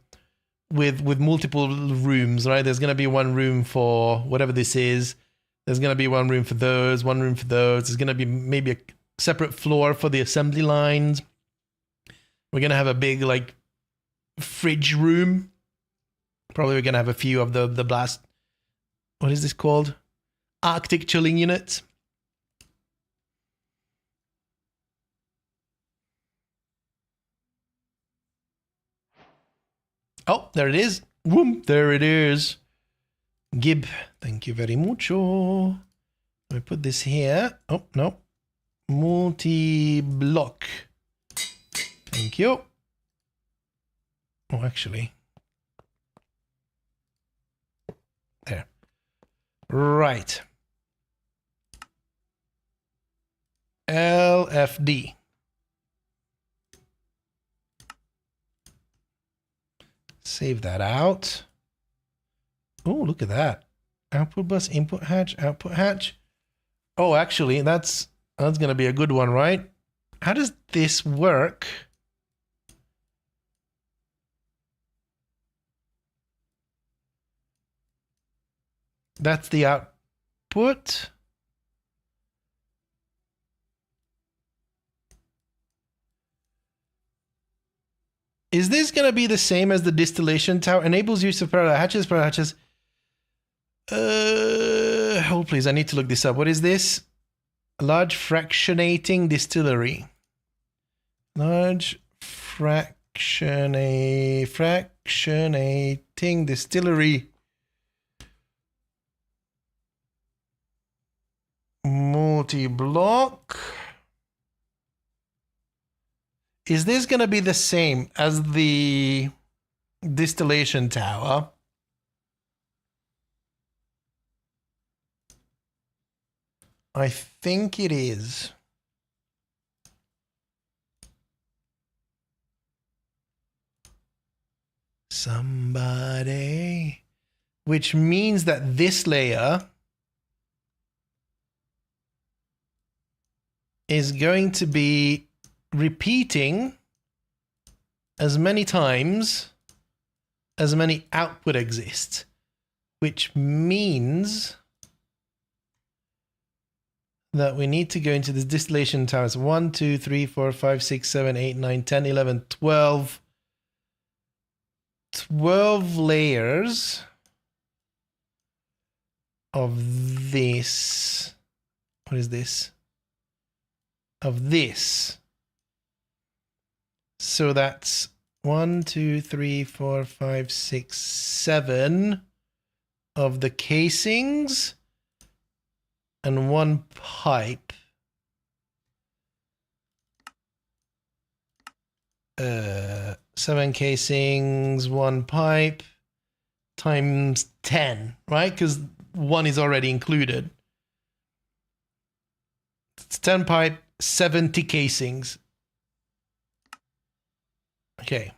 with multiple rooms, right? There's going to be one room for whatever this is. There's going to be one room for those, one room for those. There's going to be maybe a separate floor for the assembly lines. We're going to have a big like fridge room. Probably we're going to have a few of the blast. What is this called? Arctic chilling units. Oh, there it is. Whoom, there it is. Gib, thank you very mucho. Let me put this here. Oh, no. Multi-block. Thank you. Oh, actually. There. Right. LFD. Save that out. Oh, look at that. Output bus, input hatch, output hatch. Oh, actually, that's going to be a good one, right? How does this work? That's the output. Is this going to be the same as the distillation tower? Enables use of parallel hatches, hold please, I need to look this up. What is this? Large fractionating distillery. Large fractionating distillery. Multi-block. Is this going to be the same as the distillation tower? I think it is. Somebody. Which means that this layer is going to be repeating as many times as many output exist, which means that we need to go into the distillation towers. 1, 2, 3, 4, 5, 6, 7, 8, 9, 10, 11, 12. 12 layers of this. What is this? Of this. So that's 1, 2, 3, 4, 5, 6, 7 of the casings and one pipe. 7 casings, one pipe times 10, right? Because one is already included. It's 10 pipe, 70 casings. Okay,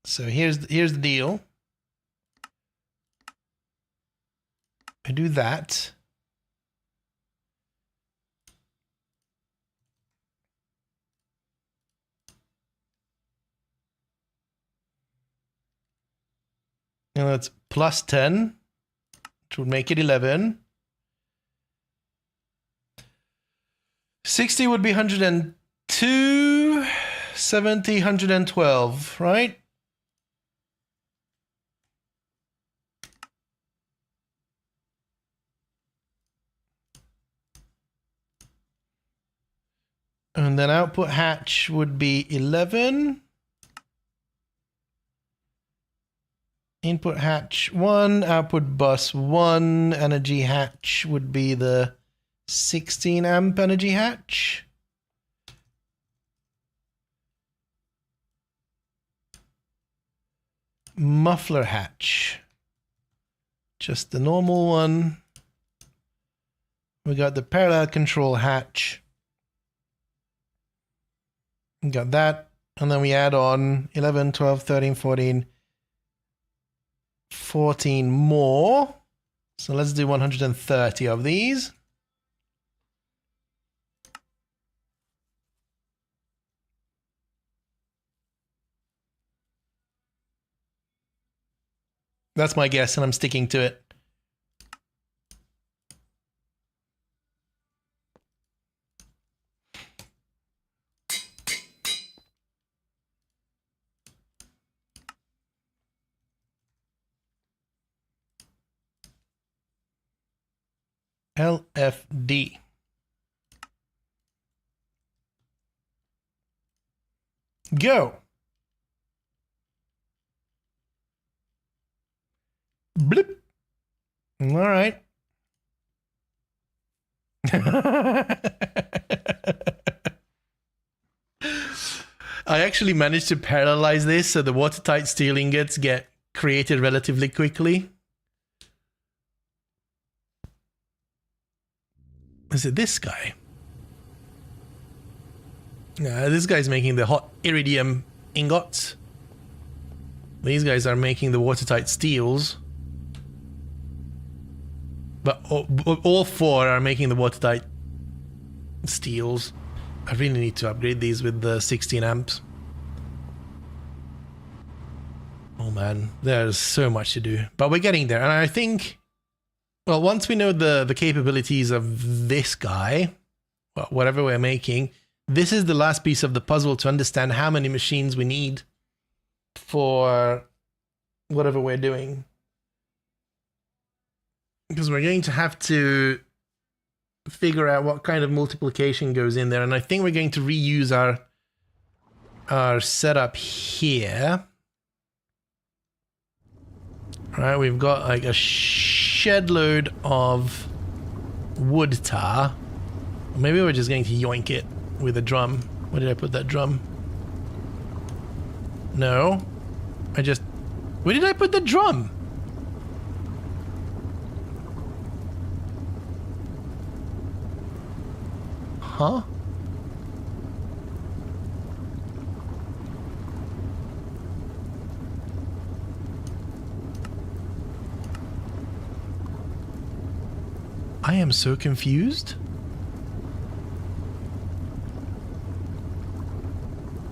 so here's the deal. I do that. And that's plus 10, which which would make it 11. 60 would be 102. 70, 112, right? And then output hatch would be 11. Input hatch 1, output bus 1, energy hatch would be the 16 amp energy hatch. Muffler hatch, just the normal one. We got the parallel control hatch. We got that, and then we add on 11, 12, 13, 14, 14 more. So let's do 130 of these. That's my guess, and I'm sticking to it. LFD. Go. Blip. All right. I actually managed to parallelize this so the watertight steel ingots get created relatively quickly. Is it this guy? Yeah, this guy's making the hot iridium ingots. These guys are making the watertight steels. But all four are making the watertight steels. I really need to upgrade these with the 16 amps. Oh man, there's so much to do. But we're getting there, and I think, well, once we know the capabilities of this guy, well, whatever we're making, this is the last piece of the puzzle to understand how many machines we need for whatever we're doing. Because we're going to have to figure out what kind of multiplication goes in there, and I think we're going to reuse our setup here. All right, we've got like a shed load of wood tar. Maybe we're just going to yoink it with a drum. Where did I put that drum? No, where did I put the drum? Huh? I am so confused.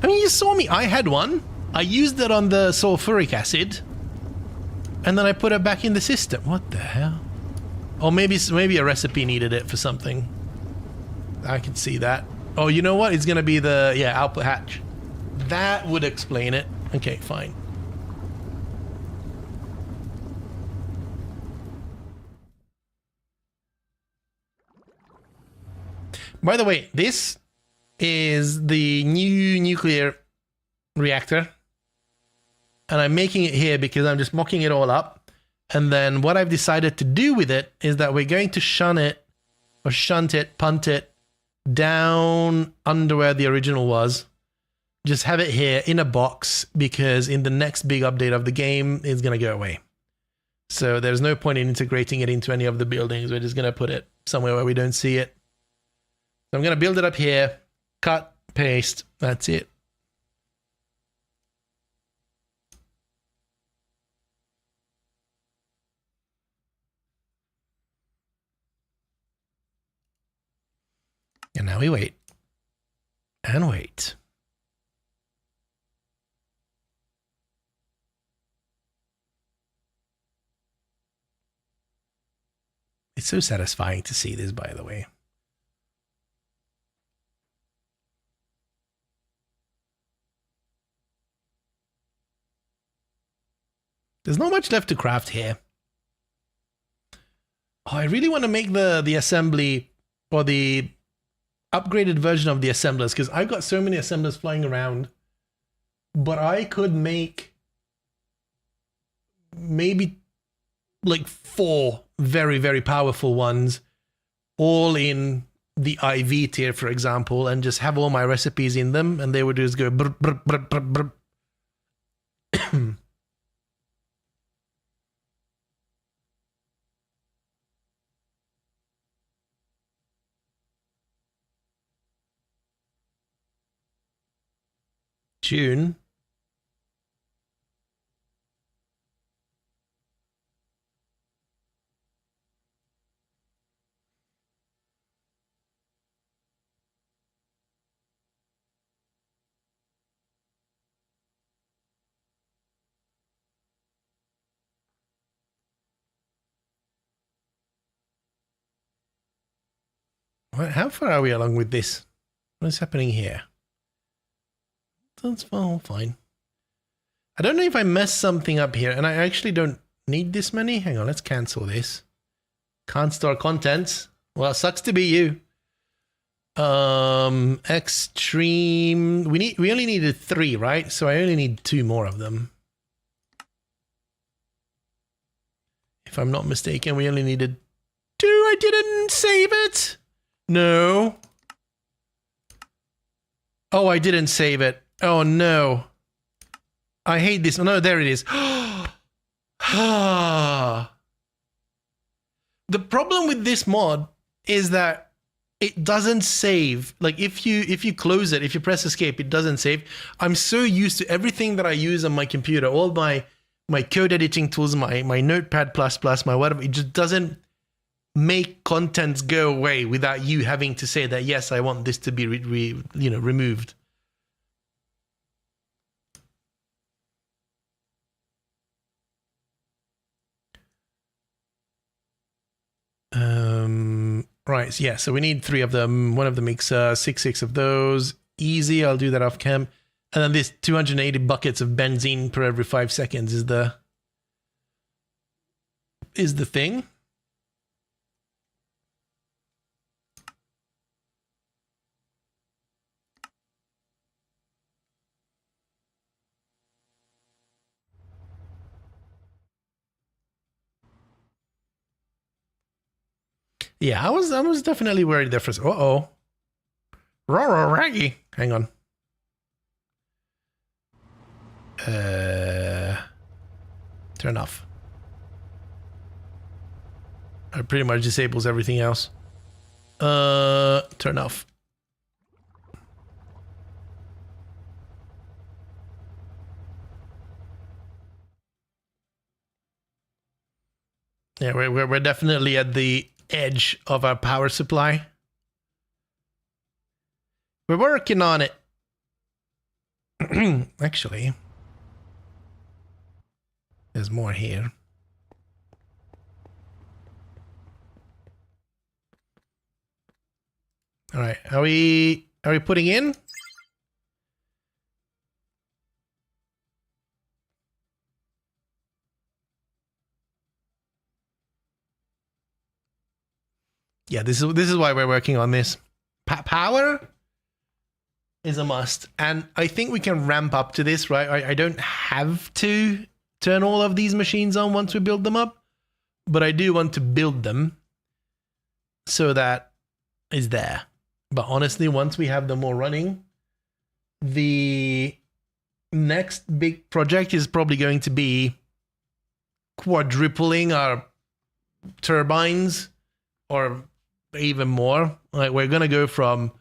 I mean, you saw me. I had one. I used it on the sulfuric acid. And then I put it back in the system. What the hell? Or maybe a recipe needed it for something. I can see that. Oh, you know what? It's going to be the, yeah, output hatch. That would explain it. Okay, fine. By the way, this is the new nuclear reactor. And I'm making it here because I'm just mocking it all up. And then what I've decided to do with it is that we're going to punt it down under where the original was. Just have it here in a box because in the next big update of the game, it's going to go away. So there's no point in integrating it into any of the buildings. We're just going to put it somewhere where we don't see it. So I'm going to build it up here, cut, paste, that's it. And now we wait. And wait. It's so satisfying to see this, by the way. There's not much left to craft here. Oh, I really want to make the assembly or the upgraded version of the assemblers, because I've got so many assemblers flying around. But I could make maybe like 4 very, very powerful ones, all in the IV tier, for example, and just have all my recipes in them, and they would just go brr, brr, brr, brr, brr. June. How far are we along with this? What's happening here? That's all fine. I don't know if I messed something up here, and I actually don't need this many. Hang on, let's cancel this. Can't store contents. Well, sucks to be you. Extreme. We only needed 3, right? So I only need 2 more of them. If I'm not mistaken, we only needed 2. I didn't save it. No. Oh, I didn't save it. Oh, no. I hate this. Oh, no, there it is. The problem with this mod is that it doesn't save. Like if you close it, if you press escape, it doesn't save. I'm so used to everything that I use on my computer, all my code editing tools, my Notepad++, my whatever, it just doesn't make contents go away without you having to say that, yes, I want this to be removed. Right, yeah, so we need 3 of them. One of them makes 6 of those. Easy, I'll do that off cam. And then this 280 buckets of benzene per every 5 seconds is the thing. Yeah, I was definitely worried there for. Uh-oh. Raggy. Hang on. Turn off. It pretty much disables everything else. Turn off. Yeah, we're definitely at the edge of our power supply. We're working on it. Actually, there's more here. All right, are we putting in? Yeah, this is why we're working on this. Power is a must, and I think we can ramp up to this, right? I don't have to turn all of these machines on once we build them up, but I do want to build them so that is there. But honestly, once we have them all running, the next big project is probably going to be quadrupling our turbines, or even more. Like, we're gonna go from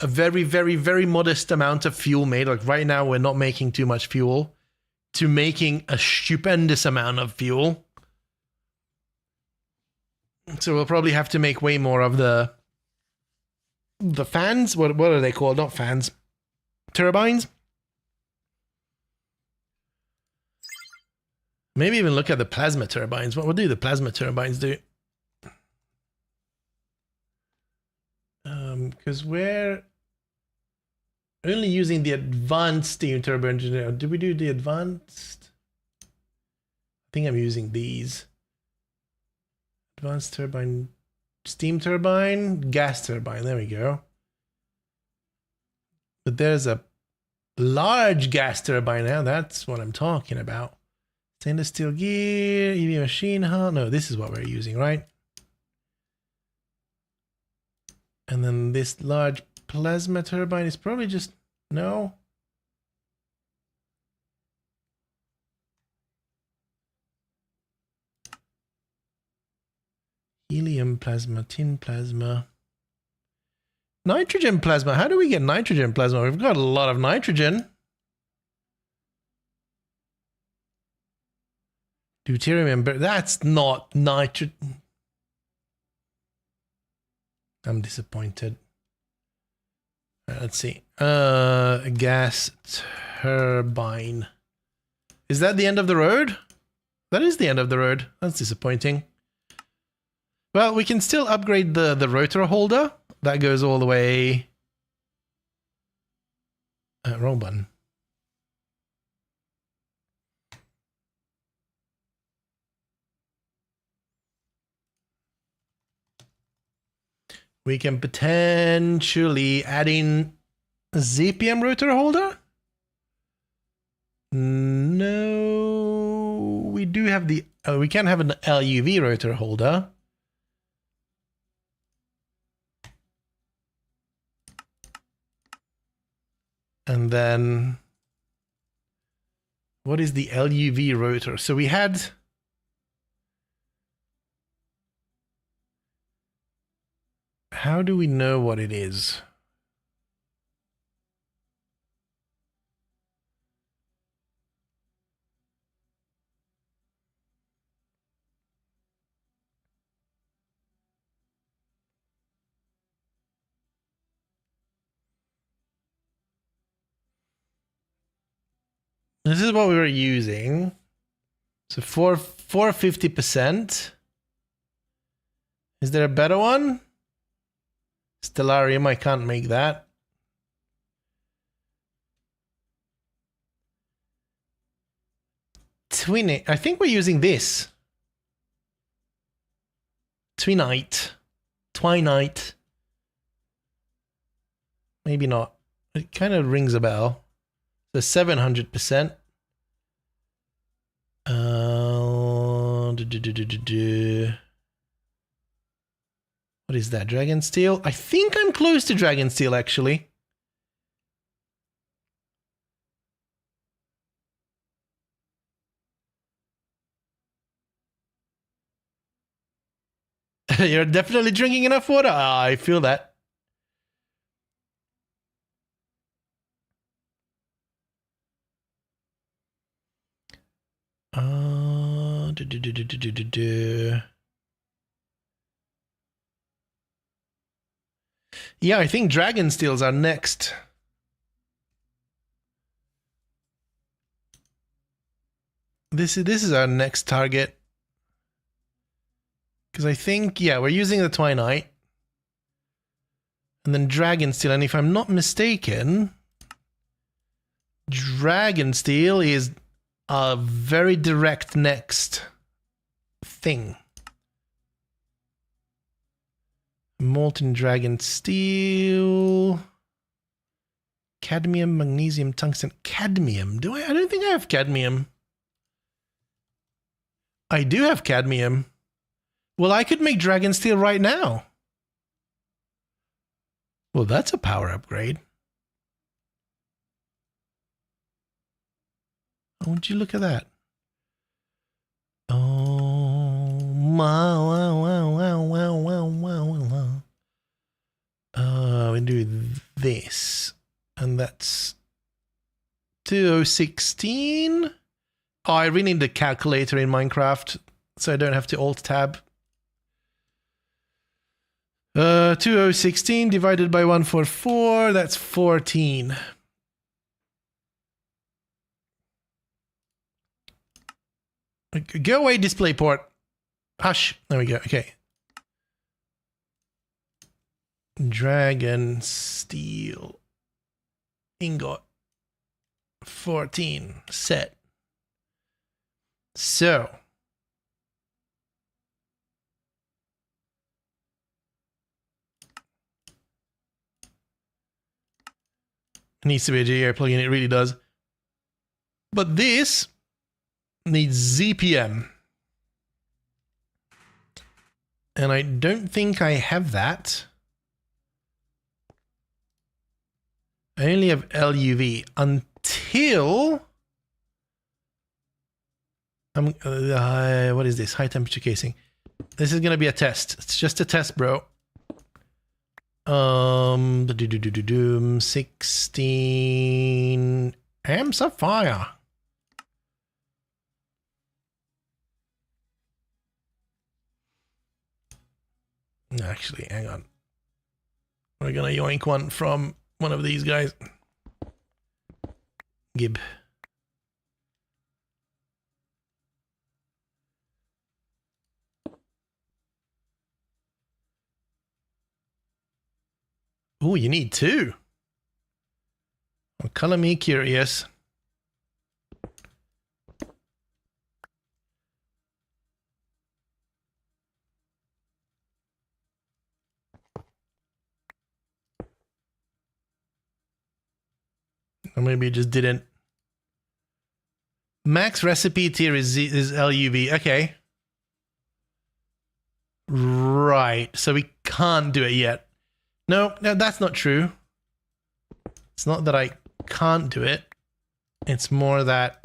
a very, very, very modest amount of fuel made, like right now we're not making too much fuel, to making a stupendous amount of fuel. So we'll probably have to make way more of the fans. What are they called? Not fans. Turbines. Maybe even look at the plasma turbines. What do the plasma turbines do? Because we're only using the advanced steam turbo engine. Did we do the advanced? I think I'm using these. Advanced turbine, steam turbine, gas turbine. There we go. But there's a large gas turbine now. That's what I'm talking about. Stainless steel gear, EV machine hull. No, this is what we're using, right? And then this large plasma turbine is probably just, no. Helium plasma, tin plasma. Nitrogen plasma. How do we get nitrogen plasma? We've got a lot of nitrogen. Deuterium, but that's not nitrogen. I'm disappointed. Let's see. Gas turbine. Is that the end of the road? That is the end of the road. That's disappointing. Well, we can still upgrade the rotor holder. That goes all the way. Wrong button. We can potentially add in a ZPM rotor holder. No, we do have the. Oh, we can have an LUV rotor holder. And then, what is the LUV rotor? So we had. How do we know what it is? This is what we were using. So for 50%. Is there a better one? Stellarium, I can't make that. Twinite, I think we're using this. Twinite. Twinite. Maybe not. It kind of rings a bell. So 700%. What is that? Dragon Steel? I think I'm close to Dragon Steel, actually. You're definitely drinking enough water. Ah, I feel that. Yeah, I think Dragon Steels are next. This is our next target. Because I think, yeah, we're using the Twinite. And then Dragon Steel. And if I'm not mistaken, Dragon Steel is a very direct next thing. Molten Dragon Steel. Cadmium, magnesium, tungsten. Cadmium. I don't think I have cadmium. I do have cadmium. Well, I could make Dragon Steel right now. Well, that's a power upgrade. Oh, would you look at that? Oh, we do this. And that's 2016. Oh, I really need the calculator in Minecraft, so I don't have to alt tab. 2016 divided by 144, that's 14. Go away, DisplayPort. Hush. There we go. Okay. Dragon steel ingot 14 set. So it needs to be a JR plugin, it really does. But this needs ZPM. And I don't think I have that. I only have LUV until what is this? High temperature casing. This is gonna be a test. It's just a test, bro. 16 amps of fire. Actually, hang on. We're gonna yoink one from one of these guys. Gib. Oh, you need two. Well, color me curious. Or maybe it just didn't. Max recipe tier is LUV. Okay. Right. So we can't do it yet. No, that's not true. It's not that I can't do it. It's more that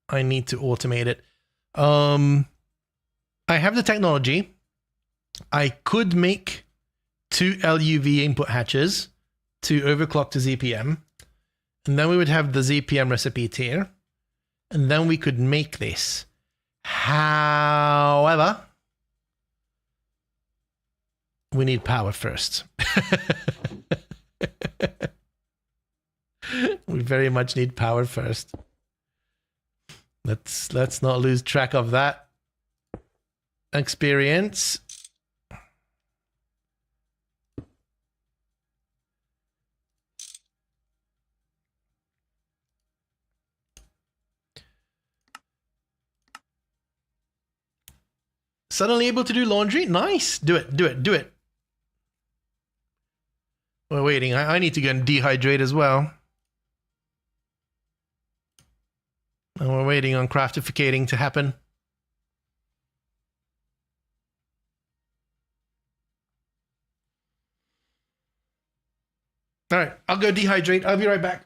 I need to automate it. I have the technology. I could make 2 LUV input hatches to overclock to ZPM. And then we would have the ZPM recipe tier. And then we could make this. However, we need power first. We very much need power first. Let's not lose track of that experience. Suddenly able to do laundry? Nice. Do it, do it, do it. We're waiting. I need to go and dehydrate as well. And we're waiting on craftificating to happen. All right, I'll go dehydrate. I'll be right back.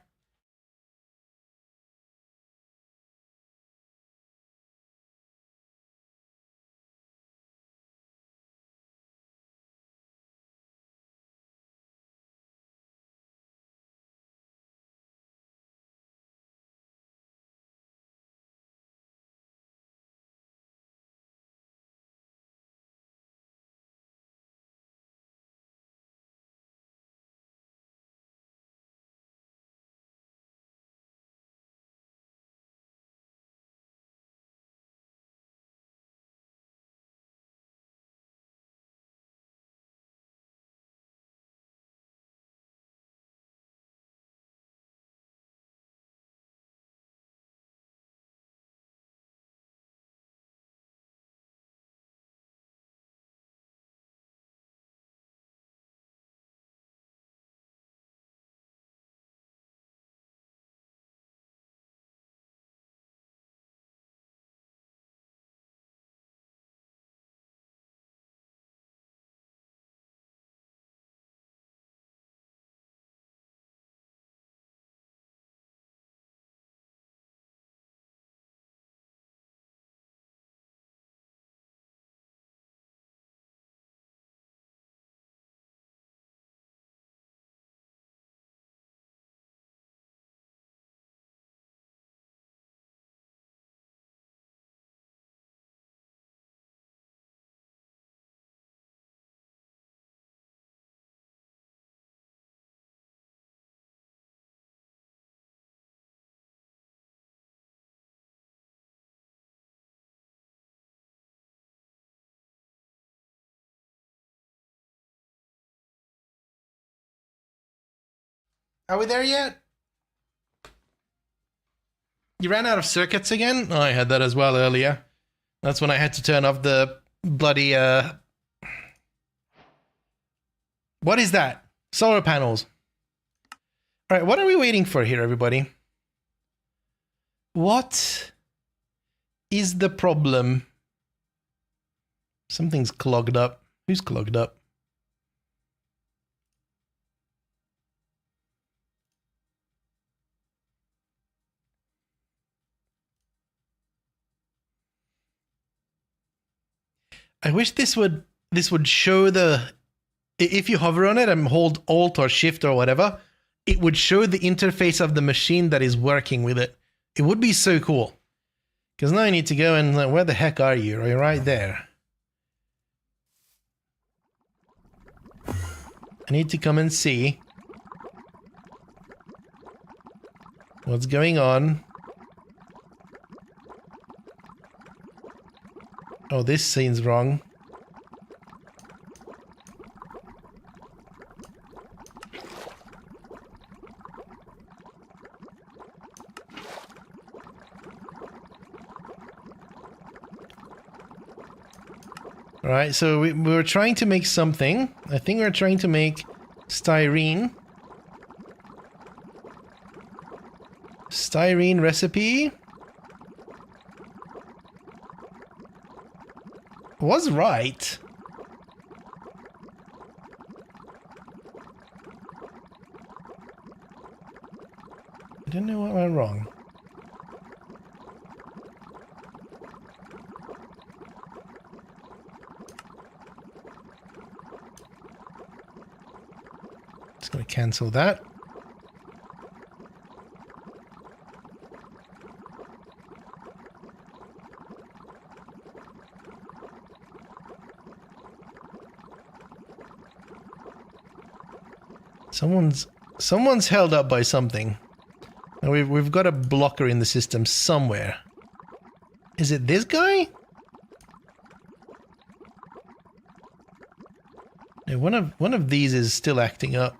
Are we there yet? You ran out of circuits again? Oh, I had that as well earlier. That's when I had to turn off the bloody, What is that? Solar panels. All right, what are we waiting for here, everybody? What is the problem? Something's clogged up. Who's clogged up? I wish this would show the, if you hover on it and hold Alt or Shift or whatever, it would show the interface of the machine that is working with it. It would be so cool. Because now I need to go and, like, where the heck are you? Are you right there? I need to come and see what's going on. Oh, this seems wrong. All right, so we were trying to make something. I think we're trying to make styrene. Styrene recipe. Was right. I don't know what went wrong. Just gonna cancel that. Someone's held up by something. And we've got a blocker in the system somewhere. Is it this guy? Yeah, one of these is still acting up.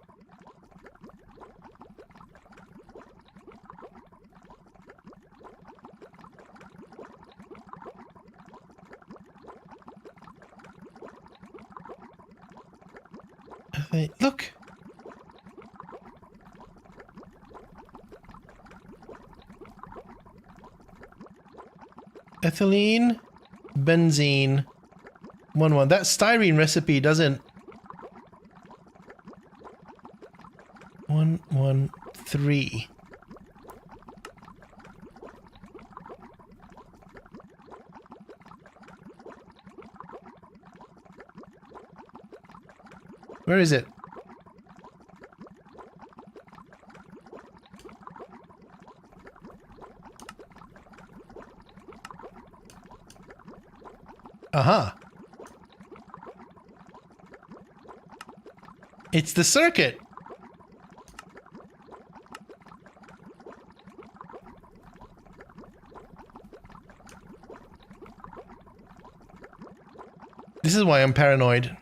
Look. Ethylene, benzene, 1-1. That styrene recipe doesn't. 1-1-3. Where is it? Aha. It's the circuit. This is why I'm paranoid.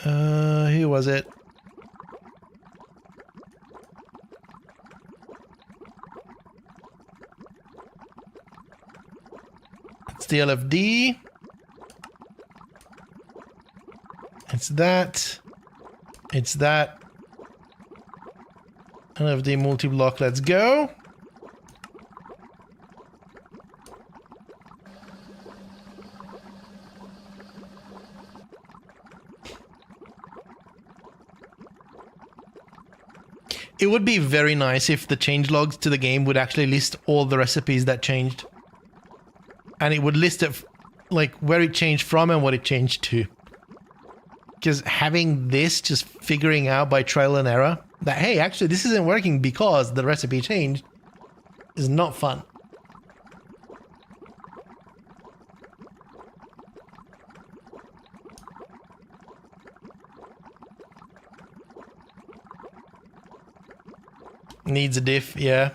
Who was it? It's the LFD. It's that. It's that. LFD multi-block, let's go. It would be very nice if the changelogs to the game would actually list all the recipes that changed. And it would list it, like, where it changed from and what it changed to. Because having this, just figuring out by trial and error, that, hey, actually this isn't working because the recipe changed, is not fun. Needs a diff, yeah.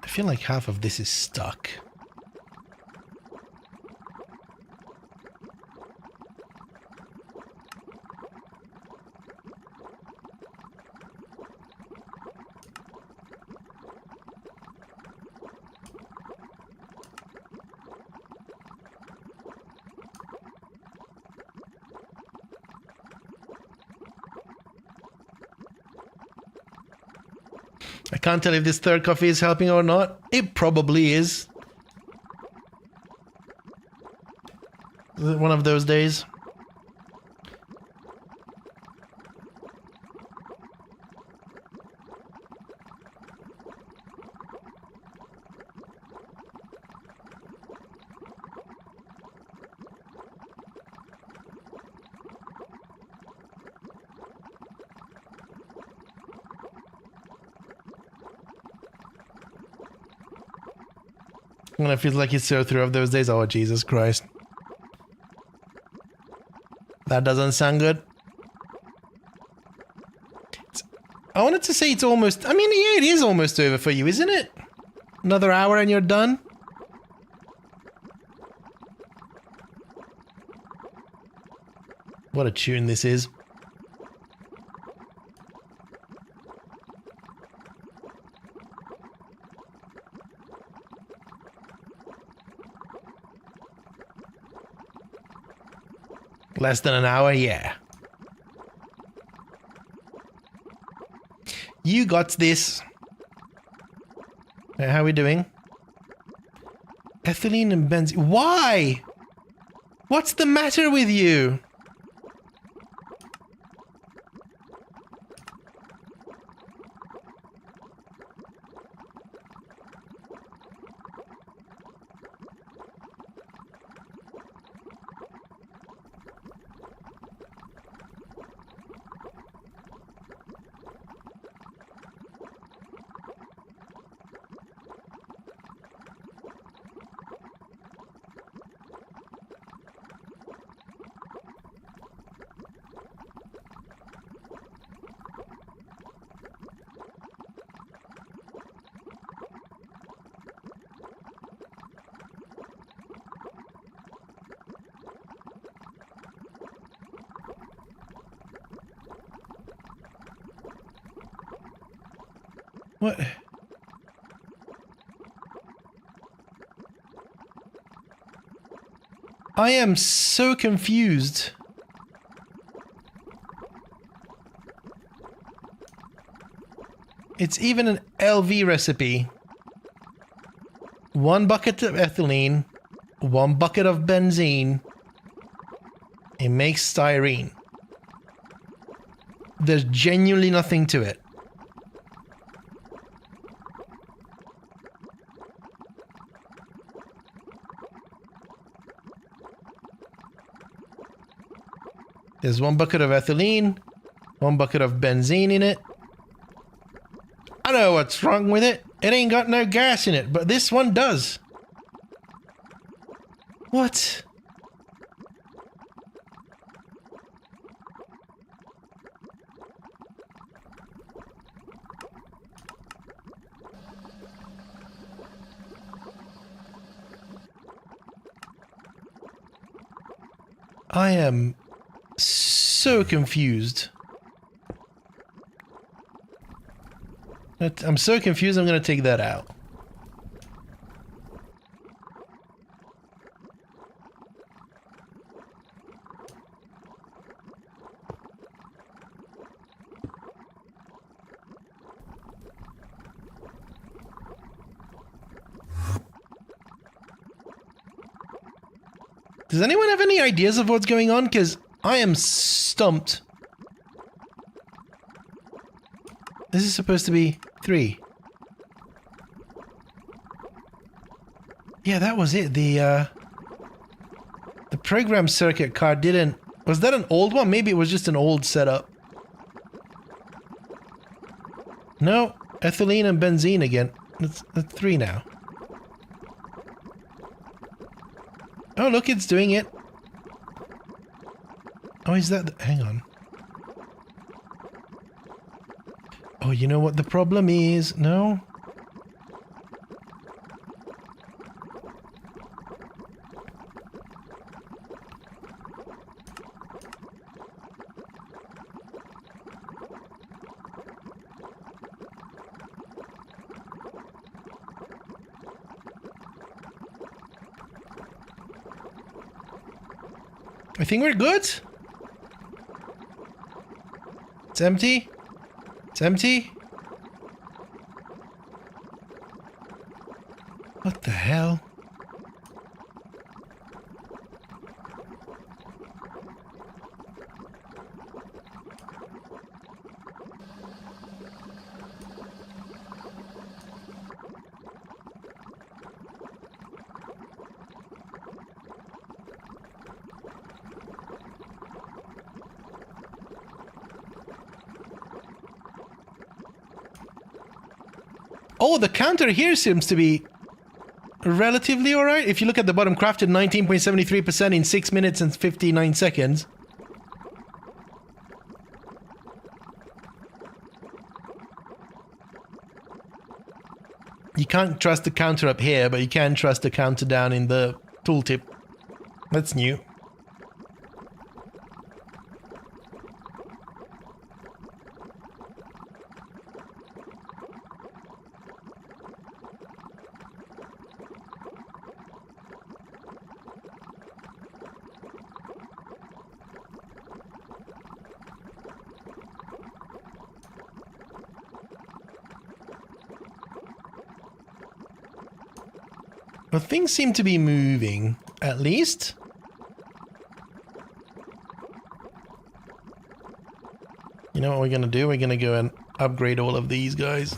I feel like half of this is stuck. can't tell if this third coffee is helping or not. It probably is. Is it one of those days? When it feels like it's so through of those days. Oh, Jesus Christ. That doesn't sound good. I wanted to say it's almost... I mean, yeah, it is almost over for you, isn't it? Another hour and you're done? What a tune this is. Less than an hour, yeah. You got this. How are we doing? Ethylene and benzene. Why? What's the matter with you? What? I am so confused. It's even an LV recipe. 1 bucket of ethylene, 1 bucket of benzene. It makes styrene. There's genuinely nothing to it. There's 1 bucket of ethylene, 1 bucket of benzene in it. I don't know what's wrong with it. It ain't got no gas in it, but this one does. What? I am so confused. I'm so confused, I'm gonna take that out. Does anyone have any ideas of what's going on? Because I am stumped. This is supposed to be 3. Yeah, that was it. The program circuit card didn't... Was that an old one? Maybe it was just an old setup. No, ethylene and benzene again. That's 3 now. Oh, look, it's doing it. Oh, is that... Hang on. Oh, you know what the problem is? No? I think we're good. It's empty. It's empty. What the hell? Oh, the counter here seems to be relatively alright. If you look at the bottom, crafted 19.73% in 6 minutes and 59 seconds. You can't trust the counter up here, but you can trust the counter down in the tooltip. That's new. Well, things seem to be moving, at least. You know what we're gonna do? We're gonna go and upgrade all of these guys.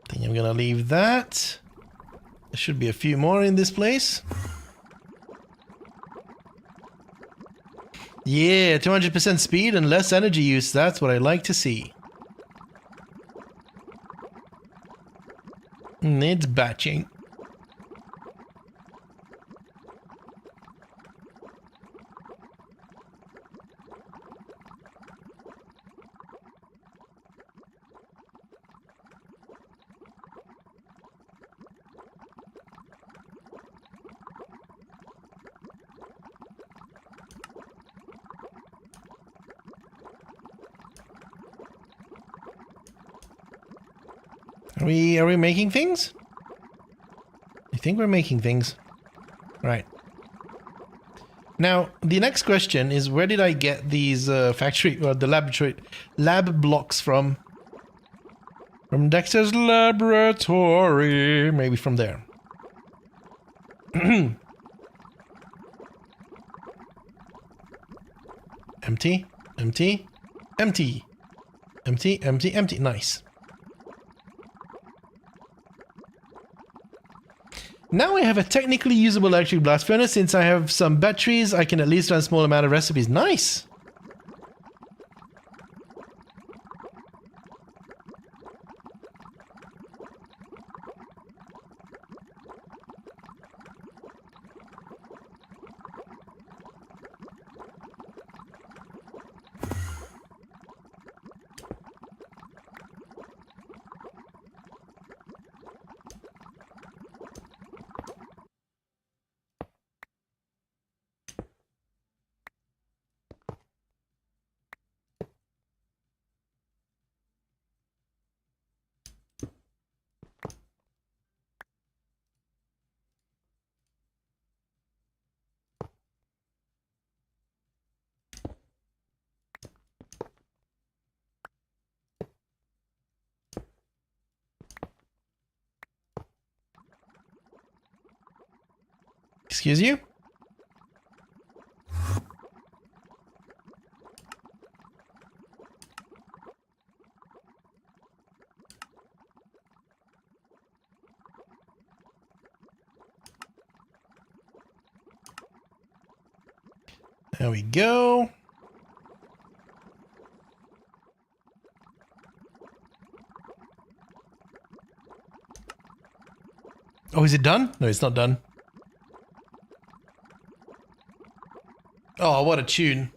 I think I'm gonna leave that. There should be a few more in this place. Yeah, 200% speed and less energy use. That's what I like to see. It's batching. Are we making things? I think we're making things. Right. Now, the next question is, where did I get these factory or the laboratory lab blocks from? From Dexter's laboratory, maybe from there. Empty, empty, empty, empty, empty, empty. Nice. Now I have a technically usable electric blast furnace. Since I have some batteries, I can at least run a small amount of recipes. Nice! Excuse you? There we go. Oh, is it done? No, it's not done. Oh, what a tune.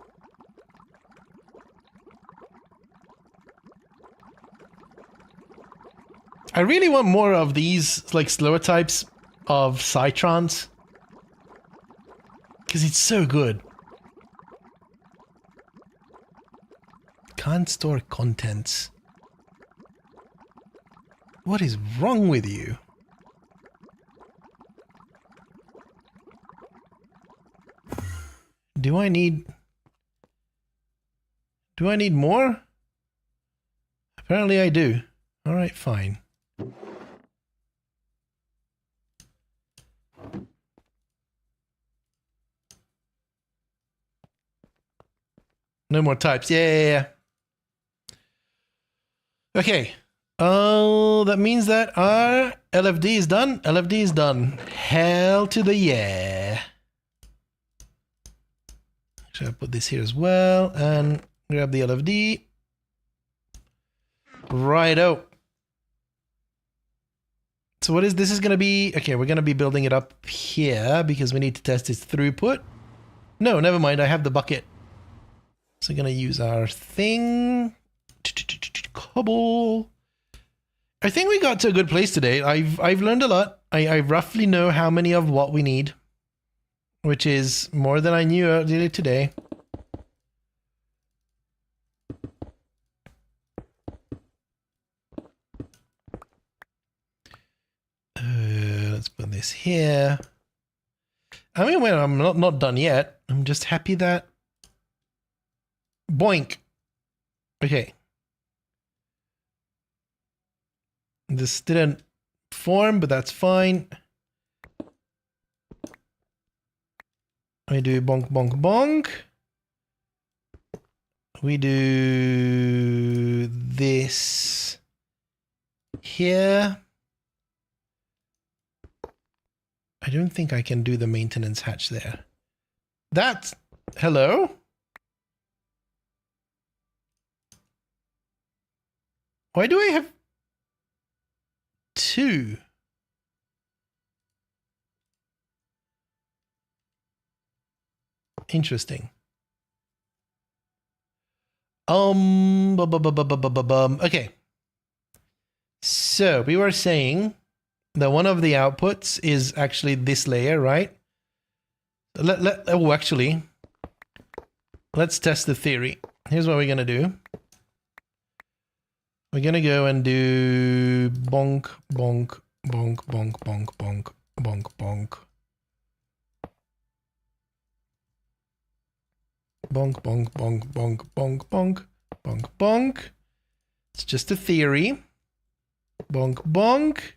I really want more of these, like, slower types of Cytrons. Because it's so good. Can't store contents. What is wrong with you? Do I need more? Apparently I do. All right, fine. No more types. Yeah. Okay. Oh, that means that our LFD is done. LFD is done. Hell to the yeah. Should I put this here as well and grab the LFD? Righto. So what is this is going to be? Okay, we're going to be building it up here because we need to test its throughput. No, never mind. I have the bucket. So we're going to use our thing. Cobble. I think we got to a good place today. I've learned a lot. I roughly know how many of what we need, which is more than I knew earlier today. Let's put this here. I mean, well, I'm not done yet. I'm just happy that... Boink. Okay. This didn't form, but that's fine. We do bonk, bonk, bonk. We do this here. I don't think I can do the maintenance hatch there. That's... Hello? Why do I have... 2? Interesting. Okay. So we were saying that one of the outputs is actually this layer, right? Actually, let's test the theory. Here's what we're gonna do. We're gonna go and do bonk, bonk, bonk, bonk, bonk, bonk, bonk, bonk. Bonk, bonk, bonk, bonk, bonk, bonk, bonk, bonk. It's just a theory. Bonk, bonk.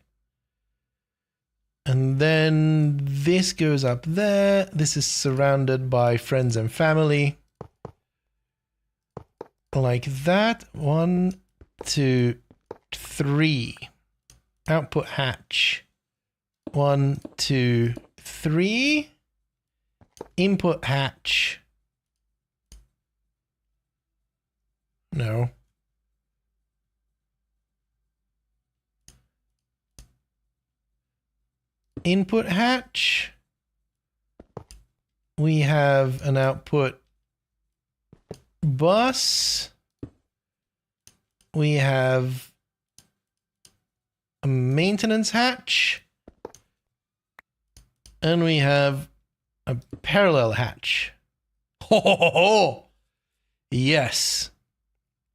And then this goes up there. This is surrounded by friends and family. Like that. 1, 2, 3. Output hatch. 1, 2, 3. Input hatch. No. Input hatch. We have an output bus. We have a maintenance hatch. And we have a parallel hatch. Ho ho ho ho! Yes.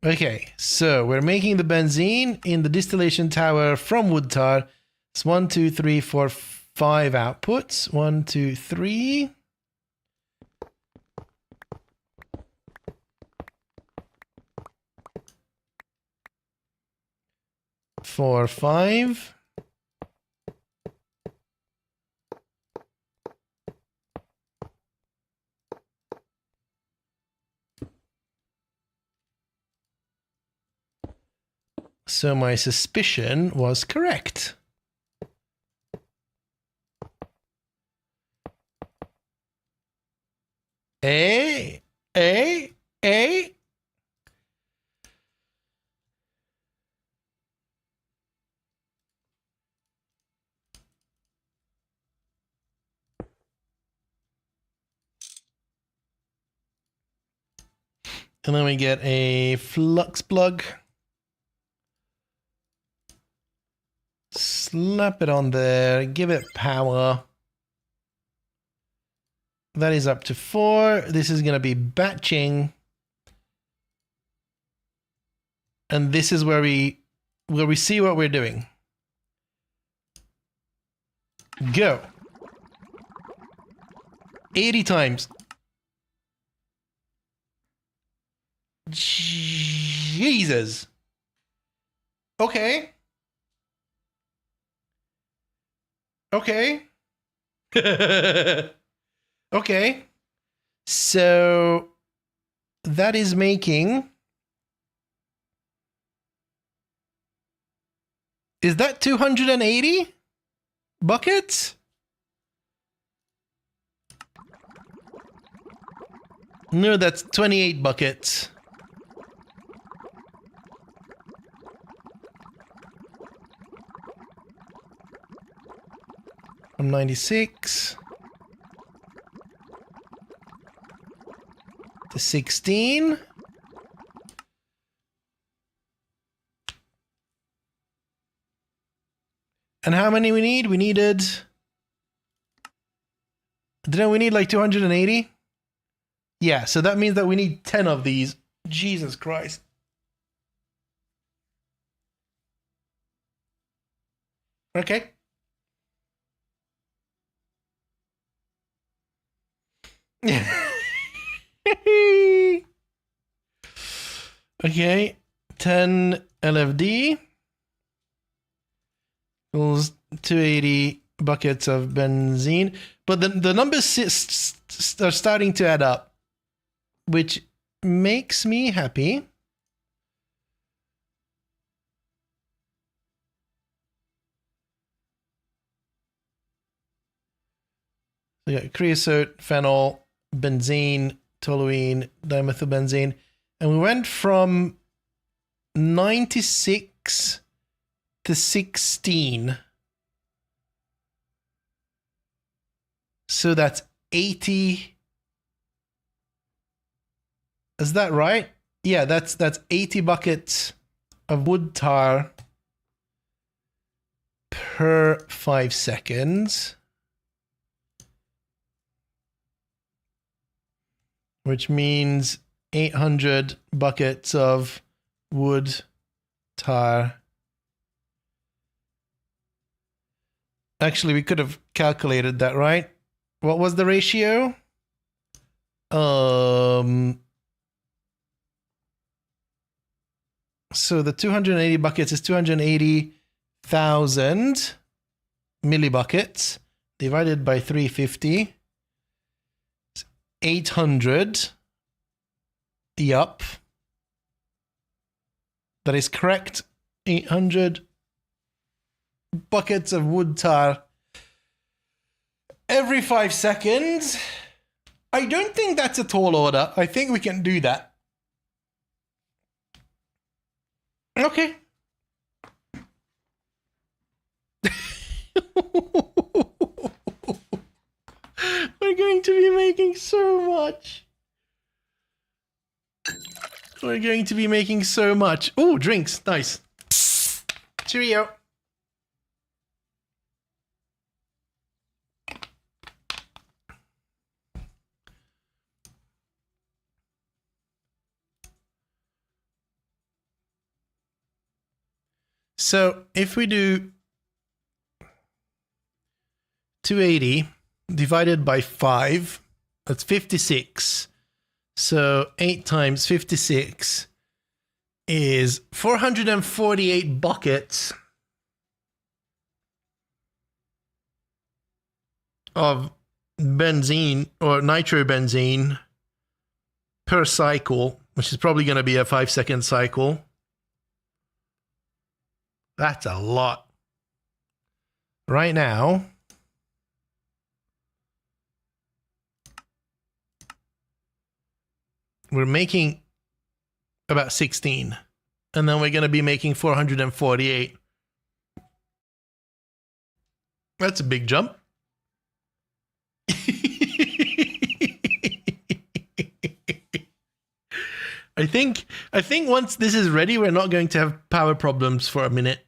Okay, so we're making the benzene in the distillation tower from wood tar. It's 1, 2, 3, 4, 5 outputs. 1, 2, 3. 4, 5. So my suspicion was correct. A. And then we get a flux plug. Slap it on there. Give it power. That is up to 4. This is going to be batching. And this is where we see what we're doing. Go. 80 times. Jesus. Okay. Okay. Okay. So that is making... Is that 280 buckets? No, that's 28 buckets. From 96 to 16. And how many we need? We needed... Didn't we need like 280? Yeah, so that means that we need 10 of these. Jesus Christ. Okay. Okay. 10 LFD. Equals 280 buckets of benzene. But the numbers are starting to add up, which makes me happy. So yeah, creosote, phenol, benzene, toluene, dimethylbenzene. And we went from 96 to 16. So that's 80. Is that right? Yeah, that's 80 buckets of wood tar per 5 seconds. Which means 800 buckets of wood tar. Actually, we could have calculated that, right? What was the ratio? So the 280 buckets is 280,000 millibuckets divided by 350. It's 800. Yup. That is correct. 800 buckets of wood tar every 5 seconds. I don't think that's a tall order. I think we can do that. Okay. We're going to be making so much. We're going to be making so much. Oh, drinks. Nice. Cheerio. So if we do 280 divided by 5, that's 56. So 8 times 56 is 448 buckets of benzene or nitrobenzene per cycle, which is probably going to be a 5-second cycle. That's a lot. Right now, we're making about 16. And then we're going to be making 448. That's a big jump. I think once this is ready, we're not going to have power problems for a minute.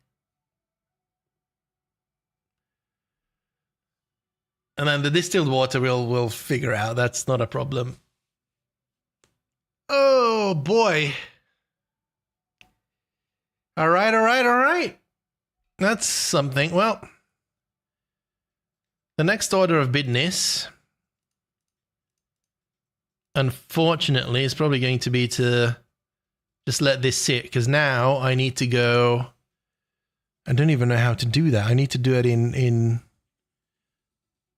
And then the distilled water we'll figure out. That's not a problem. Oh boy. All right. That's something. Well, the next order of business, unfortunately, is probably going to be to just let this sit, because now I need to go. I don't even know how to do that. I need to do it in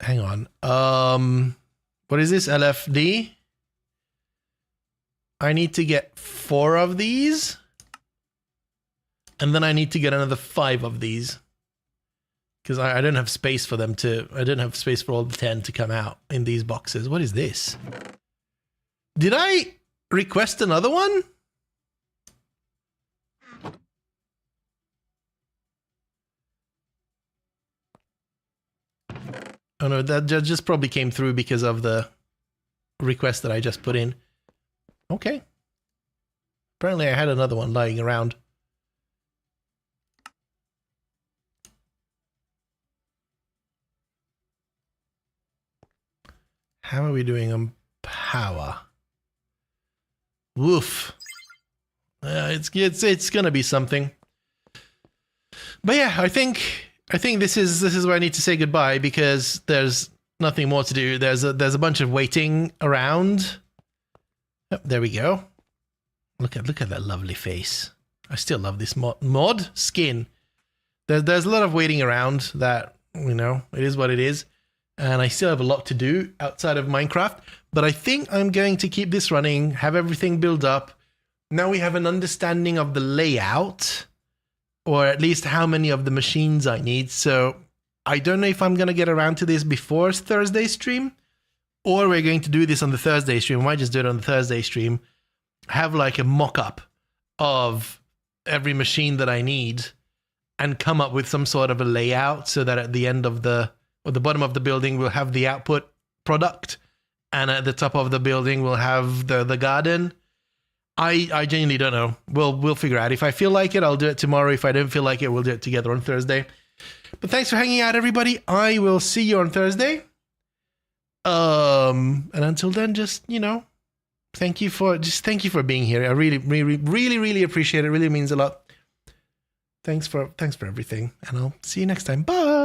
hang on. What is this? LFD? I need to get 4 of these. And then I need to get another 5 of these. Because I don't have space for them to... I don't have space for all the 10 to come out in these boxes. What is this? Did I request another one? Oh no, that just probably came through because of the request that I just put in. Okay. Apparently I had another one lying around. How are we doing on power? Woof. It's gonna be something. But yeah, I think this is where I need to say goodbye, because there's nothing more to do. There's a bunch of waiting around. Oh, there we go. Look at that lovely face. I still love this mod skin. There's a lot of waiting around that, you know, it is what it is. And I still have a lot to do outside of Minecraft, but I think I'm going to keep this running, have everything built up. Now we have an understanding of the layout, or at least how many of the machines I need. So I don't know if I'm going to get around to this before Thursday stream, or we're going to do this on the Thursday stream. I might just do it on the Thursday stream. Have like a mock-up of every machine that I need and come up with some sort of a layout so that at the end of the bottom of the building we'll have the output product, and at the top of the building we'll have the garden. I genuinely don't know. We'll figure out. If I feel like it, I'll do it tomorrow. If I don't feel like it, we'll do it together on Thursday. But thanks for hanging out, everybody. I will see you on Thursday. And until then, just, you know, thank you for being here. I really appreciate it. It really means a lot. Thanks for everything, and I'll see you next time. Bye.